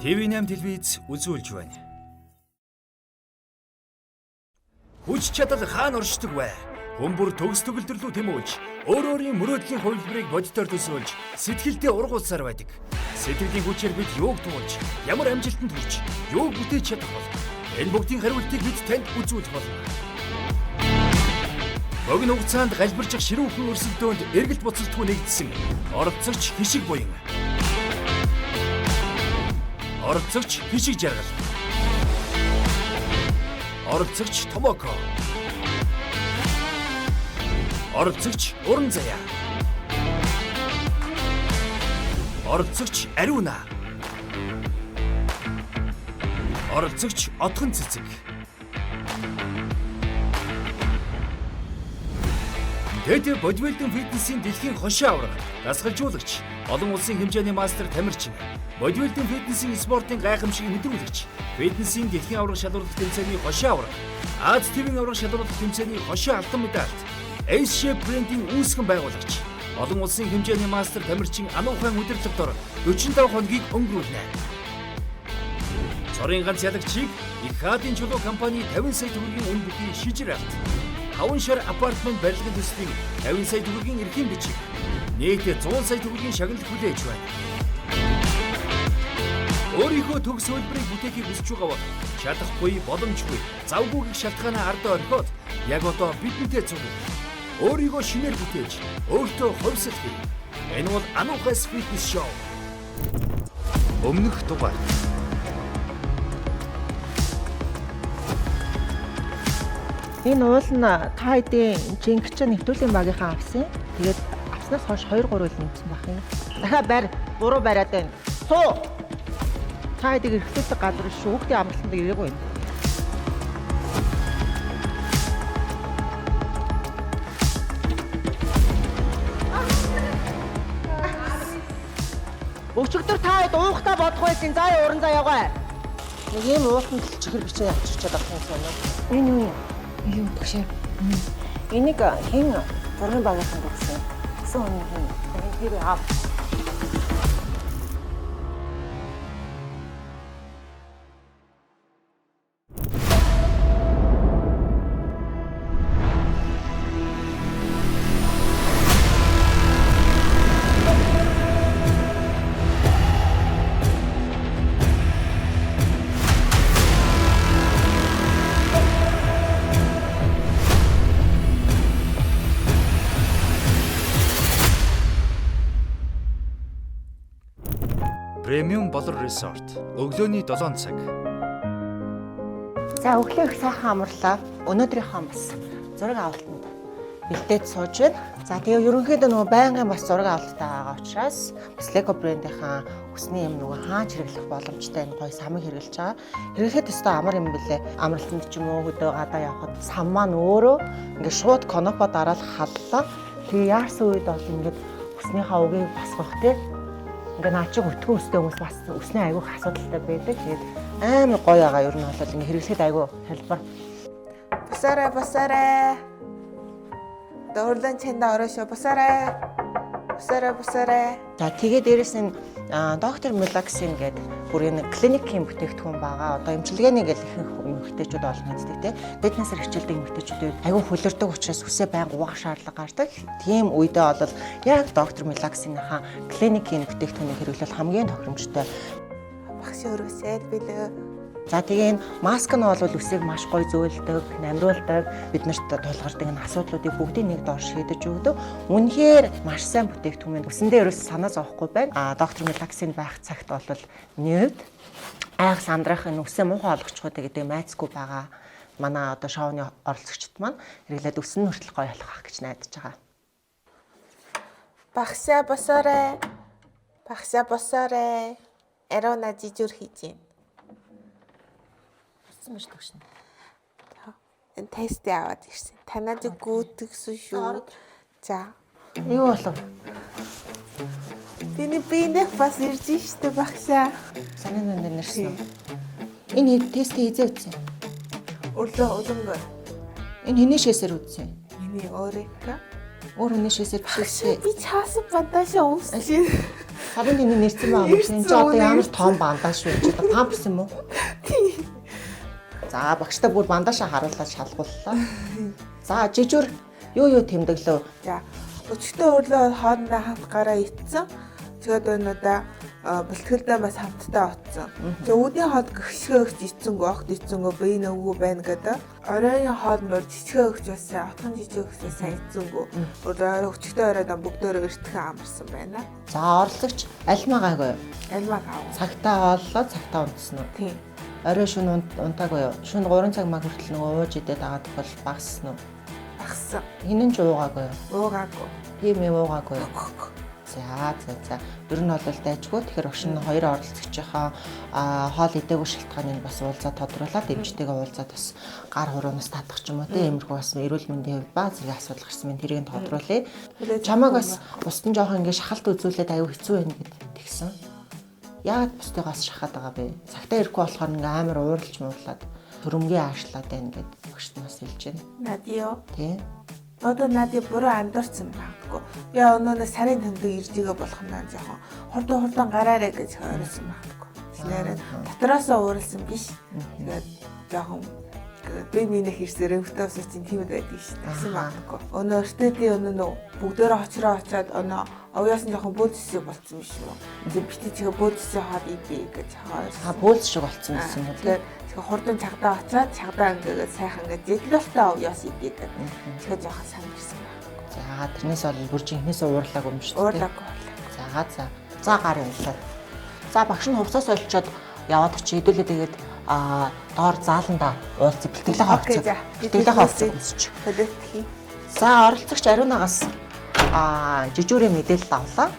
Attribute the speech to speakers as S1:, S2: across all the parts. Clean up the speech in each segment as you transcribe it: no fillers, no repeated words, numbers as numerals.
S1: TV8 телевиз үзүүлж байна. Хүч чадал хаана оршдог вэ? Хүмүүр төгс төгөлдрөлөө тэмүүлж, өөрийн мөрөөдлийн хувилбарыг бодитоор төсөөлж, сэтгэлдээ ургуулсаар байдаг. Сэтгэлийн хүчээр бид юуг туулж, ямар амжилтанд хүрч, юуг бүтээж чадах вэ? Энэ бүгдийн хариултыг бид танд үзүүлэх болно. Богино хугацаанд галбирчих ширүүхэн өрсөлдөөнд эргэлт буцалтгүй нэгдсэн оролцогч хишиг буян. Оролцогч хишиг жаргал. Оролцогч Томоко. Оролцогч Уран заяа. Оролцогч Ариуна. Оролцогч Отгон цэцэг. Тэд бодибилдинг фитнесийн дэлхийн хошин авраг, дасгалжуулагч, олон улсын хэмжээний мастер тамирчин, бодибилдинг фитнесийн спортын гайхамшиг мэдрүүлэгч, фитнесийн дэлхийн авраг шалралт тэмцээний хошин авраг, Аз ТV-ийн авраг шалралт тэмцээний хошин алтан медальт, Ace Chef брендийн үүсгэн байгуулагч, олон улсын хэмжээний мастер тамирчин Ануухайн удирдлага дор 45 хоногийг өнгөрүүлнэ. Цорын ганц ялагчийг их хаадын чулуу компани 50 сая төгрөгийн үн бүхий шижир авт. 5 шар апартмент барилгын төсвийн 50 сая төгрөгийн эрхийн бичиг, нийт 100 сая төгрөгийн шагналт хүлээж байна. Өөрийнхөө төгс хөлбөрийг бүтээхийг хүсэж байгаа бол чадахгүй, боломжгүй, завгүйг шалтгаанаа ардаа орхиод яг одоо бидэнтэй цуг. Өөрийгөө шинээр бүтээж, өөртөө хувьсэл хий. Энэ бол Ануухайс фитнес шоу. Өмнөх дугаар.
S2: Энэ уул нь тайдын жингч нэвтрүүлгийн багийнхаа авсан. Тэгээд авснаас хойш 2-3 үйл нэмсэн байх юм. Дахиад барь, буруу бариад байна. Суу. Тайдыг эрхлүүлэх газар шүү. Хүүхдийн амралтанд ирээгүй юм. Өчигдөр тайд уухтаа бодох байсан. Заа уран заяагаа. Нэг юм ууланд чихэр бичээ явчихчаад авах юм байна. Энэ юу юм?
S3: Юу тэгшээ.
S2: Энийг хэн зургийн багийнхан гэсэн. Гэсэн хүн хэн. Тэр аав.
S1: Премиум болор resort. Өглөөний 7 цаг.
S2: За өглөө их сайхан амарлаа. Өнөөдрийнхөө бас зураг авалтанд бэлдээд сууж байна. За тэгээ ерөнхийдөө нөгөө байнгын бас зураг авалттай байгаа учраас бас Lego брэндийнхаа өсний юм нөгөө хаан хэрэглэх боломжтой энэ гоё самыг хэрэглэж байгаа. Хэрэглэхэд өстой амар юм бэлээ. Амралтанд ч юм уу хөдөө гадаа явхад сам маань өөрөө ингээд шууд конопо дараал халлаа. Тэгээ яарсан үед бол ингээд өснийхаа үгийг басгах тий. Ингээ наачиг өтгөө өстэй хүмүүс бас өснөө айгүйх асуудалтай байдаг. Тэгээд амар гоё байгаа ер нь бол ингээ хэрэглэхэд айгүй хэлбэр.
S3: Бусараа. Дөрвөн чэнд ороошо бусараа.
S2: За тэгээ дээрэс нь доктор Мелаксин гэдэг бүр энэ клиникийн бүтээгдэхүүн байгаа. Одоо эмчилгээний гэл ихэнх эмэгтэйчүүд олон үздэг тийм. Фитнесээр хичээлдэг эмэгтэйчүүд айгүй хөлөрдөг учраас үсээ байнга угаах шаардлага гардаг. Тийм үедээ бол яг доктор Мелаксиныхаа клиникийн бүтээгдэхүүнийг хэрэглэл хамгийн тохиромжтой.
S3: Багш өрөөсэй билээ.
S2: За тэгээ энэ маск нь бол үсийг маш гоё зөөлдөг, намруулдаг, биднэрт тулгардаг энэ асуудлуудыг бүгдийг нэг доор шийдэж өгдөг. Үнэхээр маш сайн бүтээгдэхүүн. Үсэндээ ерөөс санаа зовхгүй байна. Доктор Мелаксин байх цагт бол нэрд айх сандрах энэ үсээ муухай олгочгоодаа гэдэг майцгүй байгаа. Манай одоо шоуны оролцогчд маань хэрэглээд үсэн хүртэл гоё болгох гэж найдаж байгаа.
S3: Багшаа босоорой. Эрона жижүүр хийж байна.
S2: Маш төгшнө.
S3: Энэ тест яваад ирсэн. Танад гүйдэгсэн шүү. За.
S2: Юу болов?
S3: Биний бас ирж штэ багшаа.
S2: Санаа нүнд нэрсэн. Энэ тестийг хийзээ үтсэн.
S3: Өлөнгөө.
S2: Энэ хэний шээсээр үтсэн?
S3: Миний өөрийнхөө.
S2: Өөр хүний шээсээр биш үү?
S3: Би чаасан бантаашаа өмсөж.
S2: Сарын энэ нэрсэн байгаа юм. Энэ ч одоо ямар том бандаж вэ? Чи одоо памперс юм уу?
S3: Тийм.
S2: За багштай бүр бандажаа харуулаад шалгууллаа. За жижигүр юу тэмдэглөө.
S3: За өчигдөр өглөө хоорондоо хамт гараа ицсэн. Тэгээд өнөөдөр бэлтгэлдээ бас хамтдаа утсан. Тэгээд үүдийн хоод гихшгээ өгч ицсэнгөө огт ицсэнгөө би нөгөө байна гэдэг. Оройн хоорондоо жижигхэн өгч бас отхон жижиг өгч бас ицсэнгөө. Өчигдөр оройдоо бүгдөө эртхэн амарсан байна.
S2: За орлогч альмаагаагүй.
S3: Альмаг аав.
S2: Цагтаа оллоо, цагтаа унтсан уу?
S3: Тийм.
S2: Орой шөнө унтаагүй юу? Шөнө 3 цаг маг хүртэл нөгөө ууж идээд байгаа тохиол багассан уу?
S3: Багсан.
S2: Хинэн ч уугаагүй юу?
S3: Уугаагүй.
S2: Тийм ээ уугаагүй юу? За. Ер нь бол дайжгүй. Тэгэхээр багш нь хоёр оролцогчийнхаа хоол идээгүй шалтгааныг бас уулзаад тодруулаад дэмжтэйгээ уулзаад бас гар хуруунаас татах ч юм уу тиймэрхүү бас эрүүл мэндийн хувьд баа зэрэг асуудал гарсан байна. Тэрийг тодруулъя. Чамайг бас бусдын жоохон ингэ шахалт үзүүлээд аюу хэцүү байна гэд тэгсэн. Яагаад бусдыгаас шахаад байгаа бэ? Цагтаа ирэхгүй болохоор ингээ амар ууралж муурлаад хөрөмгийн аашлаад байна гэд багшд нас хэлж байна.
S3: Надио.
S2: Тий.
S3: Одоо надад буруу андуурсан байхгүй. Би өнөөдөр сарын тэмдэг ирж байгаа болох нь жоохон хурдан гараарэ гэж хориосон байхгүй. Тэгэхээр дотроосоо ууралсан биш. Тэгээд жоохон би минийх ирсээр өвтөөс чинь тийм байдаг шүү дээ. Гэсэн байхгүй. Өнөөдөр би бүгдөө очоод овёос нь жоохон бөөдсөй болцсон биш үү? Тэгээд битээ чигээ бөөдсөй хаад идэ гэж хоорсон.
S2: Бөөдс шиг болцсон гэсэн юм уу?
S3: Тэгэхээр хурдан цагдаа очоод цагдаа ингээд сайхан ингээд зэдлэлтэй овёос идэ гэдэг. Тэгэхээр жоохон санагдсан байхгүй.
S2: За тэрнээс бол бүр жинхнээс уурлаагүй юм шүү дээ.
S3: Уурлаагүй.
S2: За гар явлаа. За багш нь хувцас олчоод яваад очиж хэдүүлээ тэгээд доор зааланда уулз бэлтгэлээ хавцсан. Бэлтгэлээ хавцсан өмсч.
S3: Төлөвтгий.
S2: За оролцогч Ариунагаас жижигүүрийн мэдээлэл авлаа.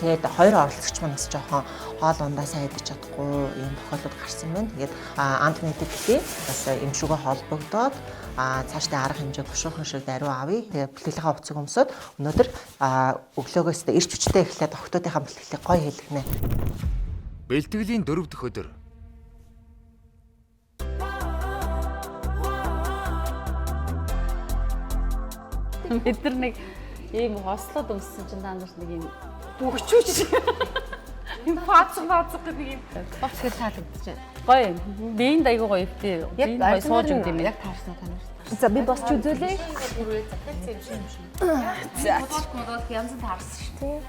S2: Тэгээд хоёр оролцогч манаас жоохон хоол ундаа сайн идэж чадахгүй ийм тохиолдол гарсан байна. Тэгээд амт мэдээллээ бас эмшүүгээ холбогдоод цаашдаа арга хэмжээ бушуухан шиг даруй авъя. Тэгээд бэлтгэлээ хавцсан өмсөд өнөөдөр өглөөгөөс ирч хүчтэй эхлээд охтуудынхаа бэлтгэлийг гоё хэлгэнэ.
S1: Бэлтгэлийн 4 дахь өдөр.
S4: Бид нар нэг ийм хослоод өмссөн чинь таанаас нэг ийм бөгчүүч. Ийм фаацг гэдэг ийм бовчгөл таалагдаж байна. Гоё юм. Биеийн дайгуу гоё өвтэй. Яг гоё сууж өгд юм. Яг таарсан танаар.
S5: За би босч үзүүлээ.
S4: За бодол янз бүр таарсан шүү дээ.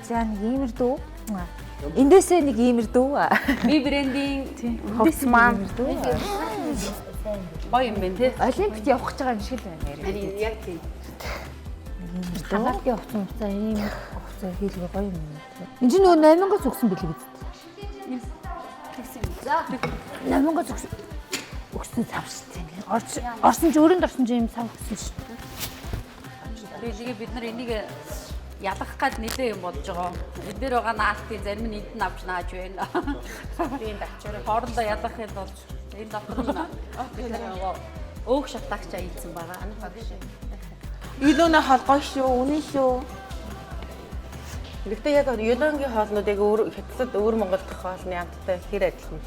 S5: За нэг иймэр дүү. Эндээсээ нэг иймэр дүү.
S4: Би брендинг
S5: Хувц маань дүү.
S4: гоё юм байна тий.
S5: Олимпиад явах гэж байгаа юм шиг л байна.
S4: Харин яг тийм.
S5: Халаалтын хувцас ийм хувцас хийлгээ гоё юм. Энд чинь нөгөө 8-аас өгсөн бэлэг үү?
S4: Тэгсэн юм. За
S5: 8-аас өгсөн цав шүү дээ. Орсон ч өрөөнд орсон ч ийм цав өгсөн шүү дээ.
S4: тэгээ бид нар энийг ялгах гад нэлээ юм бодож байгаа. Энд дээр байгаа наалтын зарим нь энд нь авч нааж байна. Тийм давчаараа хоорондоо ялгах юм болж энэ дотор нь өөх шатаагч ийдсэн байгаа.
S3: Юлоны хоол гоё шүү, үнэн шүү.
S6: Гэхдээ яг юлонгийн хоолнууд яг хятадд өөр Монгол дэх хоолны амттай хэр адилхан.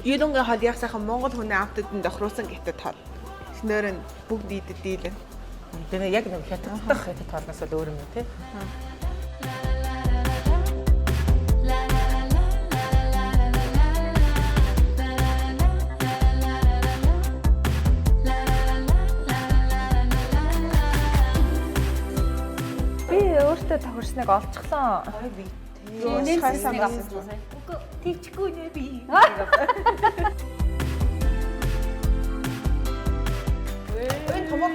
S3: Юлонгийн хоол яг сайхан Монгол хүний амтад нь тохируулсан гэтэд хоол. Эхнэр нь бүгд идэд дийлэн.
S6: Тэгээ яг нэг хятад дэх хоолноос бол өөр юм тий.
S5: Өөртөө тохирсныг олчихлоо.
S4: Үнэн нэг авсан. Үгүй тийчгүй нэ би.
S6: Энэ томок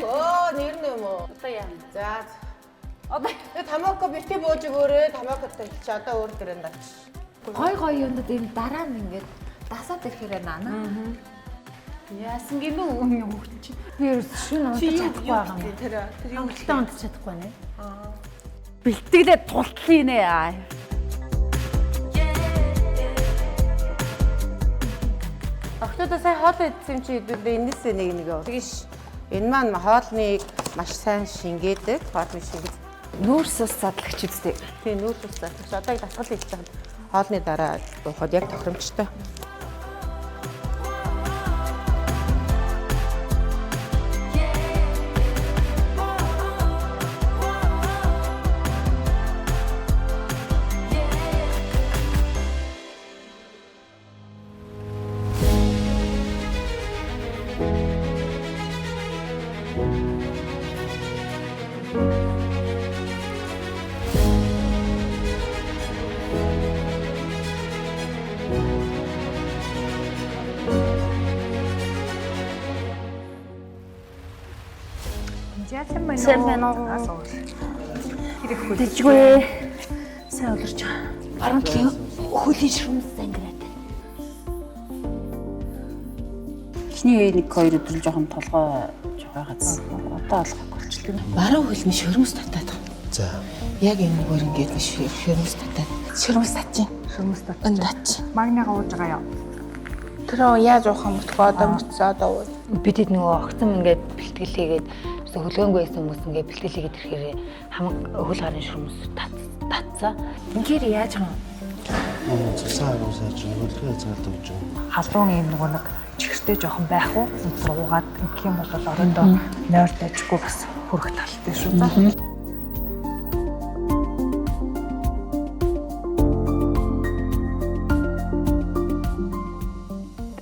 S6: нэр нь юм уу?
S4: Одоо яа.
S6: За.
S4: Одоо
S6: Томок бити бууж өгөөрэй. Томоктой чи одоо өөр дөрөнд ач.
S5: Гой юмнууд энэ дараа нь ингээд дасаад ирэхээр наана.
S4: яасан гинүү юм хөвгт чи.
S5: Би шүн унтаж чадахгүй байгаа юм.
S3: Тэр юу
S5: Хангалттай унтаж чадахгүй байна. Бэлтгэлээ тултлын нэ.
S6: Охтодоо сайн хоол идсэн чи хэдүүлээ энэс нэг яв. Тэгэж энэ маань хоолныг маш сайн шингээдэг. Хоолны шингээд
S5: Нүүрс ус задлагч үстэй.
S6: тийм нүүрс ус заах. Одоо дасгал хийж байгаа. Хоолны дараа уухад яг тохиромжтой.
S5: Сайн байна уу? Дэжгүй. Сайн олорч байгаа. Баруун төлөө хөлийн ширмэс ангираад байна.
S4: Эхний нэг хоёр өдөр жоохон толгой байгаас одоо олох болчихлоо.
S2: Баруун хөлний шөрмөс татаад байна.
S7: За.
S2: Яг энэ нэг ингээд шөрмөс татаад. Шөрмөс татчих.
S5: Ширмэс тат.
S2: Татчих.
S5: Магнигаа ууж байгаа юу?
S3: Тэр яаж уух юм бэ? Одоо мөцөө одоо уу.
S5: Бидэд нөгөө огцом ингээд бэлтгэл хийгээд хөлгөөнгүй байсан хүмүүс ингээд бэлтгэл хийгээд ирэхээр хамаг хөл гарын ширмэс татцаа. Ингээр яаж юм?
S7: Цусаа агуулж хөлгөө зайлт өгч юм.
S5: Халуун юм нөгөө нэг чихэртэй жоохон байх уу? Суугаад ингэх юм бол орондоо нойрт ажихгүй бас хүрэх талтай шүү за.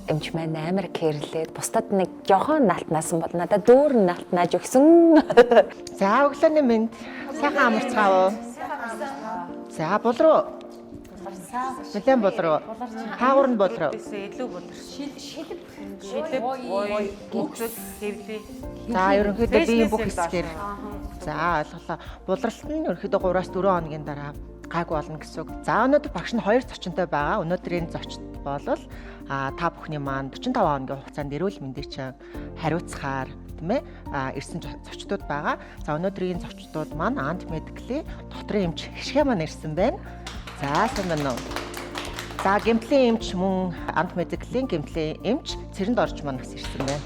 S5: Эмч маань амар кэрлээд бусдад нэг жоохон налтнаасан бол надад дүүр налтнааж өгсөн.
S2: За өглөөний мэнд. Сайхан амарцгаав уу? За болроо. Нэлээд болроо. Хаагур нь болроо.
S6: Илүү болор. Шилэг ой гүгсэл хэвлээ.
S2: За ерөнхийдөө би бүх хэсгээр. За ойлголоо. Булралт нь ерөнхийдөө 3-4 хоногийн дараа гайгүй болно гэсэн үг. За өнөөдөр багш нь 2 зочинтой байгаа. Өнөөдрийн зочд болвол та бүхний маань 45 хоногийн хугацаанд эрүүл мэндийн чинь хариуцахаар тийм ээ ирсэн зочдууд байгаа. За өнөөдрийн зочдууд маань Ant Medical-ийн доторын эмч Хишгэ маань ирсэн байна. За сайн байна уу? За гэмтлийн эмч мөн Ant Medical-ийн гэмтлийн эмч Цэрэнд орж маань бас ирсэн байна.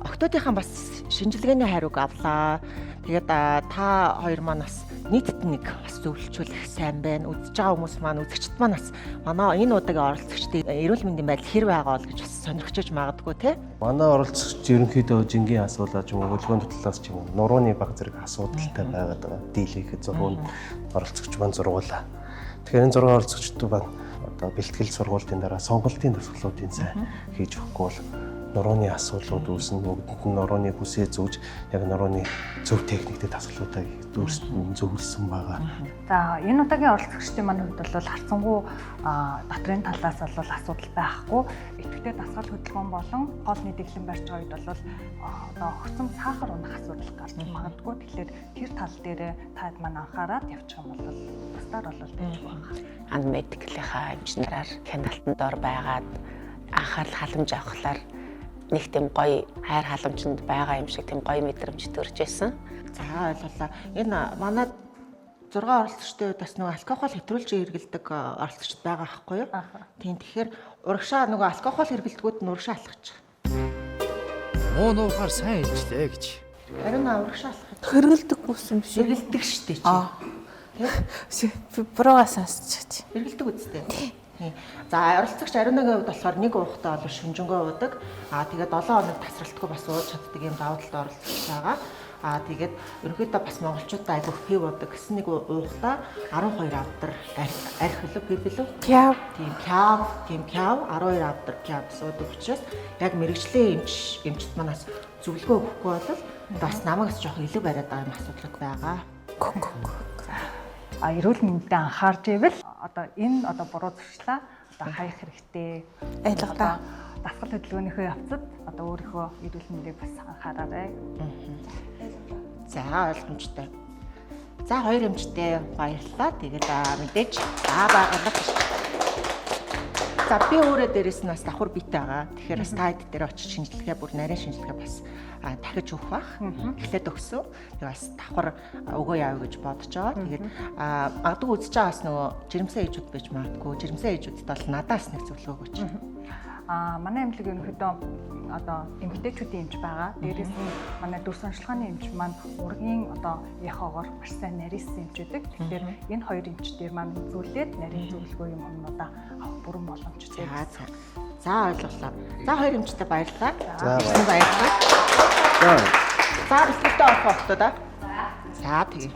S2: Октоодынхаа бас шинжилгээний хариуг авлаа. Тэгээд та хоёр маань бас нийтэд нэг бас зөвлөлжүүлэх сайн байна. Үзэж байгаа хүмүүс маань үзэгчд маань бас манай энэ удаагийн оролцогчдын эрүүл мэндийн байдал хэр байгаа бол гэж бас сонирхож магадгүй те.
S7: Манай оролцогч ерөнхийдөө жингийн асуудал ч юм уу хөлгөөний талаас ч юм уу нурууны баг зэрэг асуудалтай байгаад байгаа. Дийлэхэд зургуунд оролцогч маань зургуулаа. Тэгэхээр энэ 6 оролцогчдод маань одоо бэлтгэл сургуулийн дараа сонголтын тусгалуудын сайн хийж өгөхгүй бол нурууны асуудлууд үүснэ. Бүгдэнд нь нурууны бүсээ зүүж яг нурууны зөв техниктэй тасгалуудаа зөвлөсөн байгаа.
S5: За энэ удаагийн оролцогчдын маань хувьд бол харцангуй дотрын талаас бол асуудал байхгүй. Идэвхтэй дасгал хөдөлгөөн болон хоолны дэглэм барьж байгаа үед бол одоо огцом сахар унах асуудал гарч магадгүй. Тэгэхээр тэр тал дээр та маань анхаарал явуучих юм бол бусдаар бол дэжгүй байна.
S8: Ant Medical-ийнхаа эмчнэрээр хяналтанд ор байгаад анхаарал халамж авахлаар нэг тийм гоё хайр халамжинд байгаа юм шиг тийм гоё мэдрэмж төрж байсан.
S2: За ойлголоо. Энэ манай 6 оролцогчдын хувьд бас нөгөө алкогол хэвтрүүлж хэрэгэлдэг оролцогчд байгаа байхгүй юу? Тийм тэгэхээр урагшаа нөгөө алкогол хэрэгэлдэгүүд нь урагшаа алхаж байгаа.
S1: Муу нуухаар сайн илжлээ гэж.
S2: Харин урагшаа алхаж
S3: Хэрэгэлдэг бүсэн биш үү?
S2: хэрэгэлдэг штэ чи.
S3: Броогаас сонсч.
S2: Хэрэгэлдэг үстэй. Тийм. За оролцогч ариунагийн хувьд болохоор нэг уухтаа бол шүнжэнгөө уудаг. Тэгээд 7 хоног тасралтгүй бас ууж чаддаг юм давааталд оролцогч байгаа. Тэгээд ерөнхийдөө бас монголчуудаа айгүй пив уудаг гэсэн нэг уухтаа 12 авдар архилав пивлүү.
S3: Пяв.
S2: Тийм пяв 12 авдар пяв уудаг учраас яг мэрэгжлийн эмчт манаас зөвлөгөө өгөхгүй бол бас намайгс жоох илүү бариад байгаа юм асуудал байгаа.
S5: Эрүүл мэндэд анхаарч ивэл одоо энэ одоо буруу зуршлаа одоо хаях хэрэгтэй.
S3: Айлгадаа.
S5: Дасгал хөдөлгөөнийхөө явцад одоо өөрийнхөө эрүүл мэндийг бас анхаараарай.
S2: За ойлгомжтой. За хоёр эмчтэй баярлалаа. Тэгээд мэдээж байгуулах. За би өөрөө дээрээс нь бас давхар биетэй байгаа. Тэгэхээр бас та хэд дээр очиж шинжилгээ бүр нарийн шинжилгээ бас дахиж өгөх бах. Эхлээд өгсөн. Тэгээд бас давхар өгөө яав гэж бодож байгаа. Тэгээд магадгүй үзэж байгаа бас нөгөө жирэмсэн ээжүүд байж магадгүй. Жирэмсэн ээжүүдэд бол надаас нэг зөвлөгөө өгч.
S5: Манай эмнэлэг ерөнхийдөө одоо эмэгтэйчүүдийн эмч байгаа. Дээрээс нь манай дүр сончилгооны эмч маань ургийн одоо яхаогоор маш сайн нарийнсан эмчүүдэг. Тэгэхээр энэ хоёр эмчдэр маань үзүүлээд нарийн зөвлөгөө юмнуудаа авах бүрэн боломжтой.
S2: За ойлголоо. За хоёр эмчтэй баярлалаа.
S7: За
S2: баярлалаа. За бэлтгэлтэй орох болтоо да. За тэгье.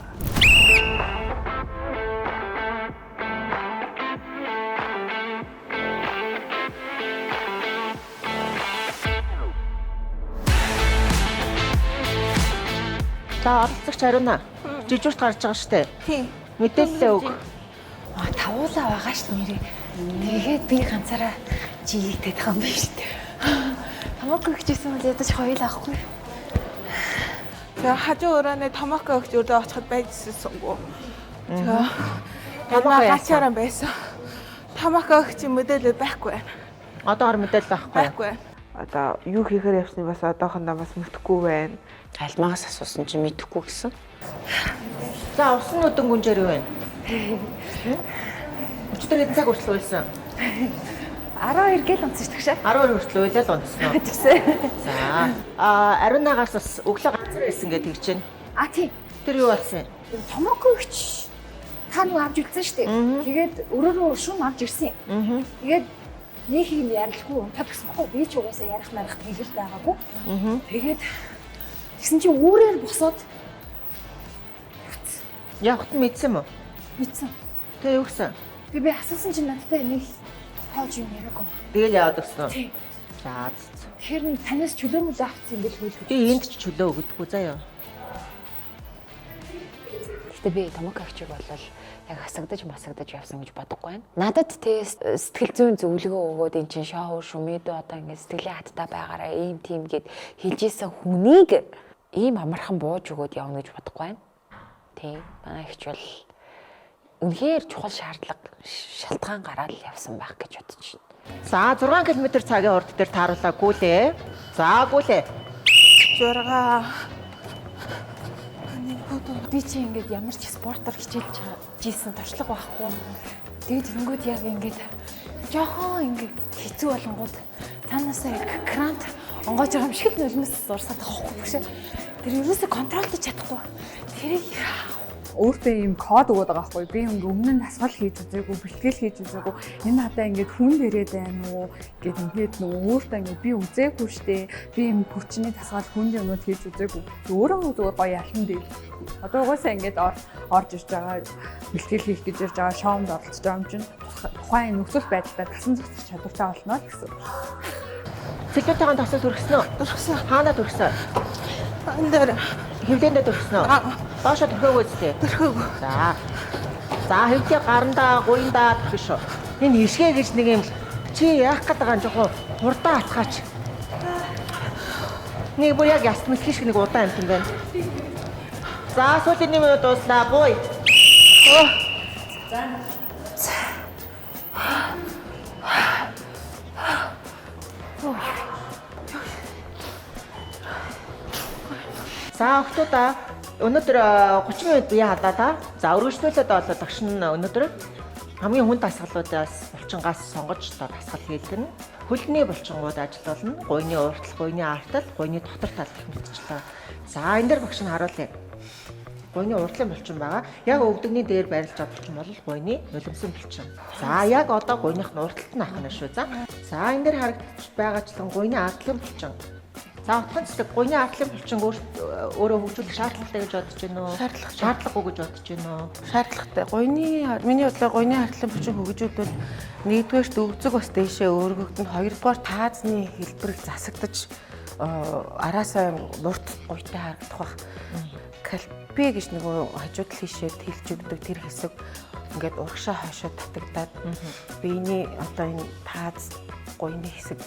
S2: За оролцогч Ариуна. Жижигт гарч байгаа штэ.
S3: Тийм.
S2: Мэдээлэлээ өг.
S9: Тавуулаа байгаа шүү нэрээ. Тэгээд би ганцаараа жигтэй тахсан юм биш үү? Тамаагүй хичээсэн бол ядаж хоёул авахгүй.
S3: Тэгээ хажуу өрөөний томооко өгч өрөө очиход байжсангүй. Тэгээ
S2: Томооко
S3: гачаараа байсан. Томооко өгч мэдээлэл байхгүй байна.
S2: Одоогор мэдээлэл байхгүй.
S3: Байхгүй. Одоо юу хийхээр явсныг бас одоохондоо бас мэдхгүй байна.
S8: Алмагаас асуусан чи мэдэхгүй гэсэн.
S2: За усан нүдэн гүнжээр юу вэ? Өчигдөр хэдэн цаг хүртэл байсан?
S9: 12 гэл унцсан шүү дээ.
S2: 12 хүртэл уйлал унтсан уу?
S9: Тэгсэн.
S2: За Ариунагаас бас өглөө ганцаар байсан гэдэг тэгж байна.
S9: Тийм.
S2: Тэр юу болсон?
S9: Томоогүй өгч та нүг авч үлдсэн шүү дээ. Тэгээд өрөөрөө шүүм авч ирсэн юм. Тэгээд нэг юм ярилгүй унтаад гисэхгүй би ч угаасаа ярих марах тэлэлт байгаагүй. Тэгээд тэгсэн чинь үүрээр босоод
S2: Явахт нь мэдсэн мө?
S9: мэдсэн.
S2: Тэгээ юу гэсэн?
S9: Би асуусан чинь надтай нэг хоож юм яриагүй.
S2: Тэгэл яваад өгсөн.
S9: Тийм.
S2: За.
S9: Тэгэхээр танаас чөлөө мөлөө авсан юм бэл хөл.
S2: Би энд ч чөлөө өгдөггүй заяа.
S8: Гэтэ би томооко өгчийг болол яг хасагдаж явсан гэж бодохгүй байна. Надад тэ сэтгэл зүйн зөвлөгөө өгөөд эн чин шоу шүмэдөө одоо ингэ сэтгэлийн хаттай байгаараа ийм тийм гэд хэлжсэн хүнийг ийм амархан бууж өгөөд явна гэж бодохгүй байна. Тийм. Манай ихч бол үнэхээр чухал шалтгаан гараад явсан байх гэж бодож байна.
S2: За 6 км цагийн урд дээр тааруулаагүй лээ. За гүйлээ.
S3: 6
S9: Би чи ингээд ямар ч спортоор хичээлж жийсэн туршлага байхгүй. Тэгээд тэнгүүд яг ингээд жоохон ингээд хэцүү болонгууд цаанаасаа яг крант онгойж байгаа юм шиг л нулимс зурсаад байгаа байхгүй шүү. Тэр ерөөсөө контролдож чадахгүй. Тэрийг
S5: Өөртөө ийм код өгöd байгаа байхгүй. Би өмнө нь дасгал хийж үзээгүй, бэлтгэл хийж үзээгүй. Энэ надаа ингээд хүн дээрээ байна уу гэд ингээд нөгөө өөртөө ингээд би үзээгүй штэ. Би ийм хүчний дасгал хүн юмнууд хийж үзээгүй. Өөрөө зүгээр гоё ялхан дээ. Одоо угаасаа ингээд орж ирж байгаа, бэлтгэл хийх гэж ирж байгаа, шоунд оролцож байгаа юм чинь тухайн нөхцөл байдлаа тасан зохицох чадвартай болно гэсэн.
S2: Цэглэлтэйгээ тасал төрсөн үү?
S3: Төрсөн.
S2: Хаана төрсөн?
S3: Ан дээр
S2: Хэвлэндээ төрсөн үү? Доошо төрхөөгүй зү.
S3: төрхөөгүй.
S2: За. За хэвлээ гарандаа, гуйндаа төрөх шүү. Энэ ишгэ гэж нэг юм чи яах гээд байгаа юм жоохон хурдаа атгаач. Нэг бүр яг яс мэтгэх шиг нэг удаан амт юм байна. За сүүлийн минут дууслаа. Гуй. За охтуудаа өнөөдөр 30 минут бие хадаа та. За өргөжлүүлээд болоод багш нь өнөөдөр хамгийн хүнд дасгалуудаас булчингаас сонгож дасгал хийлгэнэ. Хөлний булчингууд ажиллуулна. Гуйны ууртал, гуйны артал, гуйны дотор тал гэх мэтчлээ. За энэ дэр багш нь харуулъя. Гуйны уртлын булчин байгаа. Яг өвдөгний дээр байрлаж байгаа булчин бол гуйны нулимсан булчин. За яг одоо гуйных нь урталт нь ахна шүү. За энэ дэр харагдаж байгаачлан гуйны артлын булчин. За утгын цэцэг гуйны артлын булчин өөрөө хөгжүүлэх шаардлагатай гэж бодож байна уу? Шаардлагагүй гэж бодож байна уу?
S6: Шаардлагатай. Миний бодлоор гуйны артлын булчин хөгжүүлвэл нэгдүгээрт өвзөг бас дээшээ өөргөгдөн, хоёрдугаар таазны хэлбэрийг засагдаж араасаа нурт гуйтай харагдах бах. Кальпи гэж нөгөө хажууд тийшээ тэлж өгдөг тэр хэсэг ингээд урагшаа хойшоо татагдаад биений одоо энэ тааз гуйны хэсэг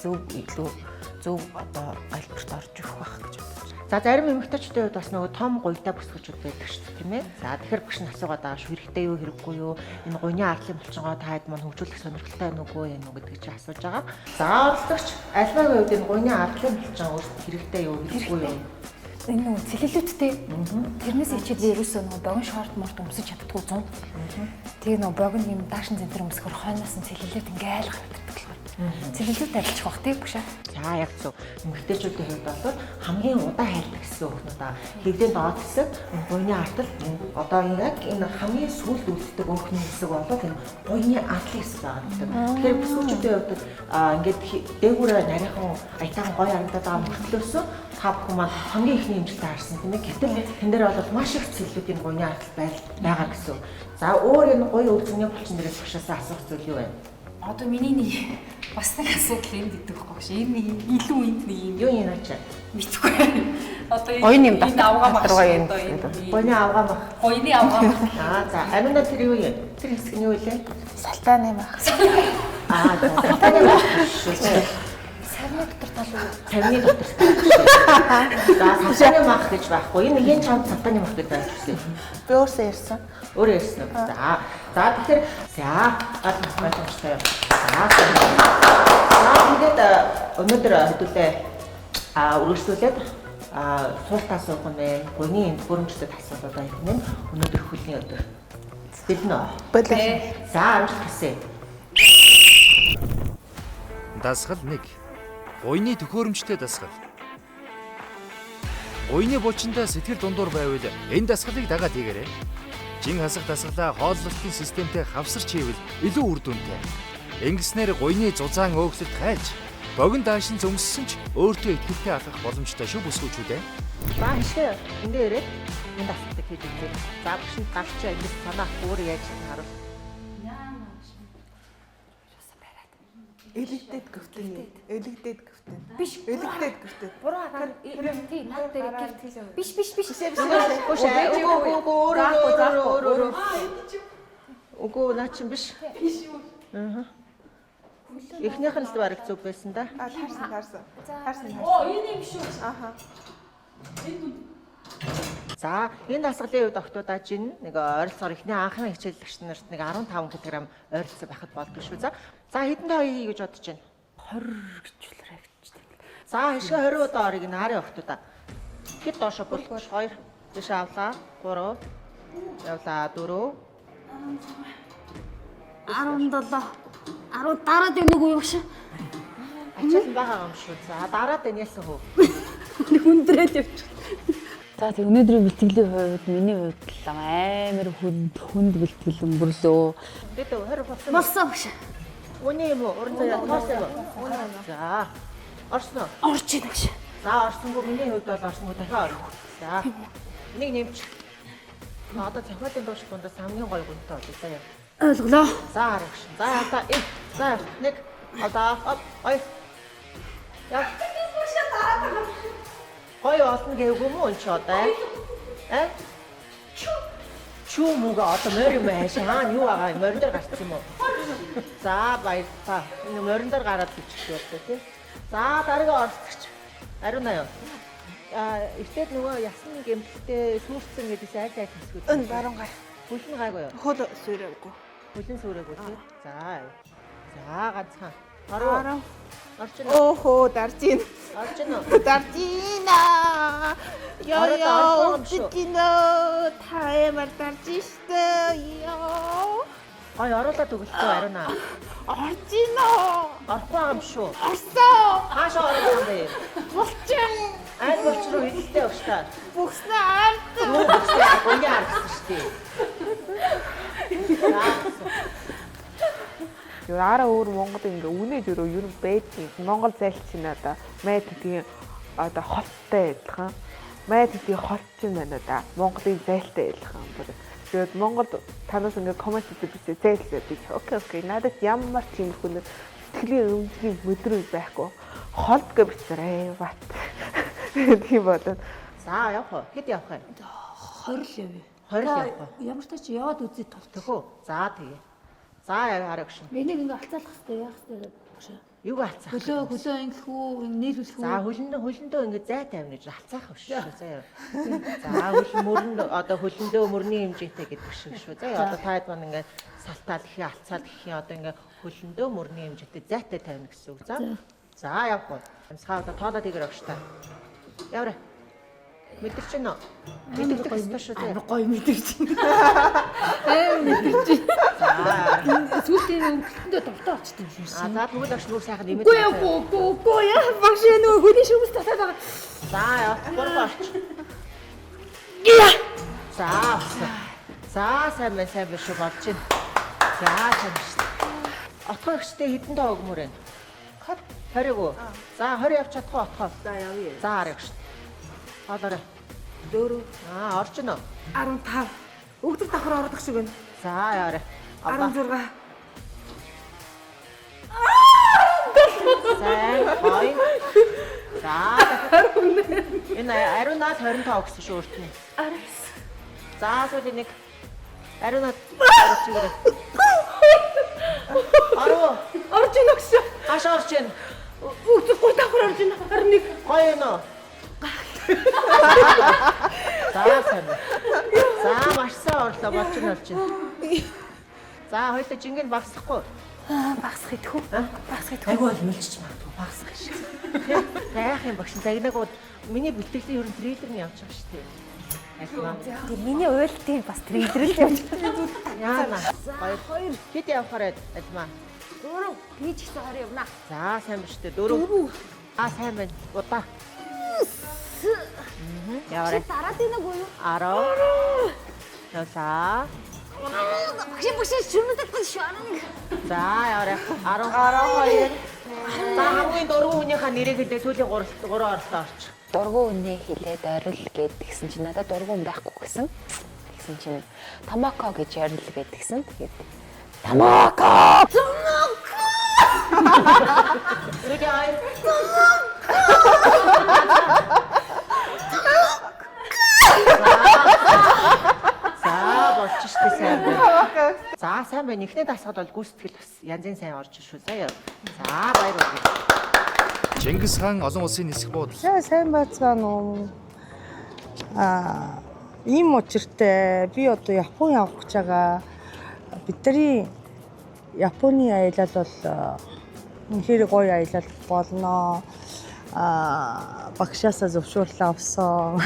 S6: зөв одоо альберт орж ирэх байх гэж бодож байна.
S2: За зарим эмэгтэйчдийн хувьд бас нөгөө том гуйтай бүсгүүчүүд байдаг шүү дээ, тийм ээ. За тэгэхээр багш нь асуугаад байгаа шүү, хэрэгтэй юу хэрэггүй юу? Энэ гуйны артлын булчингоо таад маань хөгжүүлэх сонирхолтой байна уу энэ үү гэдэг чинь асууж байгаа. За оролцогч альмагийн хувьд энэ гуйны артлын булчин өөрсдөө хэрэгтэй юу, хэрэггүй юу?
S9: энэ нөө цэлэлүүдтэй. Тэрнээс ичээд би ерөөсөө нөө богино шорт морт өмсөж чаддгүй 100. Тэгээ нөө богино юм даашин центр өмсгөр хойноос нь цэлэлүүд ингээл гардаг. Цэлэлүүд арилчих бах тийм багшаа.
S2: За яг зөв. Эмэгтэйчүүдийн хувьд бол хамгийн удаан хайртай гэсэн хүүхнүүд хэвдэн доод хэсэг гуйны артал одоо яг энэ хамгийн сүүлд үлддэг өөхний хэсэг бол энэ гуйны артлын хэсэг байгаа. Тэгэхээр бүсгүүчүүдийн хувьд ингээд дээгүүрээ нарийнхан аятайхан гоё харагдаад байгаа мөртлөөсөө та бүхэн маань хамгийн ихний хэмжээтэй харсан тийм ээ. Гэтэл энэ дээр бол маш их цэллүүд энэ гуйны артал байгаа гэсэн. За өөр энэ гуй өвзгний булчин дээрээс багшаасаа асуух зүйл юу вэ?
S9: Одоо миний нэг бас нэг асуудал энд идэх байхгүй шээ. Энэ нэг илүү энд нэг юм
S2: юу юм ачаа?
S9: мэдхгүй.
S6: Гоёны юм
S4: энэ авгаа мах
S6: дотроо юм.
S2: Гоёны авгаа мах.
S4: Гоёны авгаа мах.
S2: За Ариуна тэр юу юм? Тэр хэсэг нь юу вэ?
S3: Салтааны мах.
S2: Салтааны мах шүү.
S9: Сарны дотор тал уу?
S2: Цавны дотор. За салтааны мах гэж байхгүй. Энэ чамд салтааны мах гэдэг байна.
S3: Би өөрсөө ярьсан.
S2: Өөрөө ярьсан. За тэгэхээр гал боломжтой. Тэгээд өнөөдөр хэдүүлээ үргэлжлүүлээд суултаа суух нэ гойны энд хөрөмжтэй асуултаа хэлнэ. Өнөөдөр хүлний өдөр. Бэлнэ. За амжилт хүсье.
S1: Дасгал 1. Гойны төхөөрөмжтэй дасгал. Гойны булчиндаа сэтгэл дундуур байвал энэ дасгалыг дагаад хийгээрэй. Жин хасах дасгалаа хооллолтын системтэй хавсарч хийвэл илүү үр дүнтэй. Ингэснээр гойны зузаан өөхлөлт хайлж, богино даашин зөмссөн ч өөртөө ихтэй алхах боломжтой шүү бүсгүүчүүдээ.
S2: За хишээ эндээ ирээд энэ дасгалыг хийж үзье. За бүгшин галчаа ингэж санаах өөр яаж харуул.
S3: Элэгдээд гөвтөн. Элэгдээд гөвтөн.
S9: Биш.
S3: Элэгдээд гөвтөн.
S9: Буруу хараад тий наад дээр гэрт хэлээ. Биш.
S2: Өөр. Үгүй наа чинь биш. Биш юу? Эхнийх нь л бараг зүг байсан да.
S3: Таарсан.
S4: Энэ юм шүү.
S3: Аха.
S2: За энэ дасгалын үед октоудаа жин нэг ойролцоогоор эхний анхны хичээлэгч нарт нэг 15 кг ойролцоо байхад болдог шүү. За хэдэндээ хоёё гэж бодож байна.
S9: 20 гэж үлрээ гэж тийм.
S2: За хишээ 20 удаа орыг нарын октоудаа. Хэд доошо болгож 2 тийш авлаа 3 явлаа 4
S9: 17 10 дараад юм уу багш?
S2: ачаал байгаа юм шүү. За дараад энэ яасан хөө.
S9: Хүндрээд явчих.
S8: За тэг өнөөдрийн бэлтгэлийн хувьд миний хувьд л амар хүнд бэлтгэл өнгөрлөө.
S2: Дээд 20 болсон.
S9: Болсон багш.
S2: Үний юм уу? Уран заяа тоосон юм. За орсон уу?
S9: Орж ийн багш.
S2: За орсонгүй миний хувьд бол орсонгүй дахиад орно. За энийг нэмч. Одоо цахиалын дууш дундаас хамгийн гоё гүнтэй болов заяа.
S9: Ойлголоо.
S2: За харагш. За одоо за нэг одоо ой. Яа. Гоё олон гэвгүй мөн ч одоо. Чүү мууга одоо морь юм ааш аа юу байгаа морин дээр гарсан юм уу? За баярлалаа. Энэ морин дээр гараад бичих болтой тий. За дараагийн оролцогч. Ариуна юу? Эхлээд нөгөө ясны гэмтэлтэй сүрцэн гэдэг сайд хэсгүүд.
S3: Өн баруун гар.
S2: Хүлэн гайгүй юу?
S3: Хөл сүрээгүй.
S2: Хүлэн сүрээгүй тий. За ганцхан. Ороо. Орчин.
S3: Оохоо даржин.
S2: Орчин уу?
S3: Даржина. Ёо читино таймер даржиштэй ёо.
S2: Ой оруулаад өгөлтөө Ариуна.
S3: Оржино.
S2: Орохгүй юм шүү.
S3: Орсоо.
S2: Хаашаа оруулах юм бэ?
S3: Булчин.
S2: Аль болч руу хилтэй өгчтэй.
S3: Бүхснэ ард.
S2: Юу гэж гоёны арсан шүү дээ.
S10: Яара өөр Монголд ингээ үнэж өрөө ер нь байдаг. Монгол зайлшин одоо майд гэдгийн одоо холттой адилхан. Майд гэдгийн холт чинь байна да. Монголын зайлтай адилхан. Тэгээд Монголд танаас ингээ коммент хийдэг биш зайлтай би. Окей. Надад ямар тиймэрхүү нэг сэтгэлийн өмчгийн мэдрэмж байхгүй. Холт гэж бичээрэй. Бат. Тийм болоод.
S2: За явах уу? Хэд явах вэ?
S9: 20 л явъя.
S2: 20 явах уу?
S9: Ямар ч тач яваад үзээ тов.
S2: Тэхүү. За тэгээ. За хараг шин.
S9: Энийг ингээ алцаалах хэрэгтэй яах хэрэгтэй багш.
S2: Юу алцаах?
S9: Хөлөө ингэх үү, нийлүүлэх үү?
S2: За хөлөндөө ингээ зай тавина гэж алцаах биш шүү. Заяа. За хөл мөрөнд одоо хөлөндөө мөрний хэмжээтэй гэдэг шиг шүү. Заяа одоо таад маань ингээ салтаал ихе алцаал ихе одоо ингээ хөлөндөө мөрний хэмжээтэй зайтай тавина гэсэн үг. За явах уу? Амсгаа одоо тоолоод игэр өгч та. Яваа. Мэдэрч байна уу? Мэдэрч байна шүү дээ.
S9: Гоё мэдэрч байна. Мэдэрч байна. Сүүлдээ өнгөлтөндөө довтоо очсон юм шиг.
S2: За тэгвэл агш нүүр сайхан нэмээд.
S9: Үгүй яа багш нөө хүний шүүс татаад байгаа.
S2: За явах болч. За сайн биш шүү болж байна. За сайн биш. Отгоо ихтэй хэдэн тоо өгмөр вэ? 20 уу? За 20 явж чадах уу отгоо? За явъя. За харагш. Хоолоорой. 4. Орчин уу?
S3: 15. Өгдөр давхар орох шиг байна.
S2: За яарэ.
S3: 16.
S2: Сайн. Хой. За. Энэ Ариуна 19-аас 25 гэсэн шүү өөрт нь. За сүүлийн нэг ариунаад орчихгоо.
S6: Орж ийн өгшөө.
S2: Хаш орж ийн.
S6: Үгүй давхар орж ийн 21.
S2: Гоё юм уу? За сайн. За марсан орлоо болж ин. За хоёул жингэн багсахгүй.
S9: Багсах идэхүү.
S2: Айгуу бол мэлчиж магадгүй багсах шиг. Яах юм багш загнагууд миний бэлтгэлийн ерөн трейдер нь явж байгаа шүү дээ. Альма.
S9: Тэгээ миний уйлтыг бас трейдерэл явж байгаа.
S2: Яана. Хоёр хэд явахаар альма.
S9: 4 тийч ихтэй 20 явна.
S2: За сайн биш үү 4. Сайн байна. Удаа. Яваарай.
S9: Дараад ийнэ гоо юу?
S2: 10. За.
S9: Багш шүрмэдэг шүү 11.
S2: За яваарай. 12. За хамгийн дөрвөн хүнийхээ нэрийг хэлээ сүүлийн 3 орлоо орч.
S8: Дургуун үнэ хэлээд орил гэдгсэн чинь надад дургуун байхгүй гэсэн. Тэгсэн чинь Томоко гэж орил гэдгсэн. Тэгээд Томоко.
S2: Эрэгээ ай. За болчихсон сайн байна. За сайн байна. Эхний дасгал бол гүйцэтгэл бас янзын сайн орж шүү. За баяр хүргэе.
S1: Чингис хаан олон улсын нисэх буудал.
S11: Сайн байцгаана уу. Ийм учиртай би одоо Япон явах гэж байгаа. Бидний Японы аялал бол үнэхээр гоё аялал болно. Багшаасаа зөвшөөрлөө авсан.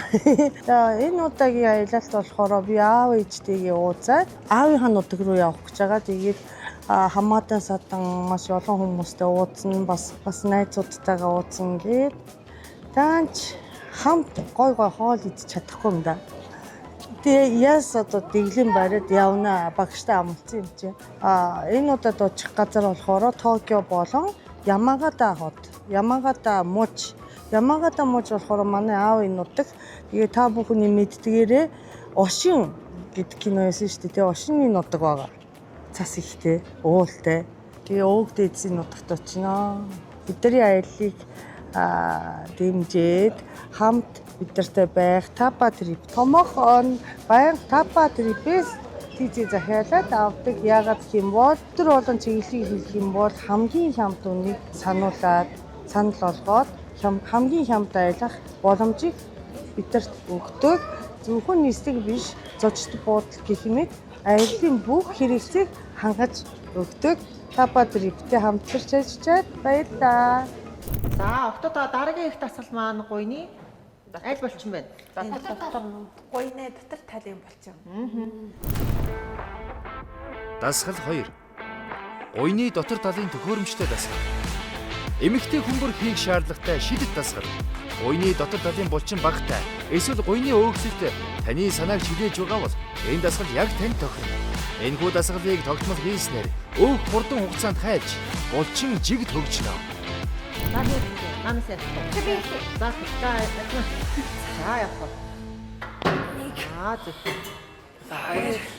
S11: За энэ удаагийн аялалд болохоор би аав ээжтэйгээ уулзаад аавынхаа нутаг руу явах гэж байгаа. Тэгээд хамаатай садан маш олон хүмүүстэй уулзсан, бас найзуудтайгаа уулзсан гээд таанч хамт гой хоол идэж чадахгүй юм да. Тэгээ яс одоо дэглэм бариад явна багштай амлцсан юм чи. Энэ удаад очих газар болохоор Токио болон Ямагата хот. Ямагата муч болохоор манай аавын нутаг. Тэгээ та бүхний мэддгээрээ Ошин гэдэг кино яасан шүү дээ. Тэгээ Ошины нутаг байгаа. Цас ихтэй, уултай. Тэгээ өвөг дээдсийн нутагт очино. Бидний аяллыг дэмжиж хамт бидэртэй байх Тапа трип. Томоохон баян Тапа трипээс тийзээ захиалаад авдаг. Яагаад гэх юм бол өдөр болон чиглэлийг хэлэх юм бол хамгийн хямд үнийг сануулад, санал болгоод хамгийн хямд аялах боломжийг бидэрт өгдөг. Зөвхөн нислэг биш, зочд буудал гэх мэт аяллаа бүх хэрэгцээг хангаж өгдөг. Тапа триптэй хамтарч ажиллаад баярлалаа.
S2: За октод дараагийн их дасгал маань гуйны аль болчин байна?
S3: Гуйнаа дотор талын болчин.
S1: Дасгал 2. Уйны дотор талын төхөөрөмжтэй дасгал. Эмэгтэй хүмбэр хийх шаардлагатай шидэт дасгал. Уйны дотор талын булчин багтай. Эсвэл уйны өөгсөлт таны санааг чилээж байгаа бол энэ дасгал яг танд тохирно. Энэхүү дасгалыг тогтмол хийснээр өөх хурдан хугацаанд хайлж булчин жиг төгжнө.
S2: За нэг намаас яах вэ? За яах вэ? Зүг. За 19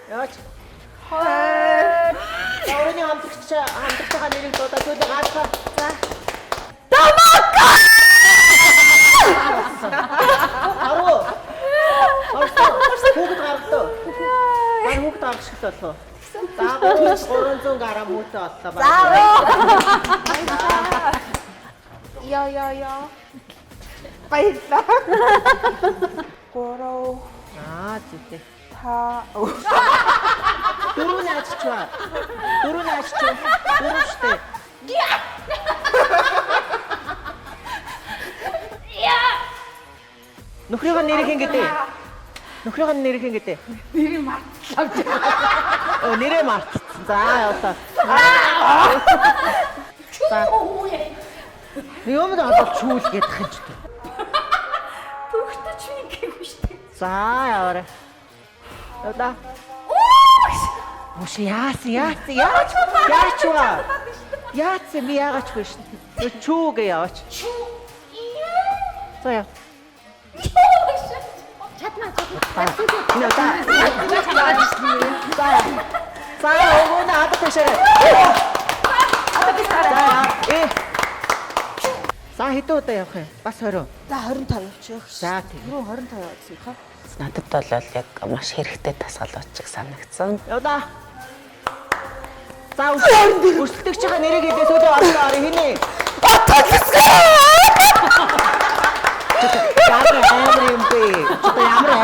S2: Яач. Өөрөний хамтлагчаа нэрийг дуудаад түүний гаалгаа. За. Томоко! Хүүхэд гаргалаа. Бай хүүхэд гаргах болов. За 300 грамм хүүтэй боллоо.
S3: Яа. Баярлаа. Гороо.
S2: Зүгтэй.
S3: Та.
S2: Дөрөв нааччваа. Дөрөв штэ. Нөхрийнхөө нэрийг ингэдэй. Нэрийг мартлаа. Нэрээ мартсан. За яваа. За. Юмд одоо чүүл гэдэг юм ч дээ.
S9: Төгтөж би гээгүй штэ.
S2: За яваа. Яваа. Мөш яасан. Яасан би яагач биш. Чүүгээ яваач. За яа.
S9: Чадна.
S2: За Багшаа. За хэдэн удаа явах юм? Бас 20.
S3: За 25 явчих.
S2: За тийм.
S3: Түрүү 25 явуулсан хаа.
S8: Надад бол яг маш хэрэгтэй тасгалууч санагдсан.
S2: Яваа. За өрсөлдөгч байгаа нэрийг хэлээ сүүлийн орсон хийнэ.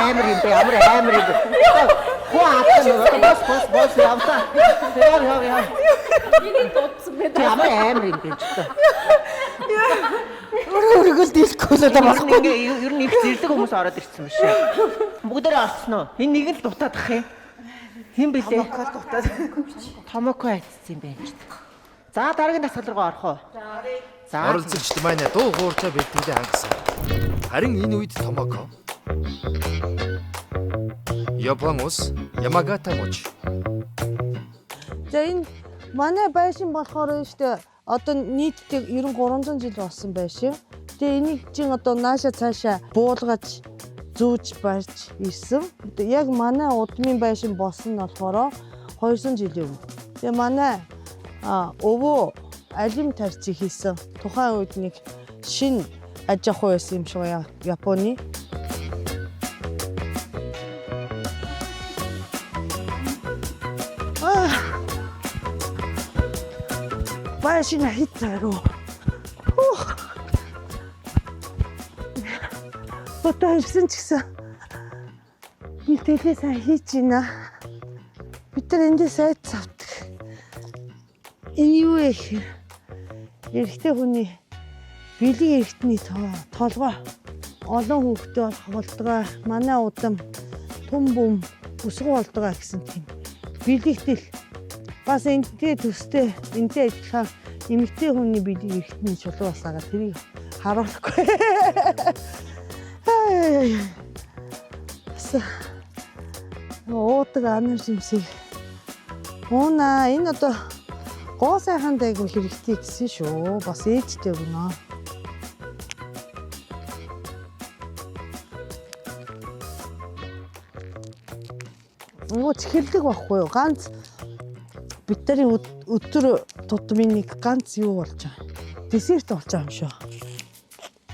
S2: Ямар юм бэ? Ямар амар юм бэ? Хөө атсан бос яваа. Яа.
S4: Миний дуудсан бэ.
S2: Ямар амар юм бэ ч гэдэг.
S3: Өөрөөгөө дийлэхгүй л байгаа
S2: Ер нь ер нь их зэрлэг хүмүүс ороод ирсэн юм шиг. Бүгдээрээ орсон уу? Энэ нэг л дутаад ах юм. Хэн бэлээ?
S3: Томоко дутаад.
S2: Томоко айтсан юм байна. За дараагийн дасгал руу орох уу? За.
S1: Оролцогчд маань дуу хуурчаа бэлтгэлээ хангасан. Харин энэ үед Томоко Япон ус Ямагата муж.
S11: За энэ манай байшин болохоор нь штэ одоо нийтдээ ер нь 300 жил болсон байшин. Тэгээ энийг чинь одоо нааша цаашаа буулгаж зүүж барьж ирсэн. Яг манай удмын байшин болсон нь болохоор 200 жилийн өмнө. Тэгээ манай өвөө алим тарчиг хийсэн. Тухайн үед нэг шин аж ахуй байсан юм шиг Японы. Байшин хийцээрөө. Одоо ирсэн ч гэсэн мэдээлэл сайн хийж байна. Бид нар эндээс айд завдаг. Энэ юу вэ гэхээр эрэгтэй хүний бэлэг эрэгтний толгой олон хүүхдээ болох болдгоо манай удам түн бүм өсгөө болдгоо гэсэн тийм бэлэгтэл бас энтэй төстэй энтэй адилхан эмэгтэй хүний бэлэг эрэгтний чулуу басаагаа тэрийг харуулахгүй. Уудаг анар жимсийг ууна энэ одоо гоо сайхан дайгуу хэрэгтэй гэсэн шүү. Бас ээжтэй өгнө. Өө чихэрлэг байхгүй юу? Ганц бидний өдөр тутмын нэг ганц юу болж байгаа. Десерт болж байгаа юм шүү.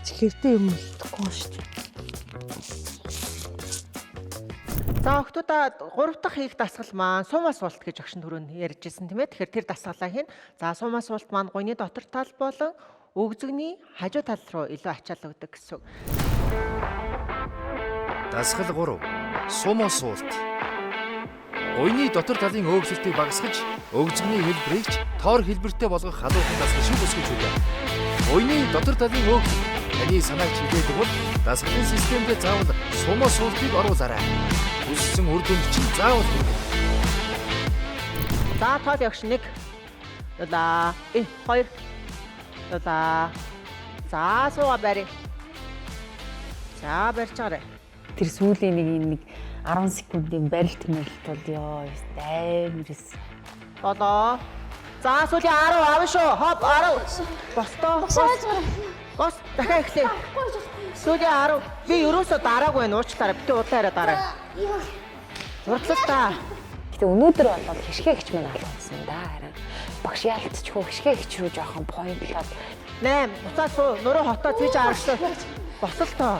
S11: Чихэртэй юм ихгүй шүү дээ.
S2: За охтуудаа 3 дахь хийх дасгал маань сумаа суулт гэж огшин түрүүнд ярьжсэн тийм ээ. Тэгэхээр тэр дасгалаа хийн. За сумаа суулт маань гуйны дотор тал болон өгзөгний хажуу тал руу илүү ачаал өгдөг гэсэн.
S1: Дасгал 3. Сумаа суулт. Гуйны дотор талын өөгсөлтийг багасгаж, өгзөгний хэлбэрийг тоор хэлбэртэй болгох халуун дасгал шиг өсгөж үлээ. Гуйны дотор талын өөгсөлт таны санааг чиглэдэг бол дасгалын системдээ заавал сумаа суултыг оруулаарай. Үссэн үр дүнд чинь заавал хүргэнэ.
S2: За тоод явш 1. Дулаа. 2. Дулаа. За сууга барь. За барьчаарай.
S8: Тэр сүүлийн нэг 10 секундын барилт мэрэлт бол ёо амирс.
S2: 7. За сүүлийн 10 авна шүү. Хоп 10. Бостоо. Бос дахиад эхлэе. Сүүлийн 10. Би ерөөсөө дараагүй байна. Уучлаарай. Битээ удлаарай дараа. Зурдлаа та.
S8: Гэтэ өнөөдөр бол хишгэ гिच мань алгадсан да. Харин багш яалтчгүй хишгэ гिच рүү жоохон поинтлаад
S2: 8. Буцаад суу. Нуруу хотоо тийж аргачлаа. Босол тоо.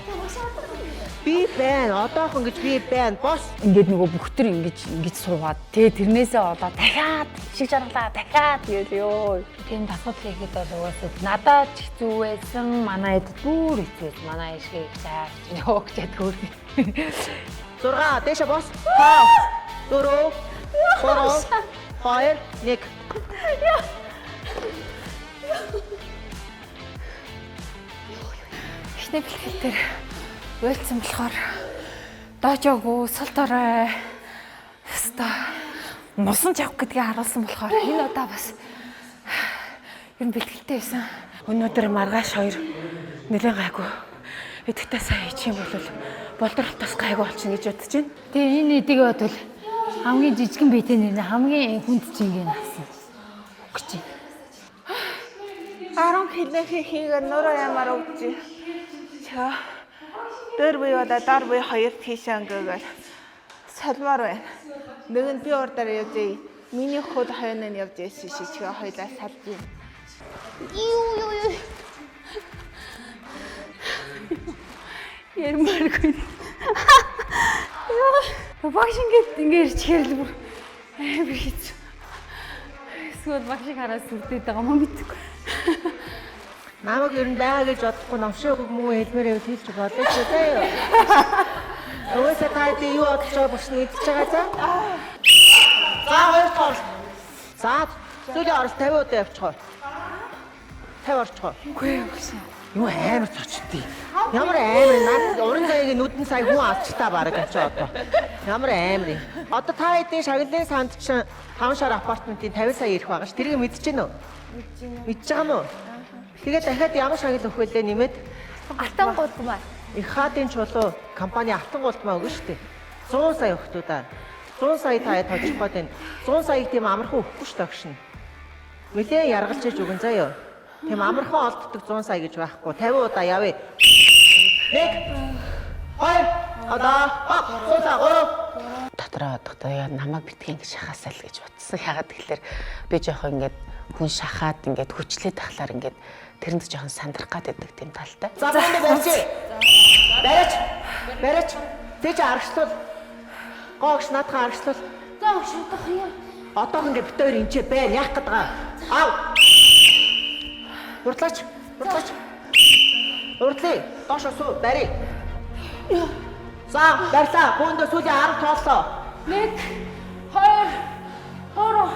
S2: Би байна. Одоохон гэж би байна. Бос.
S8: Ингээд нөгөө бүхтэр ингэж суугаад тэрнээсээ одоо дахиад шиг жаргалаа дахиад гээл ёо. Тийм дасгал хийхэд бол угаасаа надад ч хэцүү байсан. Манай эд бүр хэцүү байсан. Манай ишгээ заавч ёо гэж төрнө.
S2: 6. Дэше бос. 5. 4. 3. 2. 1.
S9: Эхний бэлтгэл дээр уйлцсан болохоор доожоогүй сул дорой. Хэвста мусан жавх гэдгийг харуулсан болохоор энэ удаа бас ер нь бэлтгэлтэй байсан. Өнөөдөр маргааш 2 нэлээд гайгүй. Эдгтээ сайн хийчих юм бол болдорлтоос гайгүй болчихно гэж бодож байна.
S4: Тэгээ энэ эдийг бодвол хамгийн жижигэн биетэй хамгийн хүнд жингээ авсан. Гэж байна.
S3: 10 кг хийгээ нуруу ямар өгч. Чаа. Дээр бие удаа дор бие хоёрт хийшээ ангаагаар салмаар байна. Нэг нь би урдаар явж Миний ход хойно нь явж байсан шиг чи хоёлаа салж юм.
S4: Юу. Ярмааргүй. Багш ингээд ирчихээр л бүр амар хэцүү. Эсвэл багшийг хараад сүрдээд байгаа юм мэдгүй.
S2: Намайг ер нь байгаа гэж бодохгүй номшиг муу хэлмээрээ хэлж болоо ч заяа. Өөсөө таад юу бодож байгаа бүсний идчихэж байгаа за. За хоёр тоор. За сүүлийн орол 50 удаа явчихоо. 50 орчихоо.
S4: Үгүй ээ.
S2: Юу амар цочтой. Ямар амар над уран зайг нүдэн сая хүн авчтаа бараг очоо одоо. Ямар амар юм. Одоо та хэдийн шагналын санд чинь 5 шар апартментын 50 сая ирэх байгаа ш. Тэрийг мэдэж гэнэ үү? Мэдж байгаа мó. Тэгээд дахиад ямар шагнал өгөх вүлээ нэмээд
S9: Алтан гудмаа.
S2: их хаатын чулуу компани алтан гудмаа өгнө штэ. 100 сая өгтөө даа. 100 сая таа точих гээд байна. 100 саяг тийм амархан өгөхгүй ш тогшин. Нилээ яргалж өгөн заяа. Тийм амархан олддог 100 сая гэж байхгүй. 50 удаа явъя. 1 2 одоо
S8: Дотроо одохдоо яа намайг битгий ингэ шахаасаа л гэж бодсон. Ягаад гэвэл би жоохон ингээд хүн шахаад ингээд хүчлээд тахлаар ингээд тэрэнд жоохон сандрах гад байдаг тийм талтай.
S2: За банд барьж. Барьж. Тэг чи аргачлал. Гоогш надхаа аргачлал.
S9: Гоогш удах юм.
S2: Одоо ингээд бит хоёр энэ ч байна яах гээд байгаа. Ав. Уртлаач. Уртлаа. Доошо суу барь. За, барьлаа. Бөөндөө сүүлийн 10 тооллоо.
S9: 1 2 3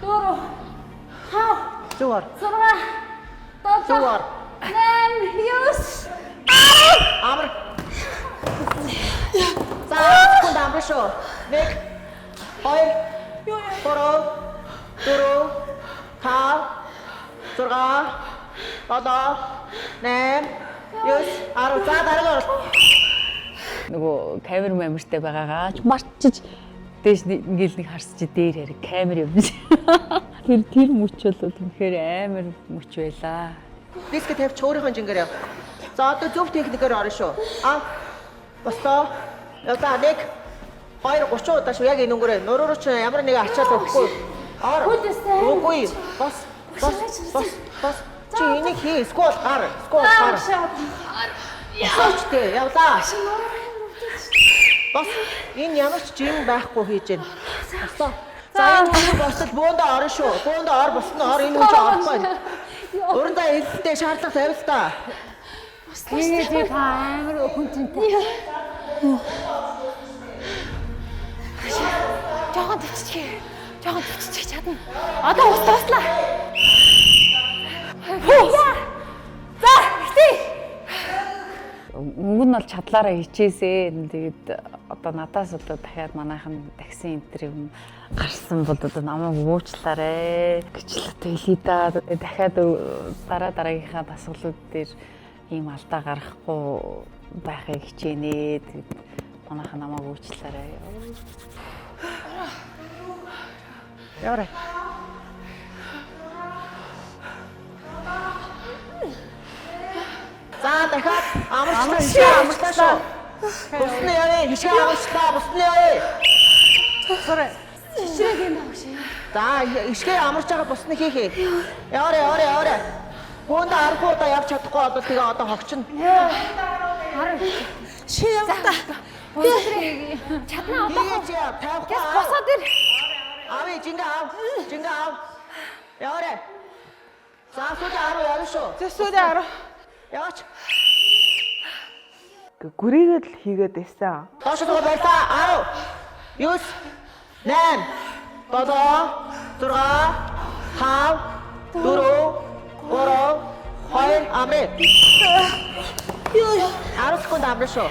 S9: 4 5
S2: Зүгээр.
S9: 6
S2: Зүгээр.
S9: 8 9
S2: Амар. За, секунд амар шүү. 1 2 3 4 5 6 7 8 9 10 за дараагаар
S8: Нөгөө камер мамиртай байгаагаа ч марчиж дээш ингээл нэг харсч дээр хэрэг камер явж. Тэр мөч бол үнэхээр амар мөч байлаа.
S2: Диск тавьч өөрийнхөө жингээр яв. За одоо зөв техникээр орно шүү. Бостоо. Яваа 1 2 30 удаа шүү яг энэ өнгөрөө. Нуруу ч ямар нэг ачаал өгөхгүй. Үгүй. Бос. Чи энийг хий. Скол гар. Яачтэй явлаа. Бос. Энэ ямар ч жим байхгүй хийж байна. Бостоо. За энэ хүн босол бөөндөө орно шүү. Бөөндөө ор босно ор энэ хүн орохгүй. Урандаа элдэлтэй шаардлага тавил та.
S9: Тэгээд амар хүнтэнтэй. Жаахан төвччих чадна. Одоо ууслаа. За, ихтэй.
S8: Мөнгө нь бол чадлаараа хичээсээ. Тэгээд одоо надаас одоо дахиад манайхан такси энтер юм гарсан бол одоо намайг уучлаарай гэж л одоо хэлээ да. Дахиад дараагийнхаа дасгалууд дээр ийм алдаа гарахгүй байхыг хичээнэ. Тэгээд манайхан намайг уучлаарай.
S2: Яваарай. За дахиад амарчлаа шүү. Бусны явъя, хишээ амарчлаа, бусны явъя. Сорой.
S9: Чичрэг юм багш.
S2: За, ишгээ амарч байгаа бусны хийхээ. Яваарай. Бөөндөө 10 удаа явж чадахгүй бол тэгээ одоо хогчно.
S9: Чи яваа. Би чадна одоо. Гэс босоод ир.
S2: Ави жингээ аав. Яваарай. За сүүлийн 10 явна шүү.
S3: Сүүлийн 10.
S2: Яваач.
S10: Гүрийгээд л хийгээд байсан.
S2: Доошо байлаа. 10 9 8 7 6 5 4 2 амрэ. 10 секунд амрэ шүү.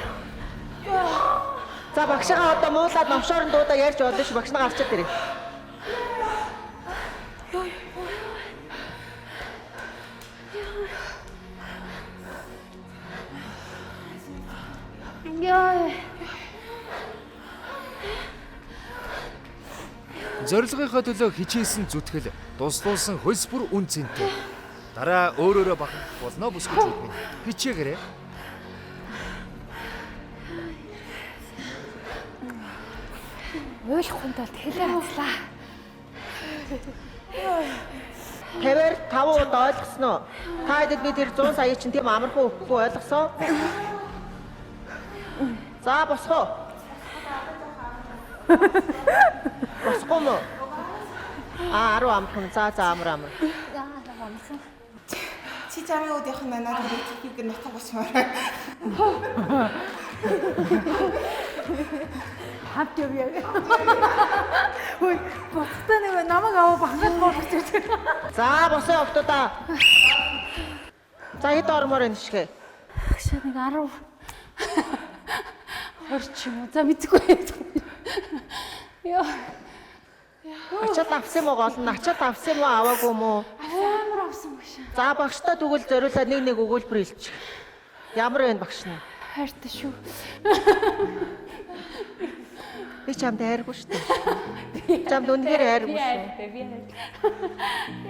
S2: За багшгаа одоо муулаад номшоор нь дуудаа ярьж болно шүү. Багш нар гарчаад ирээ.
S1: Зорилгынхаа төлөө хичээсэн зүтгэл дуслуулсан хөлс бүр үн цэнтэй. Дараа өөрөөрөө бахах болно бүсгүйчүүд минь. Хичээгээрэй.
S9: Ойлгохын тулд хэлээ хацлаа.
S2: Тавар 5 удаа ойлгосон уу? Та хэд би тэр 100 сая чинь тийм амархан өгөхгүй ойлгосон? За босгоо. Босгоо мó. 10 амархан. За амар.
S3: Чи чамын үдийнх нь надад хэлхийг нутаг босмоор.
S9: Хамт явъя. Хөөе, боцтой нэг намайг аваа хангад боолгож ирдэг.
S2: За босоо октодаа. За хэд ормоор энэ шигэ.
S9: Агшаа нэг 10 20 ч юм уу. За мэдгүй. Яа.
S2: Ачаад авсан мó гол нь ачаад авсан мó аваагүй мó.
S9: Амар авсан гэж.
S2: За багштай тэгвэл зориулаад нэг өгүүлбэр хэлчих. Ямар вэ багш нь?
S9: Хайртай шүү.
S2: Би чамд хайргүй шүү дээ. Чамд үнээр хайргүй шүү.
S9: Би хайртай.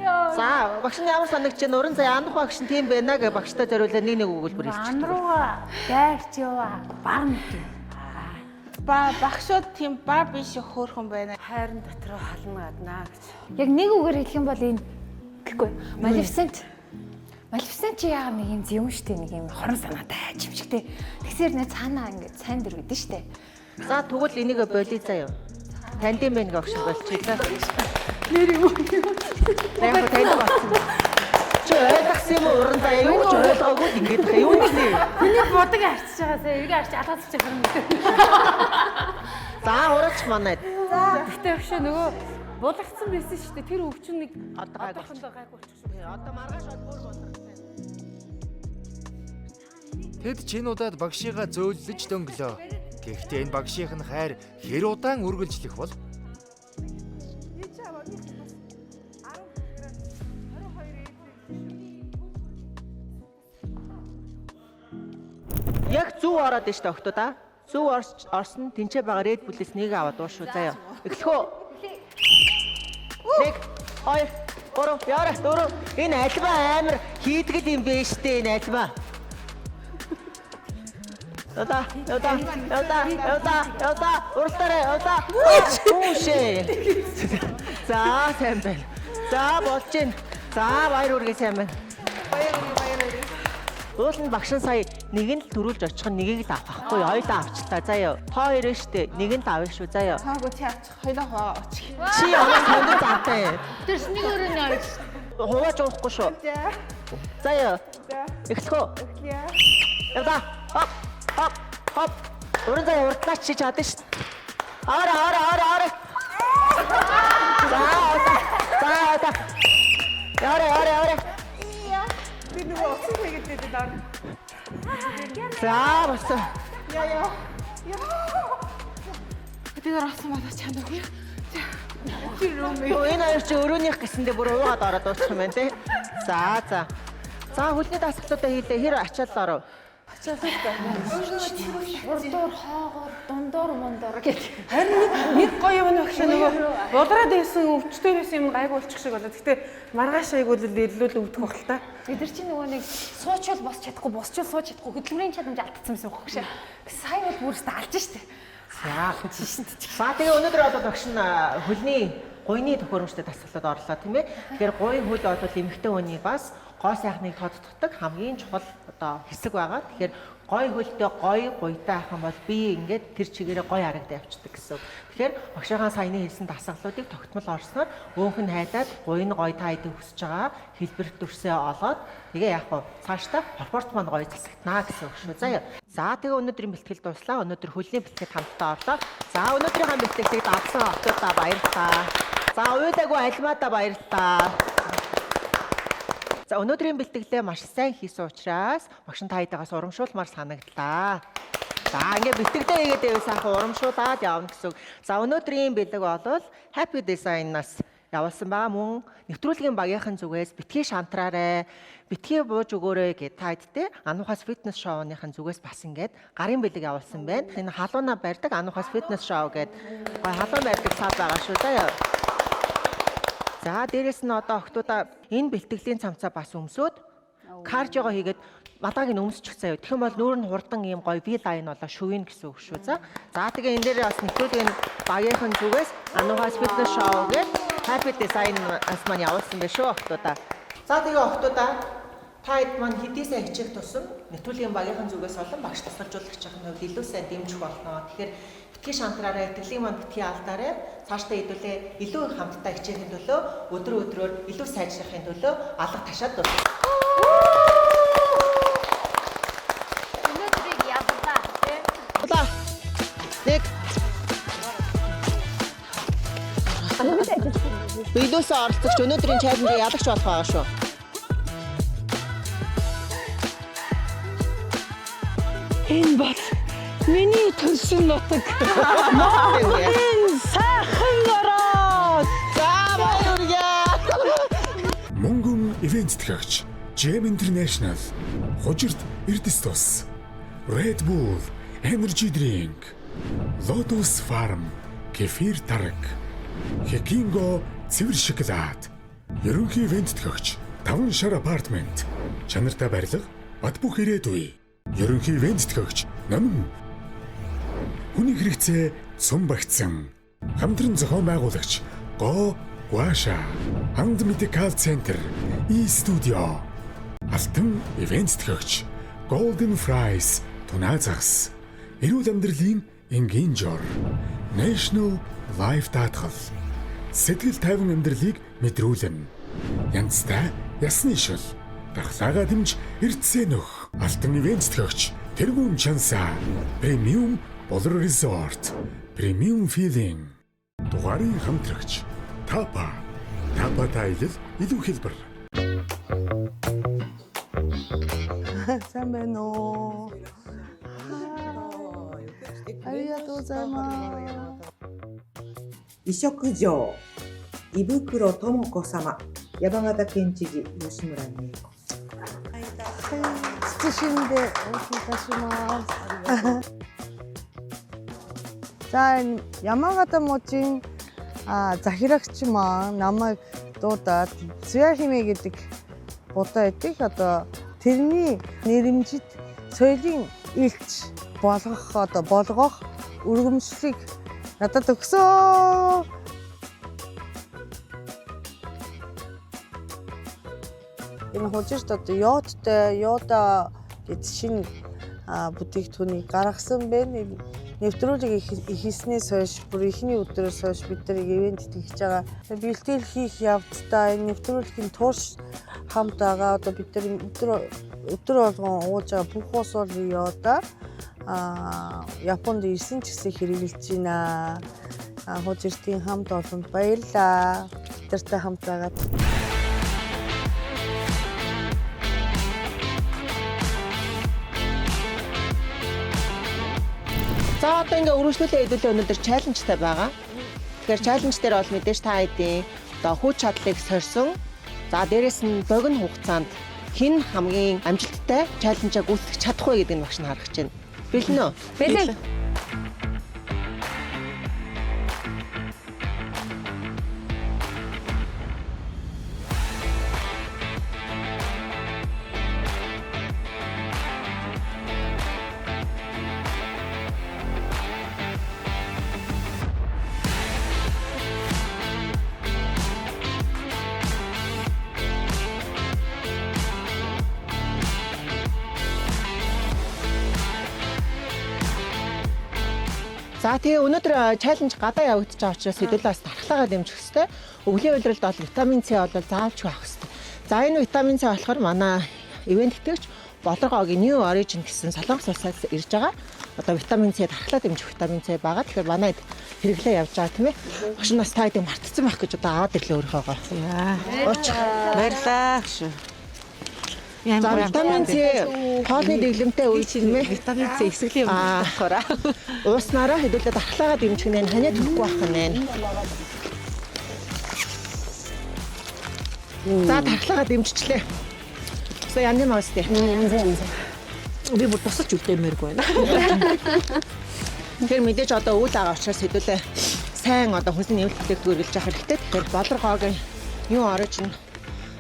S9: Яа.
S2: За багш нь ямар санагч чинь уран зай андах багш нь тийм байна гэ багштай зориулаад нэг өгүүлбэр хэлчих.
S9: Анрууга дайрч яваа. Бар мэдээ.
S3: Багшууд тийм бар биш хөөрхөн байна.
S9: Хайрын дотроо хална гаднаа гэж. Яг нэг үгээр хэлэх юм бол энэ гэхгүй. Малефисент чи яагаад нэг юм юм штэ нэг юм хорон санаатай жимшигтэй. Тэгсээр нэ цаанаа ингээд сайн дэр гэдэг штэ.
S2: За тэгвэл энийг болий заяа. Танд юм байна гэж болчихлоо.
S9: Нэр юм.
S2: Яг танд болсон. Чи ойлгосон юм уран зай юу ч ойлгоогүй ингэж юу юм бэ?
S9: Миний бодог арчиж байгаасаа эргээ арчиж алгацчих юм.
S2: За ураач манайд.
S9: Гэхдээ өгшөө нөгөө булгацсан байсан шүү дээ. Тэр өвчин нэг
S2: одоохондоо гайгүй болчихсон. Одоо маргааш бүр болчихсон.
S1: Тэд чинуудад багшигаа зөөлөж дөнгөлөө. Гэхдээ энэ багшийнх нь хайр хэр удаан үргэлжлэх бол?
S2: Яг зүв ороод нь штэ октодаа. Зүв орсон тэнцээ байгаа Red Bull-с нэг аваад дуушгүй заяа. Эхлэхөө. 1 2 3 яарах 4 энэ альба амар хийдгэл юм бэ штэ энэ альба. Яваа. Уралдаарай. Үушээ. За сайн байна. За болж гин. За баяр үргээ сайн байна. Баяр. Уулын багш нь сая нэг нь л төрүүлж очих нь нэгийг л авах байхгүй хоёулаа авчлаа заяа. Та хоёр штэ нэг нь л авъя шүү заяа.
S3: Таагүй чи авчих хоёулаа хуваа очих.
S2: Чи ямар сонгож завтай.
S9: Тэрс нэг өрөөний авч.
S2: Хуваач уухгүй шүү. Заяа. Эхлэхөө. Яваа. Хоп. Уран зай урдлаач чи чадсан шүү. Ара. За. Яра.
S3: Би нөгөө оцсон хийгээд даа.
S2: За босоо.
S3: Яа. Би орсон байна чанаагүй.
S2: Энэ хоёр чи өрөөнийх гэсэндээ бүр уугаад ороод уучих юм байна те. За. За хөлний дасгалуудаа хийлээ. Хэр ачаал оров.
S9: Урдуур хоогоор дундуур мондор гэдэг.
S6: Харин нэг гоё юм багш нөгөө болроод байсан өвчтөөр байсан юм гайгүй болчих шиг болоо. Гэтэ маргааш айгуул ирлүүл өвдөх бах л та.
S9: Бид нар чинь нөгөө нэг суучвал босч чадахгүй, босчвал сууж чадахгүй хөдөлмөрийн чадамж алдсан байсан бохогш. Сайн бол бүрстэ алж штэ.
S2: За тэгээ өнөөдөр одоо багш нь хөлний гуйны төхөөрөмжтэй дасгалууд орлоо тийм ээ. Тэгэхээр гуйн хөл бол эмэгтэй хүний бас гоо сайхныг тодтогдог хамгийн чухал одоо хэсэг байгаа. Тэгэхээр гой хөлтэй гуйтай ах юм бол би ингээд тэр чигээрээ гой харагдаа явчихдаг гэсэн. Тэгэхээр багшийнхаа саяны хэлсэн дасгалуудыг тогтмол орсноор өөнх нь хайлаад гуйн гой та хэдийн хүсэж байгаа хэлбэрт дүрсээ олоод тэгээ яг хаа цаашдаа пропорт маань гой засагтнаа гэсэн үг шүү. За тэгээ өнөөдрийн бэлтгэл дуслаа. Өнөөдөр хөлний бэлтгэл хамтдаа орлоо. За өнөөдрийн бэлтгэлийг давсан октодаа баярлалаа. За уйдаагүй альмаадаа баярлалаа. За өнөөдрийн бэлтгэлээ маш сайн хийсэн учраас багш та хайдагаас урамшуулмаар санагдлаа. За ингээд бэлтгэлээ хийгээд байвал сайхан урамшуулаад явна гэсэн үг. За өнөөдрийн бэлэг бол Happy Design-аас явуулсан байгаа мөн нэвтрүүлгийн багийнхан зүгээс битгий шантраарэ, битгий бууж өгөөрэй гэд та хэдтэй Анухаас фитнес шоуныхын зүгээс бас ингээд гарын бэлэг явуулсан байна. Энэ халууна барьдаг Анухаас фитнес шоу гэд гой халуун барьдаг цаад байгаа шүү заяа. За дээрэс нь одоо охтуудаа энэ бэлтгэлийн цамцаа бас өмсөөд кардиогоо хийгээд мадааг нь өмсчихсэн. Тэгэх юм бол нүүр нь хурдан ийм гоё V line болоо шүвэн гэсэн үг шүү. За тэгээ энэ дээр бас нэвтрүүлгийн багийнхан зүгээс Анухаас фитнес шоу гээд Happy Design-аас маань явуулсан байх шүү охтуудаа. За тэгээ охтуудаа та хэд маань хэдий сайн хичээх тусам нэвтрүүлгийн багийнхан зүгээс олон багш тасгалжуулагчийн хувьд илүү сайн дэмжих болно. Тэгэхээр битгий шантраараа, итгэлийн маань битгий алдаарай. Цаашдаа хэдүүлээ илүү хамтдаа хичээхийн төлөө өдрөөр илүү сайжрахын төлөө алга ташаад дуусна.
S9: Өнөөдрийг ядлаа тийм.
S2: Нэг Биелүүсээ оролцогч өнөөдрийн чаленжийг ялагч болох байгаа шүү.
S11: Энэ бол миний төлсөн нутаг. Энэ сайхан ороод.
S12: Mongol Events төгч Gem International, Хожирт Эрдэс тус, Red Bull, Energy Drink, Lotus Farm, Кефир Тараг, Хекинго цэвэр шоколад, ерөнхий ивент төгч 5 шар апартмент, чанартай барилга, бат бөх ирээдүй, ерөнхий ивент төгч Намн, хүний хэрэгцээ цум багтсан, хамтран зохион байгуулагч Го Гуаша, Анд Медикал Центр, E-Studio, Алтан ивент төгч Golden Fries, Тунаа загас, эрүүл амьдралын Engine, National Life даатгал, сэтгэл тайван амьдралыг мэдрүүлэн, янзтай ясны шил, дархлаагаа дэмж эрдсээ нөх, алтан ивент төгч тэргүүн чансаа, премиум болор резорт, премиум филинг, дугарын хамтрагч, Тапа, Тапа тайлал илүү хэлбэр.
S11: Сайн байна уу? Аригаtou гозаимасу.
S13: 移植嬢伊袋智子様、山形県知事吉村美恵子。
S11: 謹んでお聞きいたします。За Ямагата мужийн захирагч маань намайг дуудаад Цвя химээ гэдэг удаа идэх одоо тэрний нэрэмжит соёлын илч болгох өргөмжлөлийг надад өгсөн. Энэ хожирт одоо Yoda гэж шинэ бүтээгдэхүүнийг гаргасан байна. Нэвтрүүлэг хийснээс хойш бүр эхний өдрөөс хойш бид нар ивент хийж байгаа. Бэлтгэл хийх явцдаа энэ нэвтрүүлгийн турш хамт байгаа. Одоо бид нар өдөр болгон ууж байгаа бүх ус бол Yoda Японд ирсэн ч гэсэн хэрэгжилж байна. Хожиртын хамт олонд баярлалаа. Бидэртэй хамт байгаад.
S2: За одоо ингээ өргөжлүүлээ хэдүүлээ өнөөдөр чаленжтай байгаа. Тэгэхээр чаленж дээр бол мэдээж та хэдийн одоо хүч чадлыг сорьсон. За дээрэс нь богино хугацаанд хэн хамгийн амжилттай чаленжаа гүйцэтгэж чадах вэ гэдэг нь багш нь харах гэж байна. Бэлэн үү?
S8: Бэлэн.
S2: За тэгээ өнөөдөр чаленж гадаа явагдаж байгаа учраас хэдүүлээ бас дархлаагаа дэмжих хэрэгтэй. Өвлийн улиралд бол витамин С бол заавч авах хэрэгтэй. За энэ витамин С болохоор манай ивент тэтгэгч Болоргоогийн New Origin гэсэн солонгос улсаас ирж байгаа. Одоо витамин С дархлаа дэмжих витамин С байгаа. Тэгэхээр манайд хэрэглээ явж байгаа тийм ээ. Багш нас та хэдийг мартцсан байх гэж одоо аваад ирлээ өөрийнхөөгоо.
S6: Баярлалаа.
S2: За витамин С хоолны дэглэмтэй үе тийм ээ.
S6: Витамин С эсрэлийн болохоор
S2: ууснараа хэдүүлээ дархлаагаа дэмжих нь ханиад өгөхгүй байх нь. За дархлаагаа дэмжчихлээ. За янз маас тий.
S8: Янз.
S2: Би бүр тусалж үлдээмээргүй байна. Тэгэхээр мэдээж одоо үйл байгаа учраас хэдүүлээ сайн одоо хүнсний нэмэлт бүтээгдэхүүн үргэлж авах хэрэгтэй. Тэгэхээр Болоргоогийн New Origin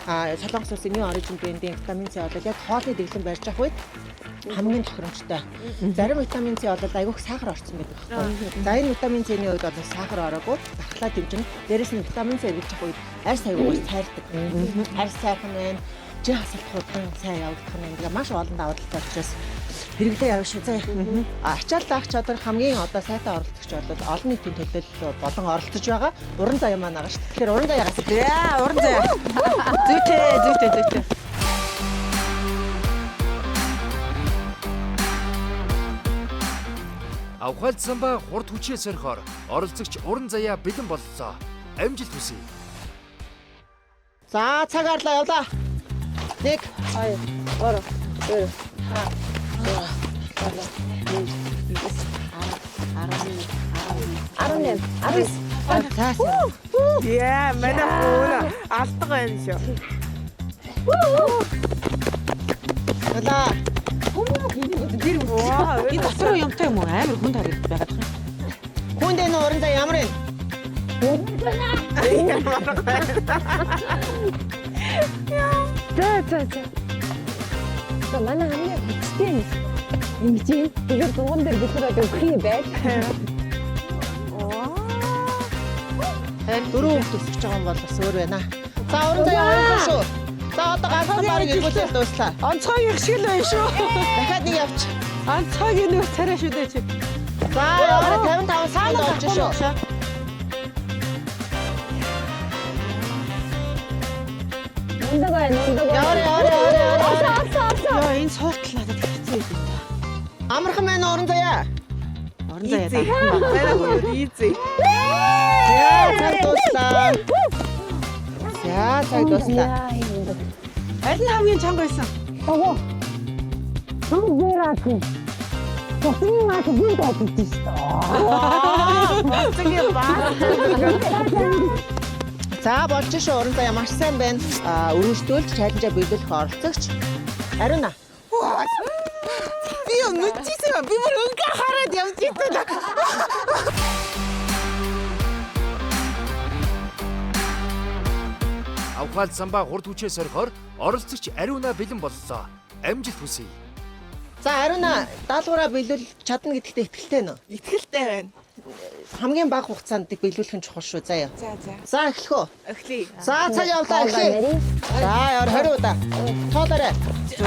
S2: солонгос улсын New Origin брендийн витамин С бол яг хоолны дэглэм барьж авах үед хамгийн тохиромжтой. Зарим витамин С бол айгүйх сахар орсон байдаг байхгүй. За энэ витамин С-ний үед бол сахар ороогүй дархлаа дэмжинэ. Дээрээс нь витамин С гэж явах үед арьс аягүй цайрдаг. Арьс сайхан байна. Жин хасалт худан сайн явагдах нь ингээ маш олон давуу талтай учраас хэрэглээ явна шүү. За ачааллах чадвар хамгийн одоо сайтай оролцогч бол олон нийтийн төлөөлөл болон оролцож байгаа уран заяа маань байгаа шүү. Тэгэхээр уран заяагаас уран заяа. Зүйтэй.
S1: Авхаалт самбаа хурд хүчээ сорихоор оролцогч уран заяа бэлэн боллоо. Амжилт хүсье.
S2: За цаг арлаа явлаа. 1 2 3 4
S10: Яа, манай хөөе алдаг байна шүү.
S2: Ялаа.
S6: Энэ дотроо юмтай юм уу? Амар хүнд харагдаж байгаа юм.
S2: Хүнд энэ уран заяа ямар вэ?
S8: За манай хамгийн хүчтэй ингэж тэгээд дугуун дээр бид нар одоо өгөх юм байл.
S2: Дөрөв хүүхд өсөж байгаа юм бол бас өөр байна. За уран заяа авах шүү. За одоо ганцхан баг иргүүлэл дууслаа.
S6: Онцгой их шиг л байна шүү.
S2: Дахиад нэг явч.
S6: Онцгойг нэг царай шүү дээ чи.
S2: За 55 сая болж шүү.
S8: Ундаг байна.
S2: Яа энэ суугтал надад хэцүү юм да. Амархан байна уран заяа. Уран заяа да.
S10: Баяраа ийзээ.
S2: Цаг дуслаа. Цаг дуслаа.
S6: Аль нь хамгийн чанга байсан?
S8: Тагоо. Бүгээрээ. Тохны маа бүгд тавьчих шүү.
S2: За болж шүү уран заяа маш сайн байна. Өргөжтүүлж чаленжаа биелүүлэх оролцогч Ариуна.
S3: Би нүчээсээ би бүр өнгө хараад явж ийтээ.
S1: Авхаалт самбаа хурд хүчээ сорихоор оролцогч Ариуна бэлэн боллоо. Амжилт хүсье.
S2: За Ариуна даалгавраа биелүүл чадна гэдэгтээ итгэлтэй нөө.
S3: Итгэлтэй байна.
S2: Хамгийн бага хугацаанд биелүүлэх нь чухал шүү. За. За эхлэх үү?
S3: Эхлэе.
S2: За цаг явлаа эхлэе. За 20 удаа. Тоолоорой.
S8: 7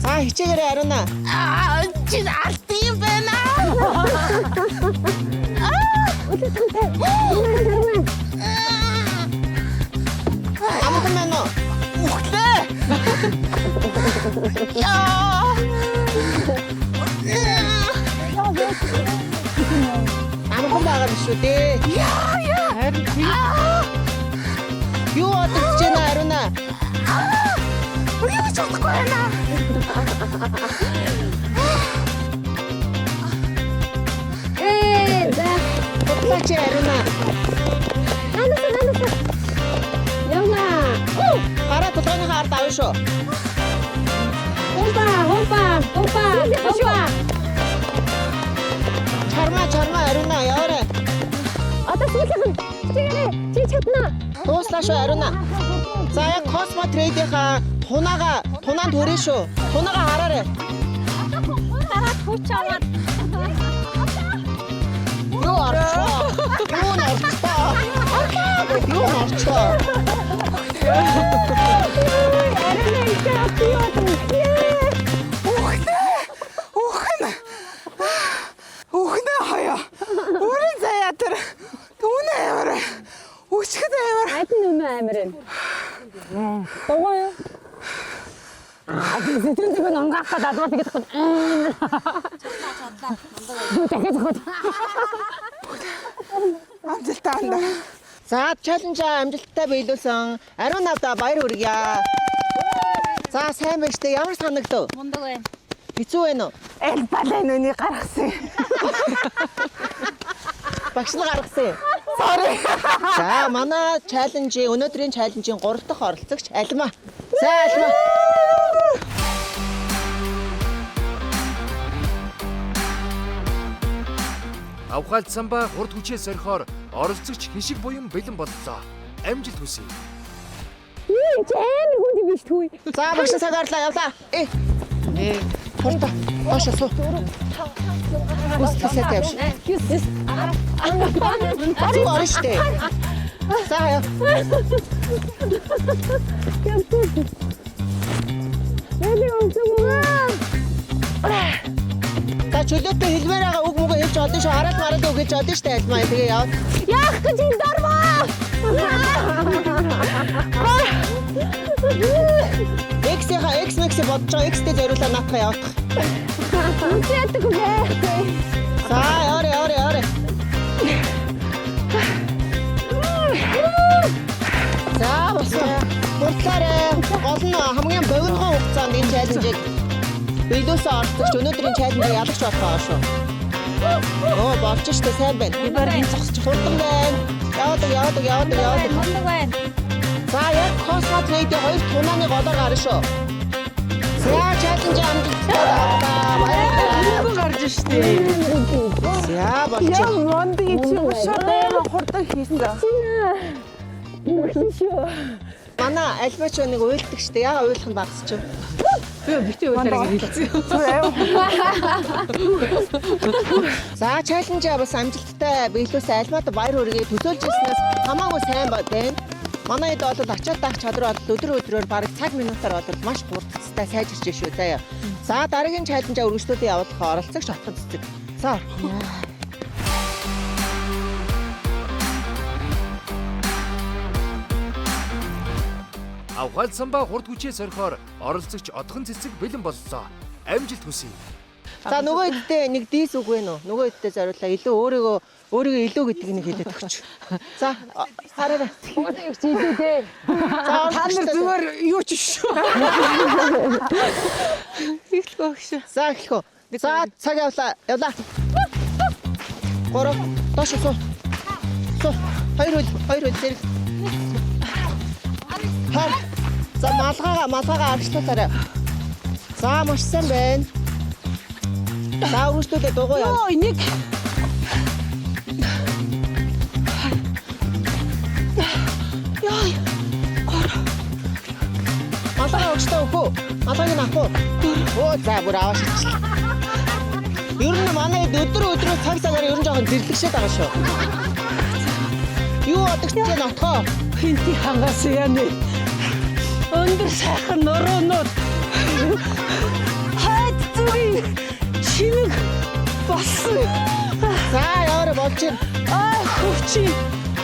S2: За хичээгээрэй Ариуна.
S3: Чи алт юм байна.
S2: Амархан байна уу?
S3: Үхлээ. Яа.
S2: Амархан байгаа биш үү дээ.
S3: Яа.
S2: Харин юу бодож байна Ариуна?
S3: Юу ч бодохгүй байна.
S2: Бодлооч Ариуна.
S8: Явна.
S2: Хараа толгойн хард авна шүү.
S8: Хомпа.
S2: Чарма Ариуна яваарай.
S8: Одоо сүүлхэн. Чи чадна.
S2: Дууслаа шүү Ариуна. За яг Cosmo Trade-ийнхаа тунаанд хүрээ шүү. Тунаага хараарай.
S8: Хараад хүч аваад.
S2: Юу орчоо?
S3: Ухна хаяа. Уран заяа тэр түүнэ яваа. Үсгэд яваа.
S8: Айдын өмнө амир юм. Тагоо юу? Зэтэн зэгэн онгаах гэдэг адваа тэгээд хөө.
S3: Амжилттай андаа.
S2: За чаленжаа амжилттай биелүүлсэн Ариунада баяр хүргье. За сайн байж тээ ямар санагдав?
S8: Мундаг байна.
S2: Хэцүү байна уу?
S3: Эл балайн үний гаргасан.
S2: Багш нь гаргасан.
S3: Sorry.
S2: За манай өнөөдрийн чаленжийн 3 дахь оролцогч Алима. За Алима.
S1: Авхаалт самбаа хурд хүчээ сорихоор оролцогч хишиг буян бэлэн боллоо. Амжилт хүсье.
S8: Амар хүн биш түүй.
S2: За багш цагаарлаа явлаа. Хурд доош суу. Үстэсээ тавьш. Зүг орно штэ. За яа. Та чөлөөтэй хэлмээр байгаа үг мөгөө хэлж олно шүү. Хараад мараад үг хэлж олно штэ альмаа. Тэгээ яа.
S8: Яах гэж энэ дормоо.
S2: X бодож байгаа. X-тэй зориулаа наатах явах.
S8: Үнэтэй үгүй.
S2: За яваа. За босоо. Хурдлаарай. Гол нь хамгийн богино хугацаанд энэ чаленжийг биелүүлсэн оролцогч өнөөдрийн чаленжийг ялагч болох шүү. Болж штэ сайн байна. Би баг энэ зогсож хурдан байна. Яваад.
S8: Хондог байна.
S2: За яг Cosmo Trade-ийн хоёр тунааны голоор гарна шүү. За чаленж амжилттай
S3: гарч штэ.
S2: За болчих.
S3: Мондыг чи шууд хурдан хийсэн.
S2: Манай альбач нэг уйлдаг штэ. Яга уйлах нь багс ч юм.
S3: Битээ уйлараа хэлсэн.
S2: За чаленж бас амжилттай биелүүлсэн альбаат баяр хүргэе төсөөлж ирснээс хамаагүй сайн байна. Манай хэд бол ачаад даах чадвар бол өдрөөр бараг цаг минутаар бол маш хурдтай сайжирч шүү заяа. За дараагийн чаленжаа үргэлжлүүлэн явуулах оролцогч отгон цэцэг. За.
S1: Авхаалт самбаа хурд хүчээ сорихоор оролцогч отгон цэцэг бэлэн боллоо. Амжилт хүсье.
S2: За нөгөө хэдтэй нэг дийс үг вэ нөө. Нөгөө хэдтэй зориулаа илүү өөрийгөө илүү гэдэг нэг хэлээд өгч. За хараарай.
S8: Өөрөө их зүйдээ дээ.
S2: За
S3: та нар зүгээр юу ч шүү.
S2: Эхлэхгүй шүү. За эхлэхгүй. За цаг явлаа. 3 доош суу. Хоёр хөл зэрэг. За малгайгаа арчлуулаарай. За маш сайн байна. За үргэлжлүүлээ дугуй яа.
S3: Йоо нэг. Яа.
S2: Малгай өгчтэй өгөө. Малгайг нь авах уу? За бүр аваач. Ер нь манай өдрөө цаг цагаар ер нь жоохон зэрлэгшээд байгаа шүү. Юу одогч чинь нотхоо.
S3: Хинти хангаас яаны. Өндөр сайхан нуруунууд. Хайд зүгийн чимэг болсон.
S2: За яваарай болж байна.
S3: Хөвчи.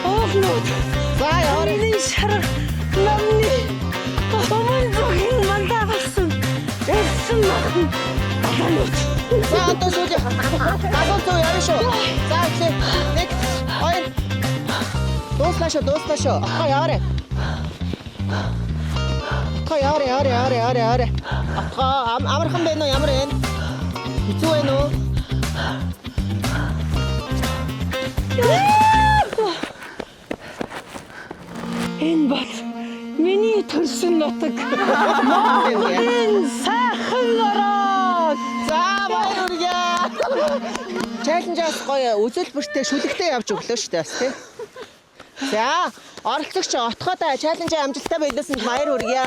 S3: Оогнууд.
S2: За яваарай.
S3: Энэ шарах намны. Омон зүгийн мандаа болсон. Эссэн махан. Агаанууд.
S2: За одоо сүүлийн агуу зөө яваа шүү. За эхлэе. 1 2 Дууслаа шүү. Ахаа яваарай. Яваарай. Ахаа амархан байна уу? Ямар байна? Хэцүү байна уу?
S3: Энэ бол миний төрсөн нутаг. Энэ сайхан ороо.
S2: За баяр хүргэе. Чаленжаас гоё үзэлбэртэй шүлэгтэй явж өглөө шүү дээ бас тий. За оролцогч отгоодаа чаленжаа амжилттай биелүүлсэнд баяр хүргэе.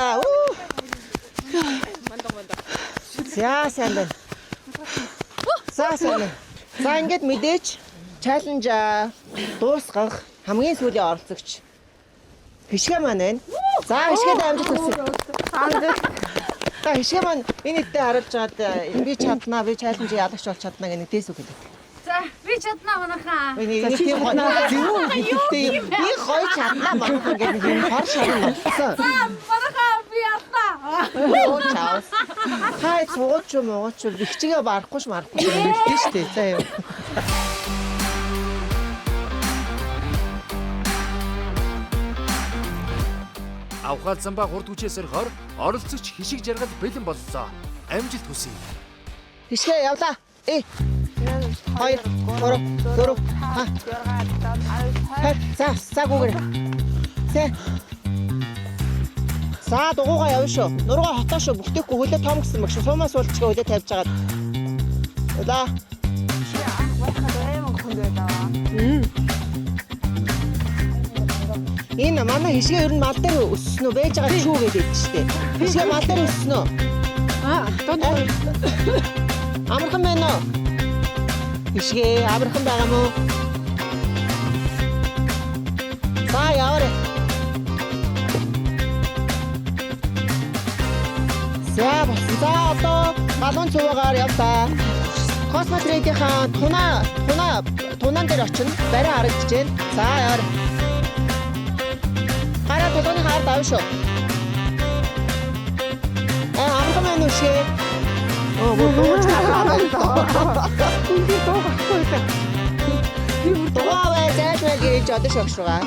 S2: За сайн байна. За ингээд мэдээч чаленж дуусгах хамгийн сүүлийн оролцогч Хишгэ маань байна. За хишгэд амжилт хүсье. За хишгэ маань энэ хэдтэй харуулж байгаад би чаднаа, би чаленж яалагч болж чаднаа гэх нэг дэс үг хэлээ.
S9: За би чаднаа манайхаа.
S2: Нэг тийм юу хэлдэг. Би гоё чаднаа манайхаа гэх нэг хор шарн болсон.
S9: За манайхаа би алдаа.
S2: Оо чаус. Хай цууч бихчигээ барахгүй хэлдэг шүү дээ. За юу.
S1: Авхаалт самбаа хурд хүчээ сорихоор оролцогч хишиг жаргал бэлэн боллоо. Амжилт хүсье.
S2: Хишгэ явлаа. 2 3 4 5 За гүгэр. За дугуйгаа явна шүү. Нургаа хотоо шүү. Бүхтэйхгүй хөлөө том гэсэн мэгш. Суумаас уулчгаа хөлөө тавьж агаад. Улаа.
S10: сайхан байлаа.
S2: Энэ манай хишгээ ер нь мал дээр өссөн үү? Бэж байгаа шүү гэдэг штеп. Хишгээ мал дээр өссөн үү? Амархан байна уу? Хишгээ амархан байгаа мó? За яваарай. За одоо галуун цуваагаар явлаа. Космотрейдийнхаа тунаан дээр очино. Барай харагдаж байна. За яваарай. Хараа тулууны хаар давь шүү. Амархан байна уу шээ? Бууж хаа. Үнэн доо баггүй л. Доо зайлшгүй гэж одоо шогшроо.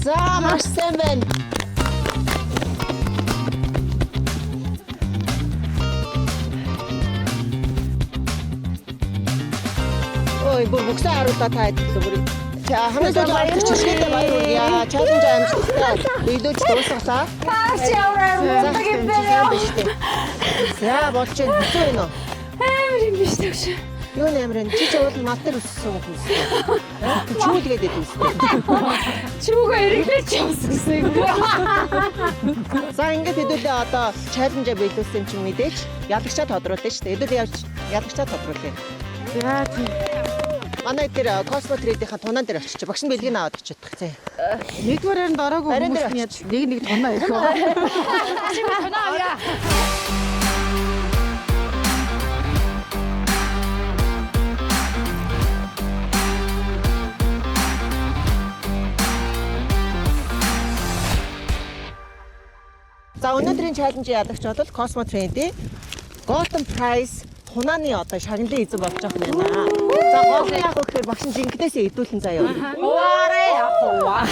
S2: За маш сайн байна. Ой, бүгсээ харуултаа та хэдэлээ бүр. Хамгийн сүүлд баяр чишгээтэй баяр үргье. Чаленж амжилттай. Биелүүч дуусгалаа.
S9: Маш яваа мундаг юм байна.
S2: За болж байна. Хэцүү байна уу?
S9: Амар юм биш тэгш.
S2: Юу нэмэр энэ чи уул мал дээр өссөн хүмүүс. Чүүлгээд өссөн.
S9: Чүүгээ эрэглэж явсан гэсэн.
S2: За ингээд хэдүүлээ одоо чаленж биелүүлсэн чинь мэдээж ялагчаа тодруулсан шүү дээ. Хэдүүлээ явж ялагчаа тодруулъя.
S10: Яа тийм.
S2: Манай дээр космотрейдийнхаа тунаан дээр очиж багш нь бэлгийг аваад очиодох зэ.
S6: Нэгдүгээр нь дараагүй хүмүүс нэг тунаа ирэх.
S9: Тунаа авъя.
S2: За өнөөдрийн чаленж яалагч бол космотрейдийн Golden Prize хунааны одоо шагналын эзэн болж байгаа юм байна. За гол нь яг гэхээр багш жинкнээсээ идүүлэн заяа.
S9: Уаарай яваа.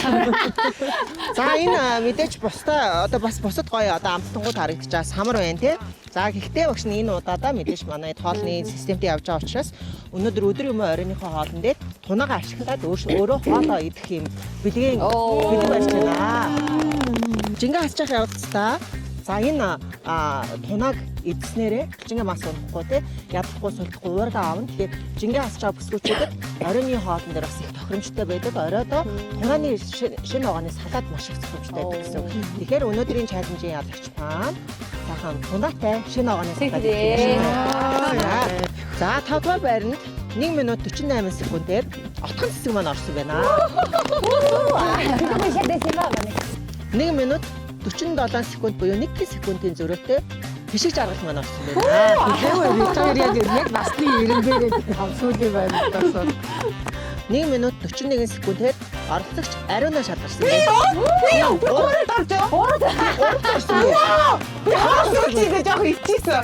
S2: За энэ мэдээж бусдаа одоо бас бусад гоё одоо амттангууд харагдчихаа самар байна тий. За гэхдээ багш энэ удаадаа мэдээж манай хоолны системтэй явж байгаа учраас өнөөдөр өдөр юм оройныхоо хоолн дээр тунаага ашиглаад өөрөө хоолоо идэх юм бэлэг барьж байна. Жингээ хасчих явцдаа. За энэ тунааг эдснээрээ жингээ мас унахгүй тий ядахгүй сулдахгүй уурга аавна. Тэгэхээр жингээ хасчаа бүсгүүчүүдэд оройны хоолн дээр бас их тохиромжтой байдаг. Оройдоо тунааны шинэ ногооны салаад маш их тохиромжтой байдаг гэсэн. Тэгэхээр өнөөдрийн чаленжийн ялагч маань сайхан тунаатай шинэ ногооны салаад хийх. За 5 дугаар байранд 1 минут 48 секундээр отхон цэцэг маань орсон байна. 1 минут 47 секунд буюу 1 секундын зөрөөтэй хишиг жаргал маань орсон байна.
S6: Хэлээгүй яг насны 90 дээр сүүлийн байрнаас
S2: 1 минут 41 секундэд оролцогч ариунаа шалгарсан байна. Өөрөө доржоо. Өөрөө дорсон. Хаасч ингэж яг ичээсэн.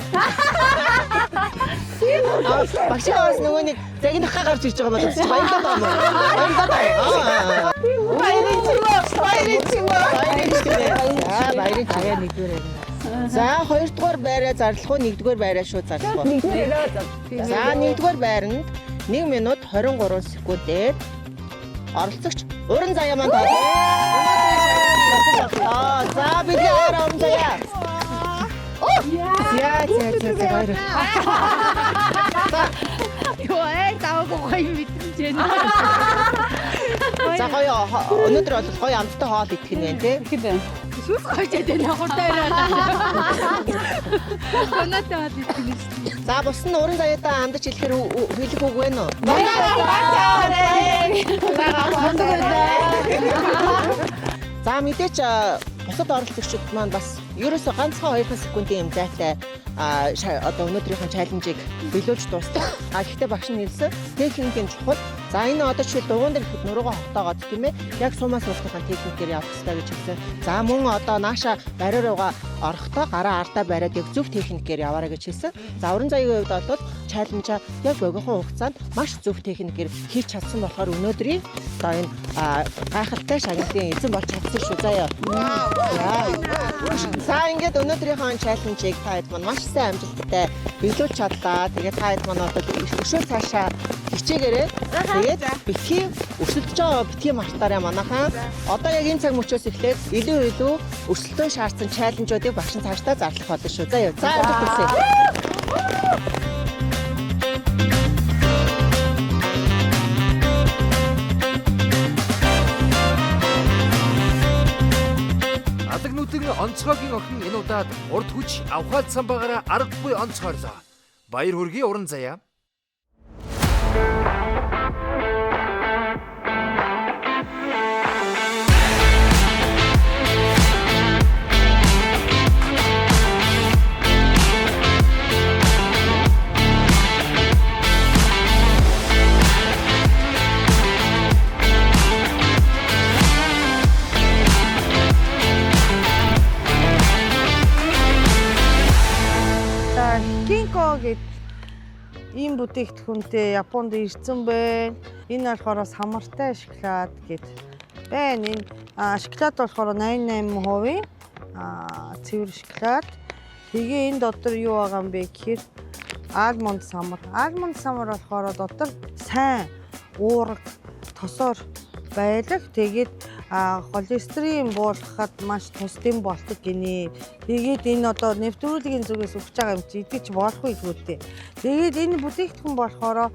S2: Багшаас нөгөө нэг загнахаа гарч ирж байгаа бодож баярлалаа даа. Баярлалаа. Баярын цагаа нэгдүгээр. За 2 дугаар байраа зарлах уу 1 дугаар байраа шууд зарлах уу? За 1 дугаар байранд 1 минут 23 секундээр оролцогч уран заяа маань байна. За бидний хараа уран заяа. Яа.
S9: Юу таавгүй гоё мэдрэмж байна.
S2: За гоё өнөөдөр бол гоё амттай хоол идэх нь байна тий.
S9: Ихэд байна. Сүс гойчээд байна хурдан ирээ. Хоноотой хоол идэх нь шүү.
S2: За бус нь уран заяатаа хандаж хэлэхэр хэлэх үг вэ нөө? За мэдээч бусад оролцогчид маань бас ерөөсө ганцхан 2 секундын юм зайтай одоо өнөөдрийнхөө чаленжийг биелүүлж дуусдаг. Гэхдээ багш нь хэлсэн техникийн чухал. За энэ одоо жишээ дугуун дээр ихэд нуруугаа ховтоогоод тийм ээ яг сумаас уулахын техникээр явах хэрэгтэй гэж хэлсэн. За мөн одоо нааша бариа руугаа орохдоо гараа ардаа бариад яг зөв техникээр яваарай гэж хэлсэн. За уран заяагийн хувьд бол чаленжаа яг богинохон хугацаанд маш зөв техникээр хийж чадсан болохоор өнөөдрийн одоо энэ гайхалтай шагналын эзэн болж чадсан шүү заяа. За ингээд өнөөдрийнхөө чаленжийг та хэд маань маш сайн амжилттай биелүүлж чадлаа. Тэгээд та хэд маань одоо өшөө цаашаа хичээгээрэй. Тэгээд битгий өрсөлдөж байгаа битгий мартаарай манайхан. Одоо яг энэ цаг мөчөөс эхлээд илүү өрсөлдөөн шаардсан чаленжуудыг багш нь цаашдаа зарлах болно шүү. За яваа. За амжилт хүсье.
S1: Алагнуудын онцгойгийн охин энэ удаад урд хүч авхаад самбаагаараа аргагүй онцгойрлоо. Баяр хүргэе уран заяа.
S11: Кинко гэдэг ийм бүтээгдэхүүнтэй Японд ирсэн байна. Энэ болохоор самартай шоколад гэдэг байна. Энэ шоколад болохоор 88% цэвэр шоколад. Тэгээ энэ дотор юу байгаа юм бэ гэхээр алмонд самар. Алмонд самар болохоор дотор сайн уурга тосоор байдаг. Тэгээд холестерин буулгахад маш тусдын болдог гинэ. Тэгээд энэ одоо нэвтрүүлгийн зүгээс өгч байгаа юм чи идэж болохгүй гүйтээ. Тэгээд энэ бүтээгдэхүүн болохоор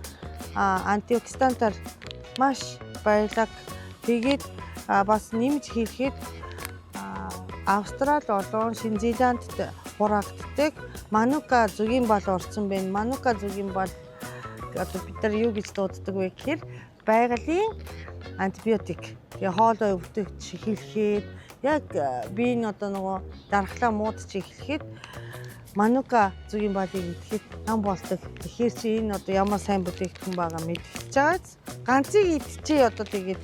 S11: антиоксидантаар маш баялаг. Тэгээд бас нэмж хэлэхэд Австрали болон Шинэ Зеландд хураагддаг манука зүгийн бал орсон байна. Манука зүгийн бал одоо бид нар юу гэж дууддаг вэ гэхээр байгалийн антибиотик. Тэгээ хоолой өвдөгч хэлэхэд яг би энэ одоо нөгөө дархлаа муудч эхлэхэд манука зүгийн балыг идэхэд нам болдог. Тэгэхээр чи энэ одоо ямар сайн бүтээгдэхүүн байгаа мэдчихэж байгааз. Ганцыг идчихээ одоо тэгээд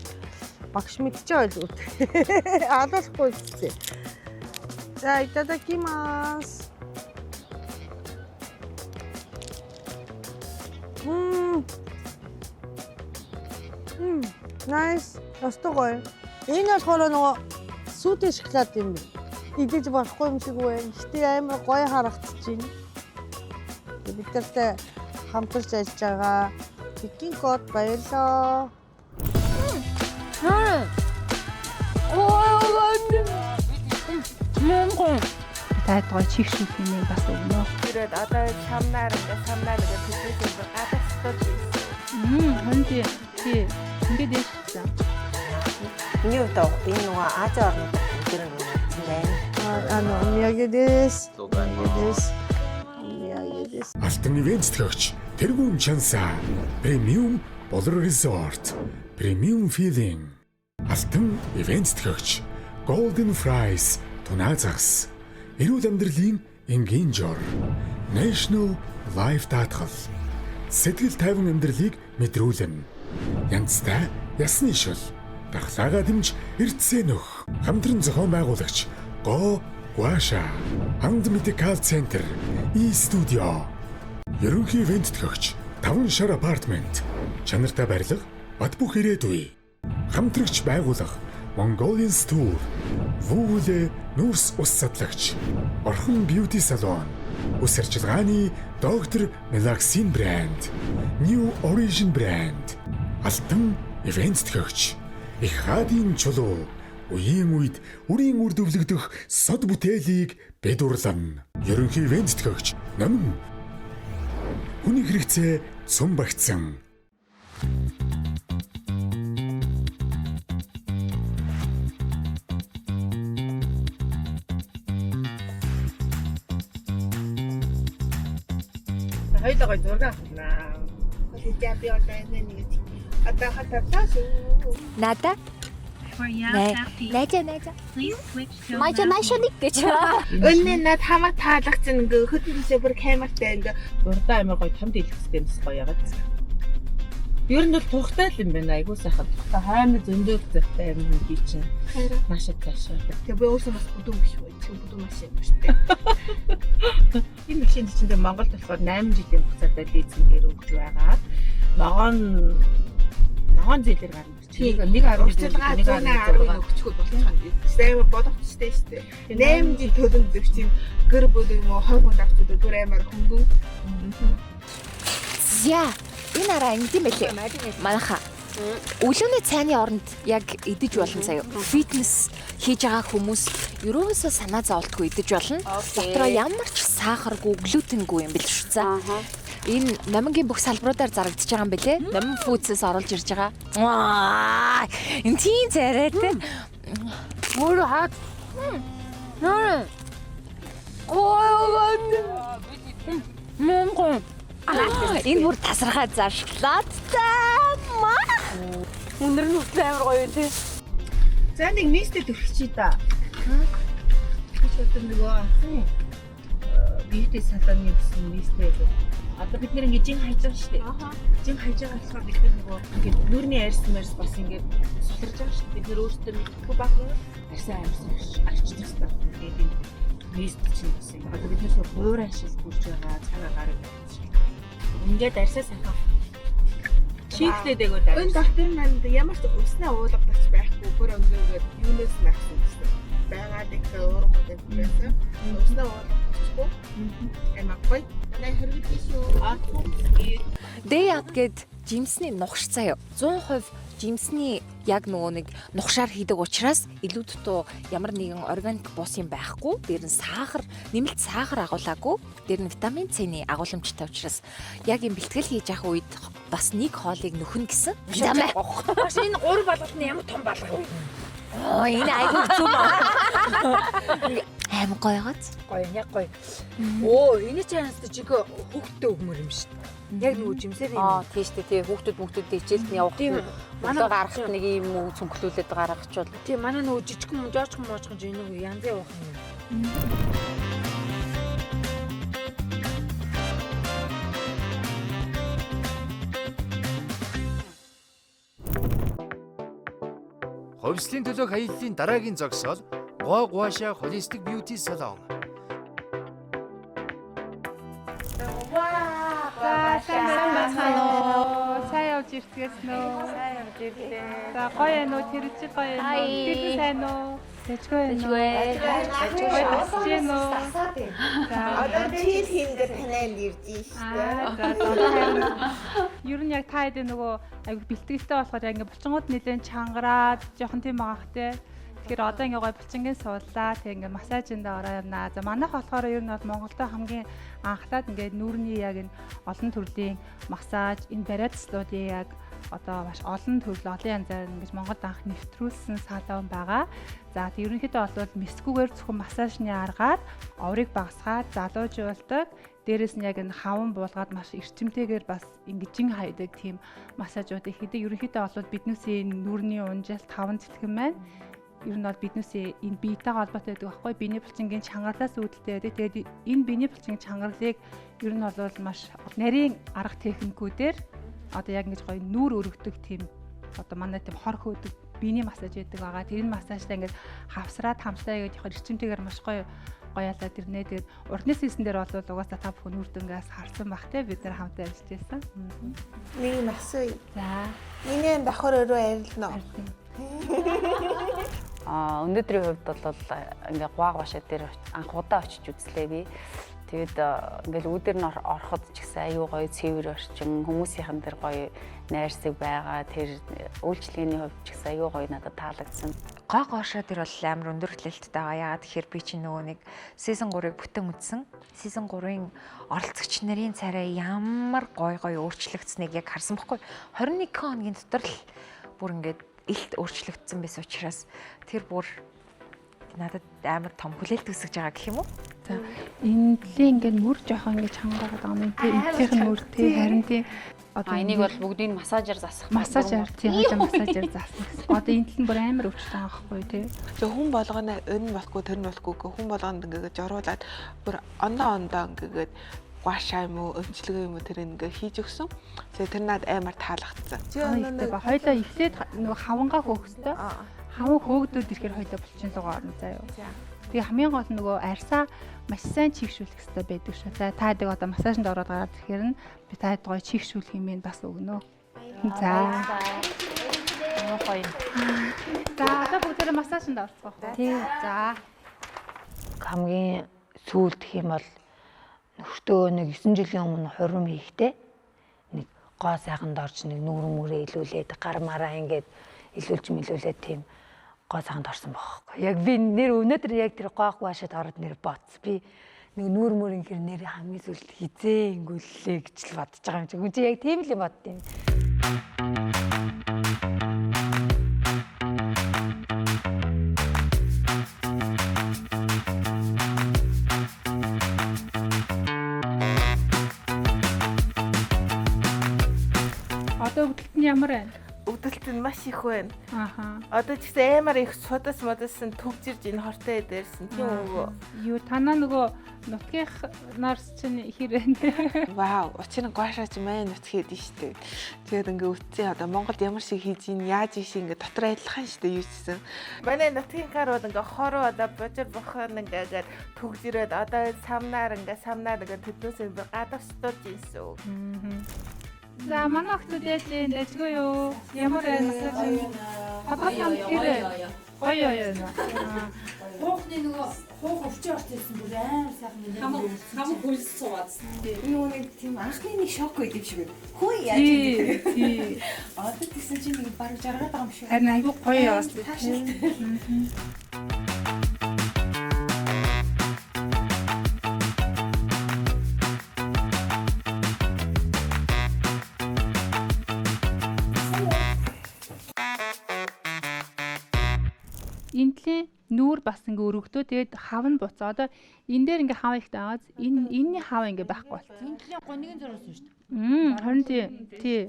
S11: багш мэдчихээ байлгүй. Алуулахгүй идчихээ. За итадакимас. Nice. Остогой. Энэ болохоор нөгөө сүйтэй шоколад юм бэ. Идэж болохгүй юм шиг байна. Гэтэ амар гоё харагдчихэв. Бид нартай хамтарч ажиллаж байгаа Кинкод баярлаа.
S5: Тайтгой чих шиг юм бас өгнө.
S10: Тэгээд одоо самнаар гэдэг төлөвлөсөн гадагшдод байсан.
S5: Хонди тий ингээд яасан.
S2: Миний удаа энэ нөгөө Азийн орнууд дээр нөгөө байна.
S11: Мягдэс.
S12: Алтан ивент төгч тэргүүн чанса премиум болор resort премиум feeling алтан ивент төгч golden fries туназас эрүүл амьдралын энгийн жор national life даатгал сэтгэл тайван амьдралыг мэдрүүлэн янзтай ясны шил дархлаагаа дэмж эрдсээ нөх хамтран зохион байгуулагч Го Гуаша Анд Медикал Центр И студио ерөнхий ивент төгч 5 шар апартмент чанартай барилга бат бөх ирээдүй хамтрагч байгуулах Mongolian Tour Вүүлэ нүүрс ус садлагч Орхон Beauty Salon ус арчилгааны доктор Melaxin брэнд New Origin брэнд алтан ивент төгч их хаадын чулуу үеийн үед үрийн үр дүвлэгдэх сод бүтээлийг бэдурлан ерөнхий ивент төгч номин хүний хэрэгцээ цум багтсан
S3: хоёулаа зураг авнаа. Хөлтэй би одоо энэ нэг одоо хататаас
S9: Нада. Найза. Машиник гэж.
S3: Өнөө над хамаг таалагцсан ингээ хөдөлгөөс бүр камертай ингээ дурдаа амар гоё томд илгэстэй юмс гоё ягаад. Ер нь бол тухтай л юм байна. Айгуу сайхан. Хайрны зөндөг зөктэй юм би чинь. Маш их таашаа. Тэгээ би өөрсөө бас бүдүүн биш үү? Чи бүдүүн машин шүү дээ. Энэ машин чинь Монголд болохоор 8 жилийн хугацаатай лизингээр өгч байгаа. Ногоон зээлэр гарна. Нэг 10 өгчхөд болчихно. Сайн бодогчтой шүү дээ. 8 жил төлөнд өгч юм гэр бүл юм уу 20 хүнд авчдаг бүр амар хөнгөн.
S9: Яа, энэ араа ингэ юм байлээ. Манайха
S8: Өглөөний цайны оронд яг идэж болно заяа. Фитнес хийж байгаа хүмүүс ерөөсөө санаа зовлтгүй идэж болно. Дотроо ямар ч сахаргүй, глютенгүй юм бэл шүү заа. Энэ номингийн бүх салбаруудаар зарагдаж байгаа юм бэлээ. Номин фудсээс оруулж ирж байгаа. Энэ тийм царай те. Мөр хаад. Энэ бүр тасархай заашлаадтай маа. Өнөр нь үстэй амар гоё тий.
S2: За нэг мистэй төрчихчий да. Чи одоо нөгөө биетэй салааны гэсэн мистэй. Одоо бид нэр ингэж жин хайж байгаа шүү дээ. Жин хайж байгаа болохоор бид нөгөө ингэж нүрийн арьс бас ингэж суларж байгаа шүү дээ. Бид нэр өөрсдөө мэдхгүй баг арьсаа арчиж байгаа. Тэгээд энэ мис чинь бас ингэ. Одоо бид нэр суу буур ашиг бүрж байгаа цагаа гарыг байна. Ингээд арьсаа сайхан чийхтэй дээгөө дараа. Энэ доктор нанд ямар ч уснаа уулгадагч байхгүй бүр өнгөрөөд юунаас нахсан гэсэн. Байгаад их уурмууд байсан. Уснаа уулгахгүй. Эмэхгүй. Наа хэрэг тийшүү.
S8: Дэйат гээд жимсний нухш заяа. 100% жимсний яг нөгөө нэг нухшаар хийдэг учраас илүү дутуу ямар нэгэн органик бус юм байхгүй. Дээр нь сахар, нэмэлт сахар агуулаагүй. Дээр нь витамин С-ний агуулмжтай учраас яг юм бэлтгэл хийж явах үед бас нэг хоолыг нөхөн гэсэн.
S9: Бас энэ 3 балгалт нь ямар том балгал вэ?
S8: Энэ айгүй зүг маа. Аим гоёгац.
S9: Гоё, яг гоё. Оо, энэ ч яанаас чиг хүүхдтэй өгмөр юм шүү дээ. Яг нөгөө жимсээр юм.
S8: Тийм шүү дээ. Хүүхдүүд дэжээлт нь явах.
S9: Тийм.
S8: Манай гарахт нэг юм үг цөнхлүүлээд гаргахчвал.
S9: Тийм, манай нөгөө жижигхэн жоочхон моочхон энэ янз явах юм.
S1: Хувьслын төлөө хаяллын дараагийн зогсоол Гуашаа Holistic Beauty Salon.
S14: Сайн явж ирсэн үү? Сайн явж ирлээ. За гоё ээ нөө тэр чи гоё ээ. Бид сайн уу? Тэжгүй ээ. Тэжгүй ээ. За
S3: Одоо чи хийгээд танайд ирж штэ.
S14: Ер нь яг та хэдэ нөгөө айгу бэлтгэлтэй болохоор яг ингээ булчингууд нэлээд чангараад жоохон тийм байгаа хэ. Тэгэхээр одоо ингээ гоё булчингийн сууллаа. Тэг ингээ массажинд ороо явнаа. За манайх болохоор ер нь бол Монголдо хамгийн анхлаад ингээ нүүрний яг энэ олон төрлийн массаж, энэ бариадслуудын яг одоо маш олон төрөл олон янзаар ингэж Монголд анх нэвтрүүлсэн салон байгаа. За тэг ерөнхийдөө бол мэсгүүгээр зөвхөн массажны аргаар оврыг багасгаад залуужуулдаг. Дээрээс нь яг энэ хаван буулгаад маш эрчимтэйгээр бас ингэжин хайдаг тийм массажуудыг хийдэг. Ерөнхийдөө бол биднээсээ нүүрний унжилт таван цэцгэн маань ер нь бол биднээсээ энэ биетэй холбоотой байдаг байхгүй биений булчингийн чангарлаас үүдэлтэй байдаг. Тэгээд энэ биений булчингийн чангарлыг ер нь бол маш нарийн арга техникүүдээр одоо яг ингэж гоё нүүр өргөдөг тийм одоо манай тийм хор хөөдөг биений массаж байдаг байгаа. Тэр энэ массажтай ингэж хавсраад хамсаа гэж яг эрчимтэйгээр маш гоё гоёлаад ирнэ. Тэгээд урдны сийсэн дээр бол угаасаа та бүхэн үрдэнгээс харсан бах те бид нар хамтаа ажиллаж байсан.
S3: Нэг насгүй.
S14: За.
S3: Миний давхар өрөө арилна.
S4: Өнөөдрийн хувьд бол ингээ Гуашаа дээр анх удаа очиж үзлээ би. Тэгээд ингээл үүдээр нь ороход ч гэсэн аюу гоё цэвэр орчин хүмүүсийнхэн дээр гоё найрсаг байгаа. Тэр үйлчлэгээний хувьд ч гэсэн аюу гоё надад таалагдсан.
S15: Гуашаа дээр бол амар өндөр хүлээлттэй байгаа. Яагаад тэгэхээр би чинь нөгөө нэг season 3-ыг бүтэн үзсэн. Season 3-ын оролцогч нарын царай ямар гоё өөрчлөгдсөнийг яг харсан байхгүй. 21 хоногийн дотор л бүр ингээд илт өөрчлөгдсөн байсан учраас тэр бүр надад амар том хүлээлт үүсгэж байгаа гэх юм уу?
S14: За энэ дэлийн ингээд мөр жоохон ингээд чангараад байгаа юм тий. Энэхийн мөр тий харин тий
S4: одоо энийг бол бүгдийг массажаар засах.
S14: Массажаар тий хоолой массажаар засах гэсэн. Одоо энэ дэлийн бүр амар өвчлөлтэй байгаа байхгүй тий.
S10: Тэгээ хүн болгоно энэ болохгүй тэр нь болохгүй хүн болгонд ингээд жоруулаад бүр ондоо ингээд Гуашаа юм уу өмчлөгөө юм уу тэр ингээ хийж өгсөн. Тэгээ тэр надад амар таалагдсан.
S14: Хойлоо ихлээд нөгөө хавангаа хөөхстэй. Хаван хөөгдөөд ирэхээр хойлоо булчинлогоо орно заяа. Тэгээ хамгийн гол нь нөгөө арьсаа маш сайн чийгшүүлэх хэрэгтэй байдаг шүү. За та дэг одоо массажинд ороод гараад ирэхээр нь би та хэд гоё чийгшүүлэх хэмээн бас өгнө. За.
S4: Гоё.
S14: За одоо бүгдээрээ массажинд орцгоох.
S4: Тий.
S14: За.
S16: Хамгийн сүүлд гэх юм бол нөхөртөө нэг 9 жилийн өмнө хурим хийхдээ нэг гоо сайханд орж нэг нүгэр мөрөө илүүлээд гар мараа ингээд илүүлж мэлүүлээд тийм гоо сайханд орсон бохоо. Яг би нэр өнөөдөр яг тэр гоог уушаад ороод нэр боц. Би нэг нүгэр мөрийн хэр нэр хамгийн сүлд хизээ ингүүллээ гэж л бодож байгаа юм чи. Үгүй яг тийм л юм боддیں۔
S14: Одоо өгдөлт нь ямар байна?
S3: Өгдөлт нь маш их байна.
S14: Ааха.
S3: Одоо ч гэсэн амар их судас модасан төгжирж энэ хортой дээрсэн тийм үү?
S14: Юу танаа нөгөө нутгийнх нарс чинь хэр байна?
S10: Вау, учир нь гоошаач мэн нутгийг дээ штэ. Тэгээд ингээ үтсэн одоо Монголд ямар шиг хийж ийн яаж ийш ингээ дотор адилхан штэ юу гэсэн.
S3: Манай нутгийн карууд ингээ хороо одоо божир бохоо ингээгээд төгжирээд одоо самнаар ингээ төдөөс ингээ гадагшдуулж ийсэн.
S14: За манай хүмүүс дээшээ дэжгүй юу? Ямар байна? Хатаа юм хэрэг. Гоё.
S17: Хуухны нөгөө хуух өвчөө орж ирсэн бүр амар сайхан юм. Хамаг хөлс суугаадсан. Энэ нэг тийм анхны нэг шок байд юм шиг байна. Хөө яаж юм. Тий. Одоо тэгсэн чинь нэг баг жаргаад байгаа юм шиг.
S14: Харин айгүй гоё яваасан. Энтлийн нүүр бас ингээ өргөдөө тэгээд хав нь буцаа. Одоо энэ дээр ингээ хав ихтэй байгааз энэний хав ингээ байхгүй болчихсон.
S17: Энтлийн гоныгийн зурсан шүү дээ.
S14: Харин тий.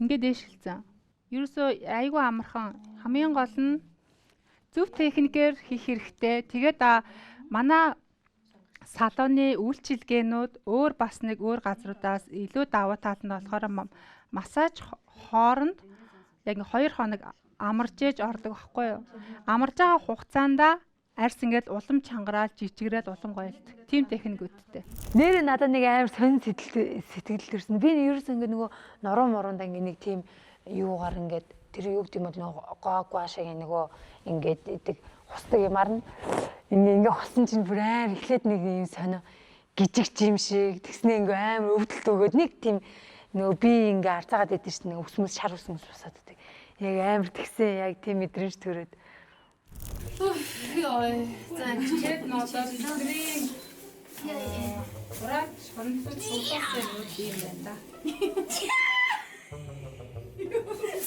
S14: Ингээ дээшилсэн. Ерөөсөө айгүй амархан. Хамгийн гол нь зөв техникээр хийх хэрэгтэй. Тэгээд манай салууны үйлчилгээнүүд өөр бас нэг өөр газруудаас илүү давуу тал нь болохоор массаж хооронд яг 2 хоног амарж ээж ордог байхгүй юу? Амарж байгаа хугацаанд арьс ингээд улам чангараал жижигрээд улам гойлдог. Тим техникүүдтэй.
S16: Нэр надад нэг амар сонир сэтгэл төрсөн. Би ерөөсөө ингээд нөгөө нороо моронд ингээд нэг тийм юугаар ингээд тэр юу гэдэг юм бол нөгөө гоог гашагийн нөгөө ингээд идэг хусдаг юмар нь ингээд хосон чинь бүр амар эхлээд нэг юм сонио гжигч юм шиг тэгснээ ингээд амар өвдөлт өгөөд нэг тийм нөгөө би ингээд арцаагаад идэв чинь өсмөс шар өсмөс босоод идэг. Яг амар тэгсэн яг тийм мэдрэмж төрөөд.
S14: Ой, за чичээд нотоо бидний ураач хонцод суулгасан юм байна да.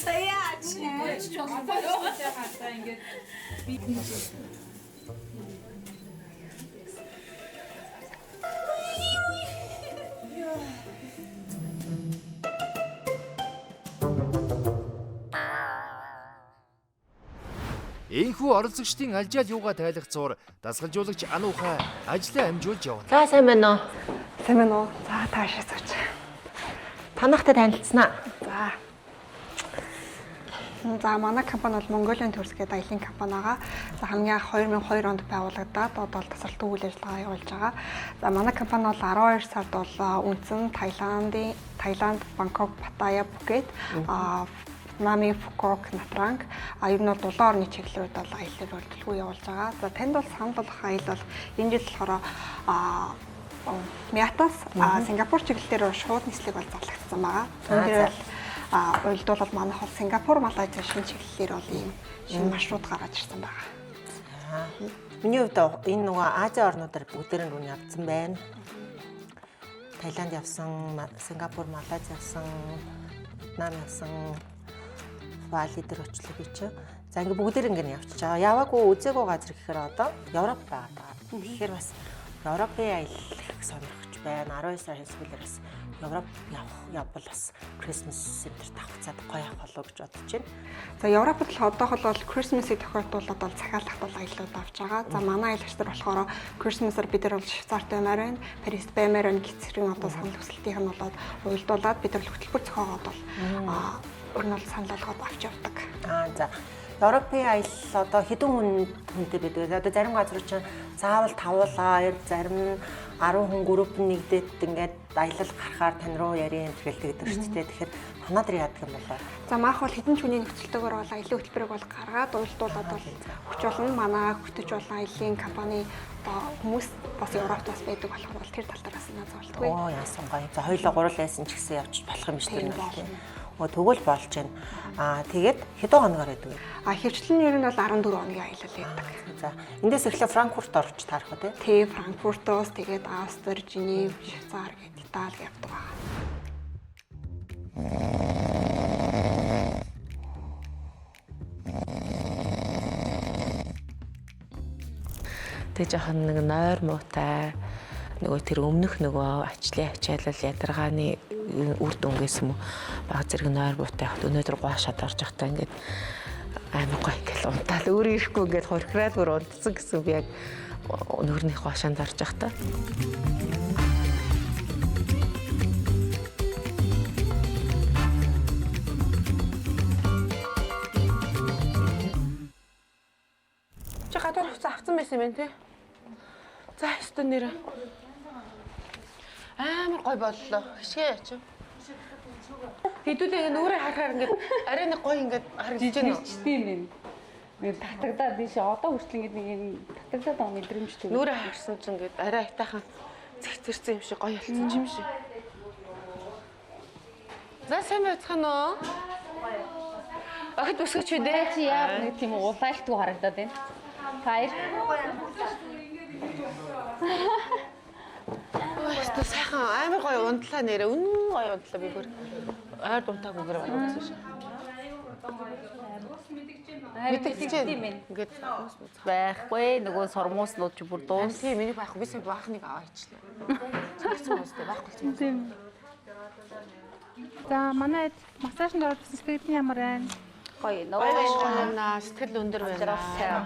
S17: Саяач.
S14: Одоо хатаа ингээд би
S1: Энэхүү оролцогчдын алжаал юугаа тайлах зур дасгалжуулагч Ануухай ажлаа амжуулж явна.
S2: За сайн байна уу?
S5: Сайн байна уу? За таашаа сууч.
S2: Танахтай танилцсанаа.
S5: За манай компани бол Mongolian Tours гэдэг аялын компани байгаа. За хамгийн анх 2002 онд байгуулагдаад одоо бол тасралтын үйл ажиллагаа явуулж байгаа. За манай компани бол 12 сард бол үндсэн Таиланд, Бангкок, Паттайя, Пхукет, Нами, Фукуок, Натранг ер нь бол улаан орны чиглэлүүд бол аялал үйлдвэрлэлгүй явуулж байгаа. За танд бол санал болох аялал энэ жил болохоор Мятас Сингапур чиглэлээр шууд нислэг бол зарлагдсан байгаа. Тэр уйлдвал манайх бол Сингапур, Малайз шинэ чиглэлээр бол ийм шинэ маршрут гаргаж ирсэн байгаа.
S2: Миний хувьд энэ нөгөө Азийн орнуудаар бүгдээр нь рүү явцсан байна. Таиланд явсан, Сингапур, Малайз явсан, Вьетнам явсан, Бали дээр очлоо би чи. За ингээ бүгдээр ингээ явчихж байгаа. Яваагүй үзээгүй газар гэхээр одоо Европ байгаа. Тэгэхээр бас Европын аялал сонирхож байна. 12 сар хэсгүүлэр бас Европ явбал бас Christmas center тавцаад гоё авах болов гэж бодож байна.
S5: За Европод л одоохол бол Christmas-ийг тохиолдуулаад бол захиалах бол аяллууд авч байгаа. За манай аялагч нар болохоор Christmas-аар бид нар бол Швейцарт баймаар байна. Парист баймаар байна гэцэрийн одоо санал хүсэлтийнх нь болоод уйлдуулаад бид нар хөтөлбөр зохиогоод бол өөр нь бол санал болгоод авч явдаг.
S2: За Европын аялал одоо хэдэн хүнтэй байдаг. Одоо зарим газар чинь заавал тавуулаа, зарим нь 10 хүн групп нэгдээд ингээд аялал гарахаар тань руу ярийн тэлдэг гэдэг шүү дээ. Тэгэхээр Танаа дээр яадаг юм болоо?
S18: За манайх бол хэдэн ч хүний нөхцөлтэйгээр бол аялын хөтөлбөрийг бол гаргаад уйлдуулаад бол хүч болно. Манай хөтөж болно аялын компани одоо хүмүүс бас Европт бас байдаг болохоор бол тэр тал дээр бас наа зовлтгүй.
S2: Оо яасан гоё. За хоёулаа гурлайсан ч гэсэн явж болох юм биш тэр нь. Тэгвэл болж байна. Тэгээд хэдэн хоногор байдаг вэ?
S18: Хөвчлэн нь ер нь бол 14 хоногийн аялал байдаг.
S2: За эндээс эхлээ Франкфурт орч таарах уу те?
S18: Тий, Франкфуртоос тэгээд Австри, Женев, Швейцар гээд Итали явдаг байна.
S8: Тэг жоохон нэг нойр муутай нөгөө тэр өмнөх нөгөө ачлын ачаалал ядаргааны үр дүнгээс юм уу баг зэрэг нойр муутай хат өнөөдөр гоошаад орж явахдаа ингээд амар гоё ингээл унтаал өөр ирэхгүй ингээд хорхираад бүр унтсан гэсэн би яг нөхөрнийх гоошаанд орж явахдаа.
S6: Чи гадуур хувцас авсан байсан юм тий? За хэвчээ нэрэ. Амар гоё боллоо. Хишгээ яач. Хэдүүлээ нүрээ харахаар ингээд арай нэг гоё ингээд харагдаж байна.
S4: Тийм юм. Нэг татагдаад тийш одоо хүртэл ингээд нэг юм татагдаад байгаа мэдрэмжтэй.
S6: Нүрээ харсан ч ингээд арай айтайхан зэгцэрсэн юм шиг гоё болсон юм шиг. За сайн байцгаана уу? Ахад өсгөч үү дээ?
S4: Чи яа нэг тийм улаалтгүй харагдаад байна. Баяр.
S6: Өөстө сайхан амар гоё унтлаа нэрэ. Үнэн гоё унтлаа би бүр ойр дунтаагүйгээр унтсан шээ. Мэдэгч юм ингээд
S4: байхгүй нөгөө сормууснууд ч бүр дуус.
S6: Тийм миний байхгүй би сая баахныг аваачлаа. Цогцсон үстэй байхгүй юм.
S14: За манай массажинд орсон сэтгэлийн ямар байна?
S4: Гоё
S6: нөө сэтгэл өндөр байна.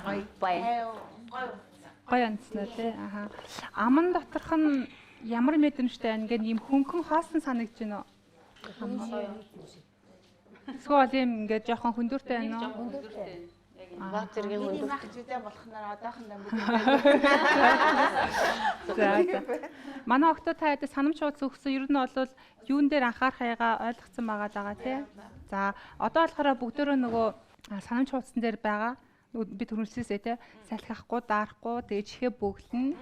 S4: Гоё бай.
S14: Гоё онцлоо тий. Аха. Аман доторх нь ямар мэдрэмжтэй байна? Ингээд юм хөнгөн хоосон санагдаж байна уу? Эсвэл юм ингээд жоохон хөндөртэй байна уу?
S4: Хөндөртэй.
S6: Баг зэргийн хөндөртэй.
S3: Хажуудаа болохноор одоохондоо
S14: За. Манай октод та хэд санамж хуудас өгсөн ер нь бол юун дээр анхаарахыгаа ойлгоцсон байгаа тий. За одоо болохоор бүгдөө нөгөө санамж хуудсан дээр байгаа. Би төрүүлсээсээ тий салхихгүй, даарахгүй, тэгээ чихээ бөглөн.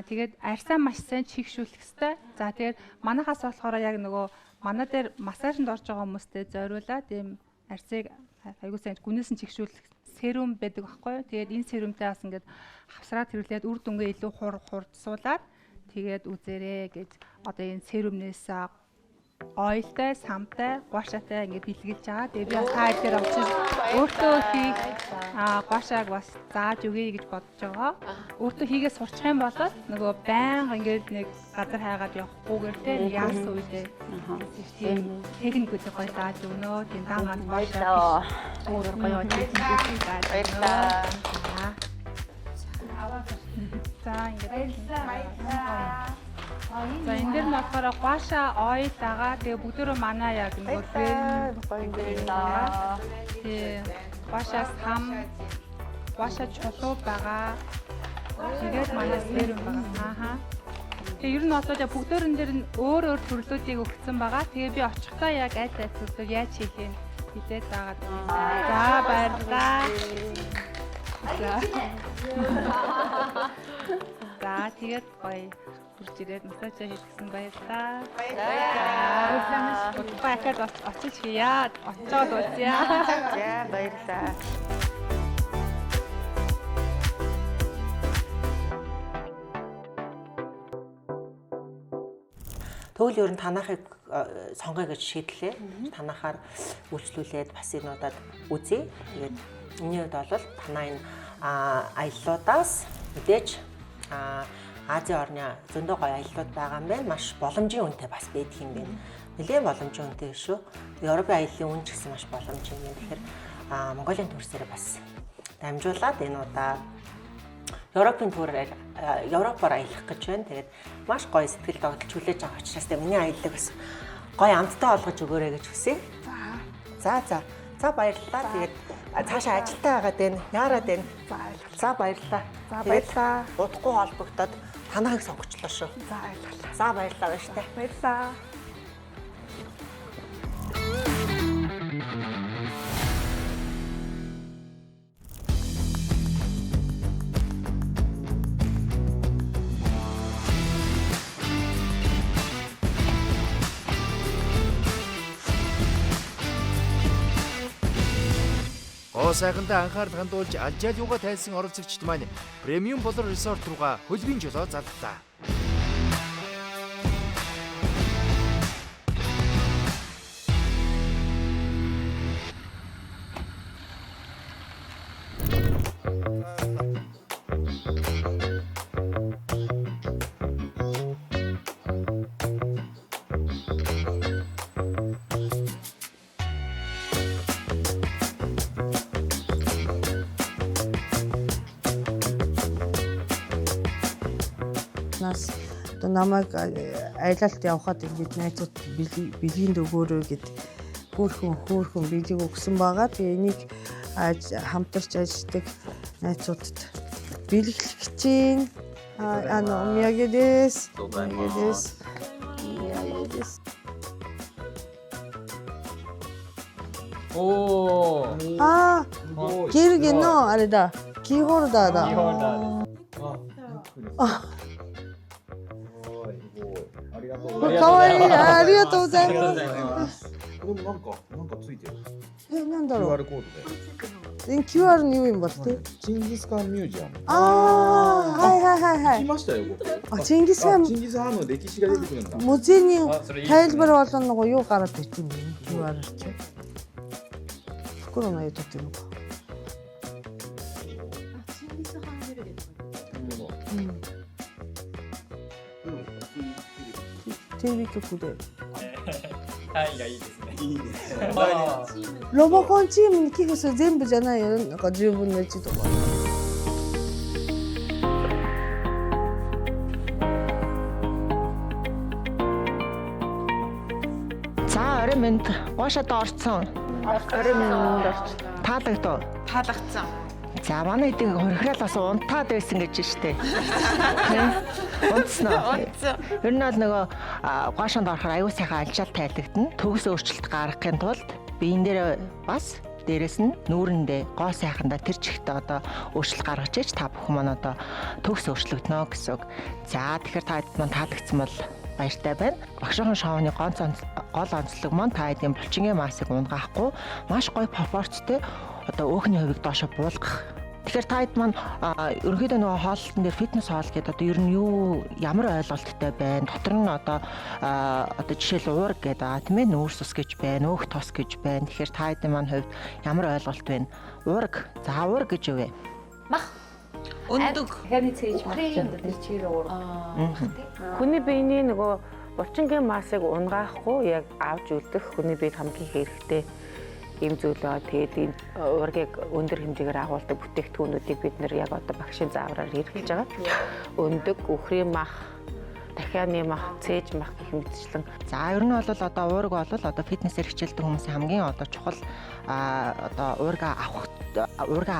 S14: Тэгээд арьсаа маш сайн чигшүүлэх хэрэгтэй. За тэгээд манахаас болохоор яг нөгөө манай дээр массажинд орж байгаа хүмүүстэй зориулаад ийм арьсыг аягүй сайн гүнээс нь чигшүүлэх серум байдаг байхгүй юу? Тэгээд энэ серумтай бас ингээд хавсраад хэрэглээд үр дүнгээ илүү хурдсуулаад тэгээд үзээрэй гэж одоо энэ серумнээс ойлтой, самтай, гуашаатай ингээд бэлгэлж байгаа. Тэгээд би хаа дээр очиж өөртөө хийх гуашааг бас зааж өгье гэж бодож байгаа. Өөртөө хийгээ сурчих юм бол нөгөө байнга ингээд нэг газар хайгаад явахгүйгээр те яас үедээ тийм техникүүдийг гоё зааж өгнө. Тийм даангаад гуашаа өөр гоё техникүүдийг зааж өгнө. За ингээд за энэ дэр нь болохоор гуашаа ойл байгаа. Тэгээ бүгдөө манай яг нөгөө гоё ингээд тий гуашаа сам гуашаа чулуу байгаа. Тэгээд манай серум байгаа. Ааха. Тэгээ ер нь одоо бүгдөө энэ дэр нь өөр төрлүүдийг өгсөн байгаа. Тэгээ би очихдаа яг аль төрлөөр яаж хийх юм хідээд байгаа. За баярлалаа. За тэгээд гоё хурж ирээд массаж хийсэн баярлалаа. Баярлалаа. Баярлалаа. Очиж хийя. Очоод үзье.
S6: За баярлалаа.
S2: Тэгвэл ер нь танахыг сонгоё гэж шийдлээ. Танахаар үйлчлүүлээд бас энэ удаад үзье. Тэгээд энэ үед бол танаа энэ аяллуудаас мэдээж Азийн орны зөндөө гоё аяллууд байгаа юм байна. Маш боломжийн үнэтэй бас байдаг юм байна. Нэлээд боломжийн үнэтэй шүү. Европын аяллаа үн ч гэсэн маш боломжтой юм. Тэгэхээр Монголын төрсөөр бас дамжуулаад энэ удаа Европын төрөөр Европоор аялах гэж байна. Тэгээд маш гоё сэтгэл догдолж хүлээж байгаа учраас миний аяллаг бас гоё амттай болгож өгөөрэй гэж хүсье. За баярлалаа. Тэгээд цаашаа ажилтаа байгаад байна. Яарад байна. За баярлалаа. За баярлалаа. Удахгүй холбогдоод танахыг сонгочлоо шүү. За баярлалаа. За баярлалаа баяр та. Баярлалаа.
S1: Гоо сайхандаа анхаарал хандуулж алжаал юугаа тайлсан оролцогчд маань премиум болор resort руугаа хөлбийн жолоо залглаа.
S11: Одоо намайг аялалд явхад ингэж найзууд бэлгийн дөгөөрөө гэд хөөхөн бэлгийг өгсөн байгаа. Тэгээ энийг хамтарч ажилладаг найзуудад бэлгэлэх чинь мягдэс. гэргэнэ ареда кихорда다.ありがとうございます。
S19: これもなんかついてる。
S11: なんだろう。
S19: QR コードで。
S11: QR 는 유인 봤대?
S19: 징기스칸 뮤지엄.
S11: 하이.
S19: 行きましたよ僕。
S11: 징기스칸
S19: ジンギスハンの歴史が出てくるんだ。
S11: 무진이 타일바를 왔던 거 요 깔았대 있지. QR을 쳐. 부끄러워 얘도 되는 거. TV局で
S20: 単位がいいですね。いいですね。
S11: ロボコンチームに寄付する全部じゃないよ。なんか10分の1とか。
S2: За орой минь гоошод орцсон.
S6: Орой минь орч.
S2: Таалагдав.
S3: Таалагдсан.
S2: За манай эдийн хөрхрэл бас унтаад байсан гэж штэ. Унтснаа. Ер нь бол нөгөө гоошонд орохоор аюу сайхан алжаал тайлагдана. Төгс өөрчлөлт гаргахын тулд биен дээр бас дээрэс нь нүүрэндээ гоо сайхандаа тэр чигтээ одоо өөрчлөлт гаргаж ич та бүхэн маань одоо төгс өөрчлөгднө гэсэн үг. За тэгэхээр та хэд маань таалагдсан бол баяртай байна. Багшийн шоуны гол онцлог маань та хэдийн булчингийн масыг унгаахгүй маш гоё пропорцтой одоо өөхний хувийг доошо буулгах. Тэгэхээр та хэд маань ерөнхийдөө нөгөө хоолтон дээр фитнес хоол гэдэг одоо ер нь юу ямар ойлголттой байна? Дотор нь одоо жишээл уураг гэдэг тийм ээ нүүрс ус гэж байна, өөх тос гэж байна. Тэгэхээр та хэдийн маань хувьд ямар ойлголт байна? Уураг. За уураг гэж юу вэ?
S3: Мах. Өндөг.
S4: Хэрний цээж махчанд тэр чигээр уурах.
S6: Хүний биений нөгөө булчингийн масыг унгаахгүй яг авч үлдэх хүний биед хамгийн хэрэгтэй ийм зүйлөө. Тэгээд энэ уургийг өндөр хэмжээгээр агуулдаг бүтээгдэхүүнүүдийг бид нэр яг одоо багшийн заавраар хэрэглэж байгаа. Өндөг, үхрийн мах, дахианы мах, цээж мах гэх мэтчлэн.
S2: За ер нь бол одоо уураг бол одоо фитнесээр хичээлдэг хүмүүсийн хамгийн одоо чухал одоо уурга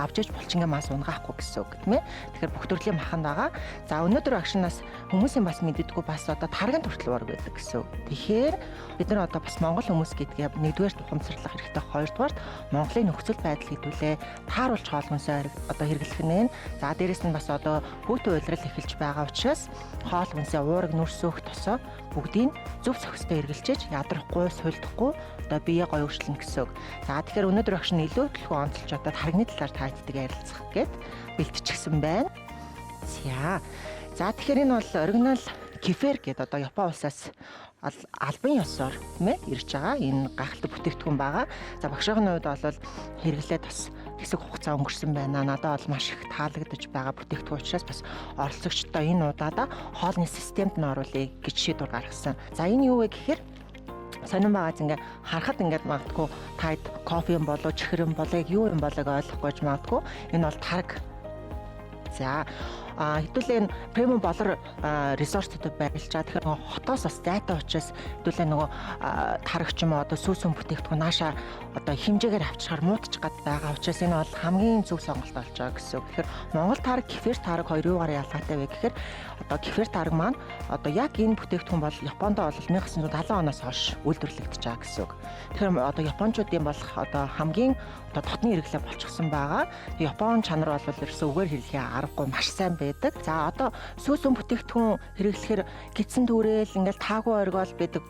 S2: авч иж булчингийн мас унгаахгүй гэсэн үг тийм ээ. Тэгэхээр бүх төрлийн маханд байгаа. За өнөөдөр агшнаас хүмүүсийн бас мэддэггүй бас одоо таргын хүртэл уурга байдаг гэсэн үг. Тэгэхээр бид нар одоо бас монгол хүмүүс гэдгийг нэгдүгээр ухамсарлах хэрэгтэй, хоёрдугаар Монголын нөхцөл байдал хэдүүлээ тааруулж хоолгонсоо одоо хэрэглэх нь. За дээрэс нь бас одоо хүүтэн уйлрал эхэлж байгаа учраас хоол хүнсээ уурга нүрсөөх тосоо бүгдийг зөв зохистой хэрэгжилж ядрахгүй, сулдахгүй одоо бие гоё өөрчлөн гэсэн үг. За тэгэхээр өнөөдөр багш нь илүү төлхөө онцолж одоо тархины талаар та хэддэг ярилцах гээд бэлтчихсэн байна. За тэгэхээр энэ бол оригинал кефир гэдэг одоо Япон улсаас албан ёсоор тийм ээ ирж байгаа энэ гайхалтай бүтээгдэхүүн байгаа. За багшийн хувьд бол хэрэглээд бас хэсэг хугацаа өнгөрсөн байна. Надад бол маш их таалагдж байгаа бүтээгдэхүүн учраас бас оролцогчдоо энэ удаадаа хоолны системд нь оруулъя гэж шийдвэр гаргасан. За энэ юу вэ гэхээр сонирн байгааз ингээ харахад ингээд магадгүй таад кофе юм болоо чихэр юм болоо юу юм болоог ойлгохгүйж магадгүй энэ бол тарг. За хэдүүлээ энэ премиум болор резортод байрлаж байгаа. Тэгэхээр нөгөө хотоос бас зайтай учраас хэдүүлээ нөгөө тарагч юм одоо сүүсүн бүтээгдэхүүн наашаа одоо хэмжээгээр авчирхаар муудчих гад байгаа учраас энэ бол хамгийн зөв сонголт болж байгаа гэсэн үг. Тэгэхээр Монгол тараг, кефир тараг хоёр юугаар ялгаатай вэ гэхээр одоо кефир тараг маань одоо яг энэ бүтээгдэхүүн бол Японд бол 1970 оноос хойш үйлдвэрлэгдэж байгаа гэсэн үг. Тэгэхээр одоо японочдын бол одоо хамгийн одоо дотны хэрэглээ болчихсон байгаа. Япон чанар бол ерөөсөө үгээр хэлхий аргагүй маш сайн байдаг. За одоо сүүсүн бүтээгдэхүүн хэрэглэхээр гидсэн түрээл ингээл таагүй оргиол байдаг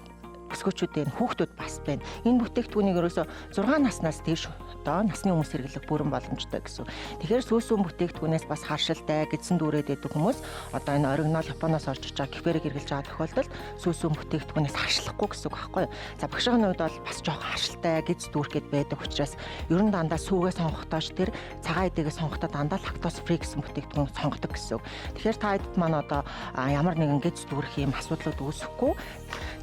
S2: өсгөөчүүд хүүхдүүд бас байна. Энэ бүтээгдэхүүнийг ерөөсө 6 наснаас дээш одоо насны хүмүүс хэрэглэх бүрэн боломжтой гэсэн. Тэгэхээр сүүсүүн бүтээгдэхүүнээс бас харшилтай гидсэн дүүрээд байдаг хүмүүс одоо энэ оригинал Японоос орж иж байгаа кефирийг хэрэглэж байгаа тохиолдолд сүүсүүн бүтээгдэхүүнээс харшлахгүй гэсэн үг байхгүй юу? За багшийн үед бол бас жоох харшилтай гидс дүүргээд байдаг учраас ер нь дандаа сүүгээ сонгохдоо тэр цагаан эдэгээ сонгохдоо дандаа лактоз фри гэсэн бүтээгдэхүүн сонгодог гэсэн. Тэгэхээр та хэд маань одоо ямар нэгэн гидс дүүрэх юм асуудлууд үүсэхгүй.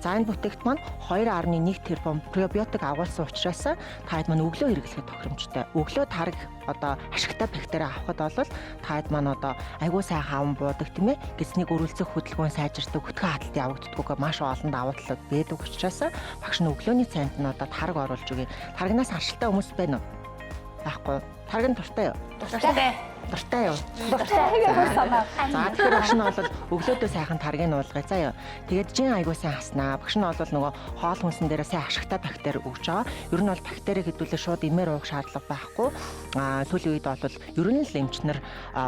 S2: За энэ бүтээгт маань 2.1 тэрбум пробиотик агуулсан учраас та хэд маань өглөө хэрэглэхэд тохиромжтой. Өглөө тарг одоо ашигтай бактери авахд бол та хэд маань одоо айгуу сайн хаван буудаг тийм ээ. Гидснийг өрүүлцэх хөдөлгөөн сайжирдаг, хөтгөн хадалт явагддаггүй маш олон давуу талууд байдаг учраас багш нь өглөөний цайнд нь одоо тарг оруулж өгье. Таргнаас харшилтай хүмүүс байна уу? Байхгүй. Тарг нь дуртай юу? Дуртай юу?
S9: Дуртай гэж санаа.
S2: За тэгэхээр багш нь бол өглөөдөө сайхан таргийг уулгая заа юу. Тэгээд жин айгуу сайн хаснаа. Багш нь бол нөгөө хоол хүнсэн дээр сайн ашигтай бактери өгч байгаа. Ер нь бол бактерийг хэдүүлээ шууд имээр уух шаардлага байхгүй. Сүүлийн үед бол ер нь л эмчнэр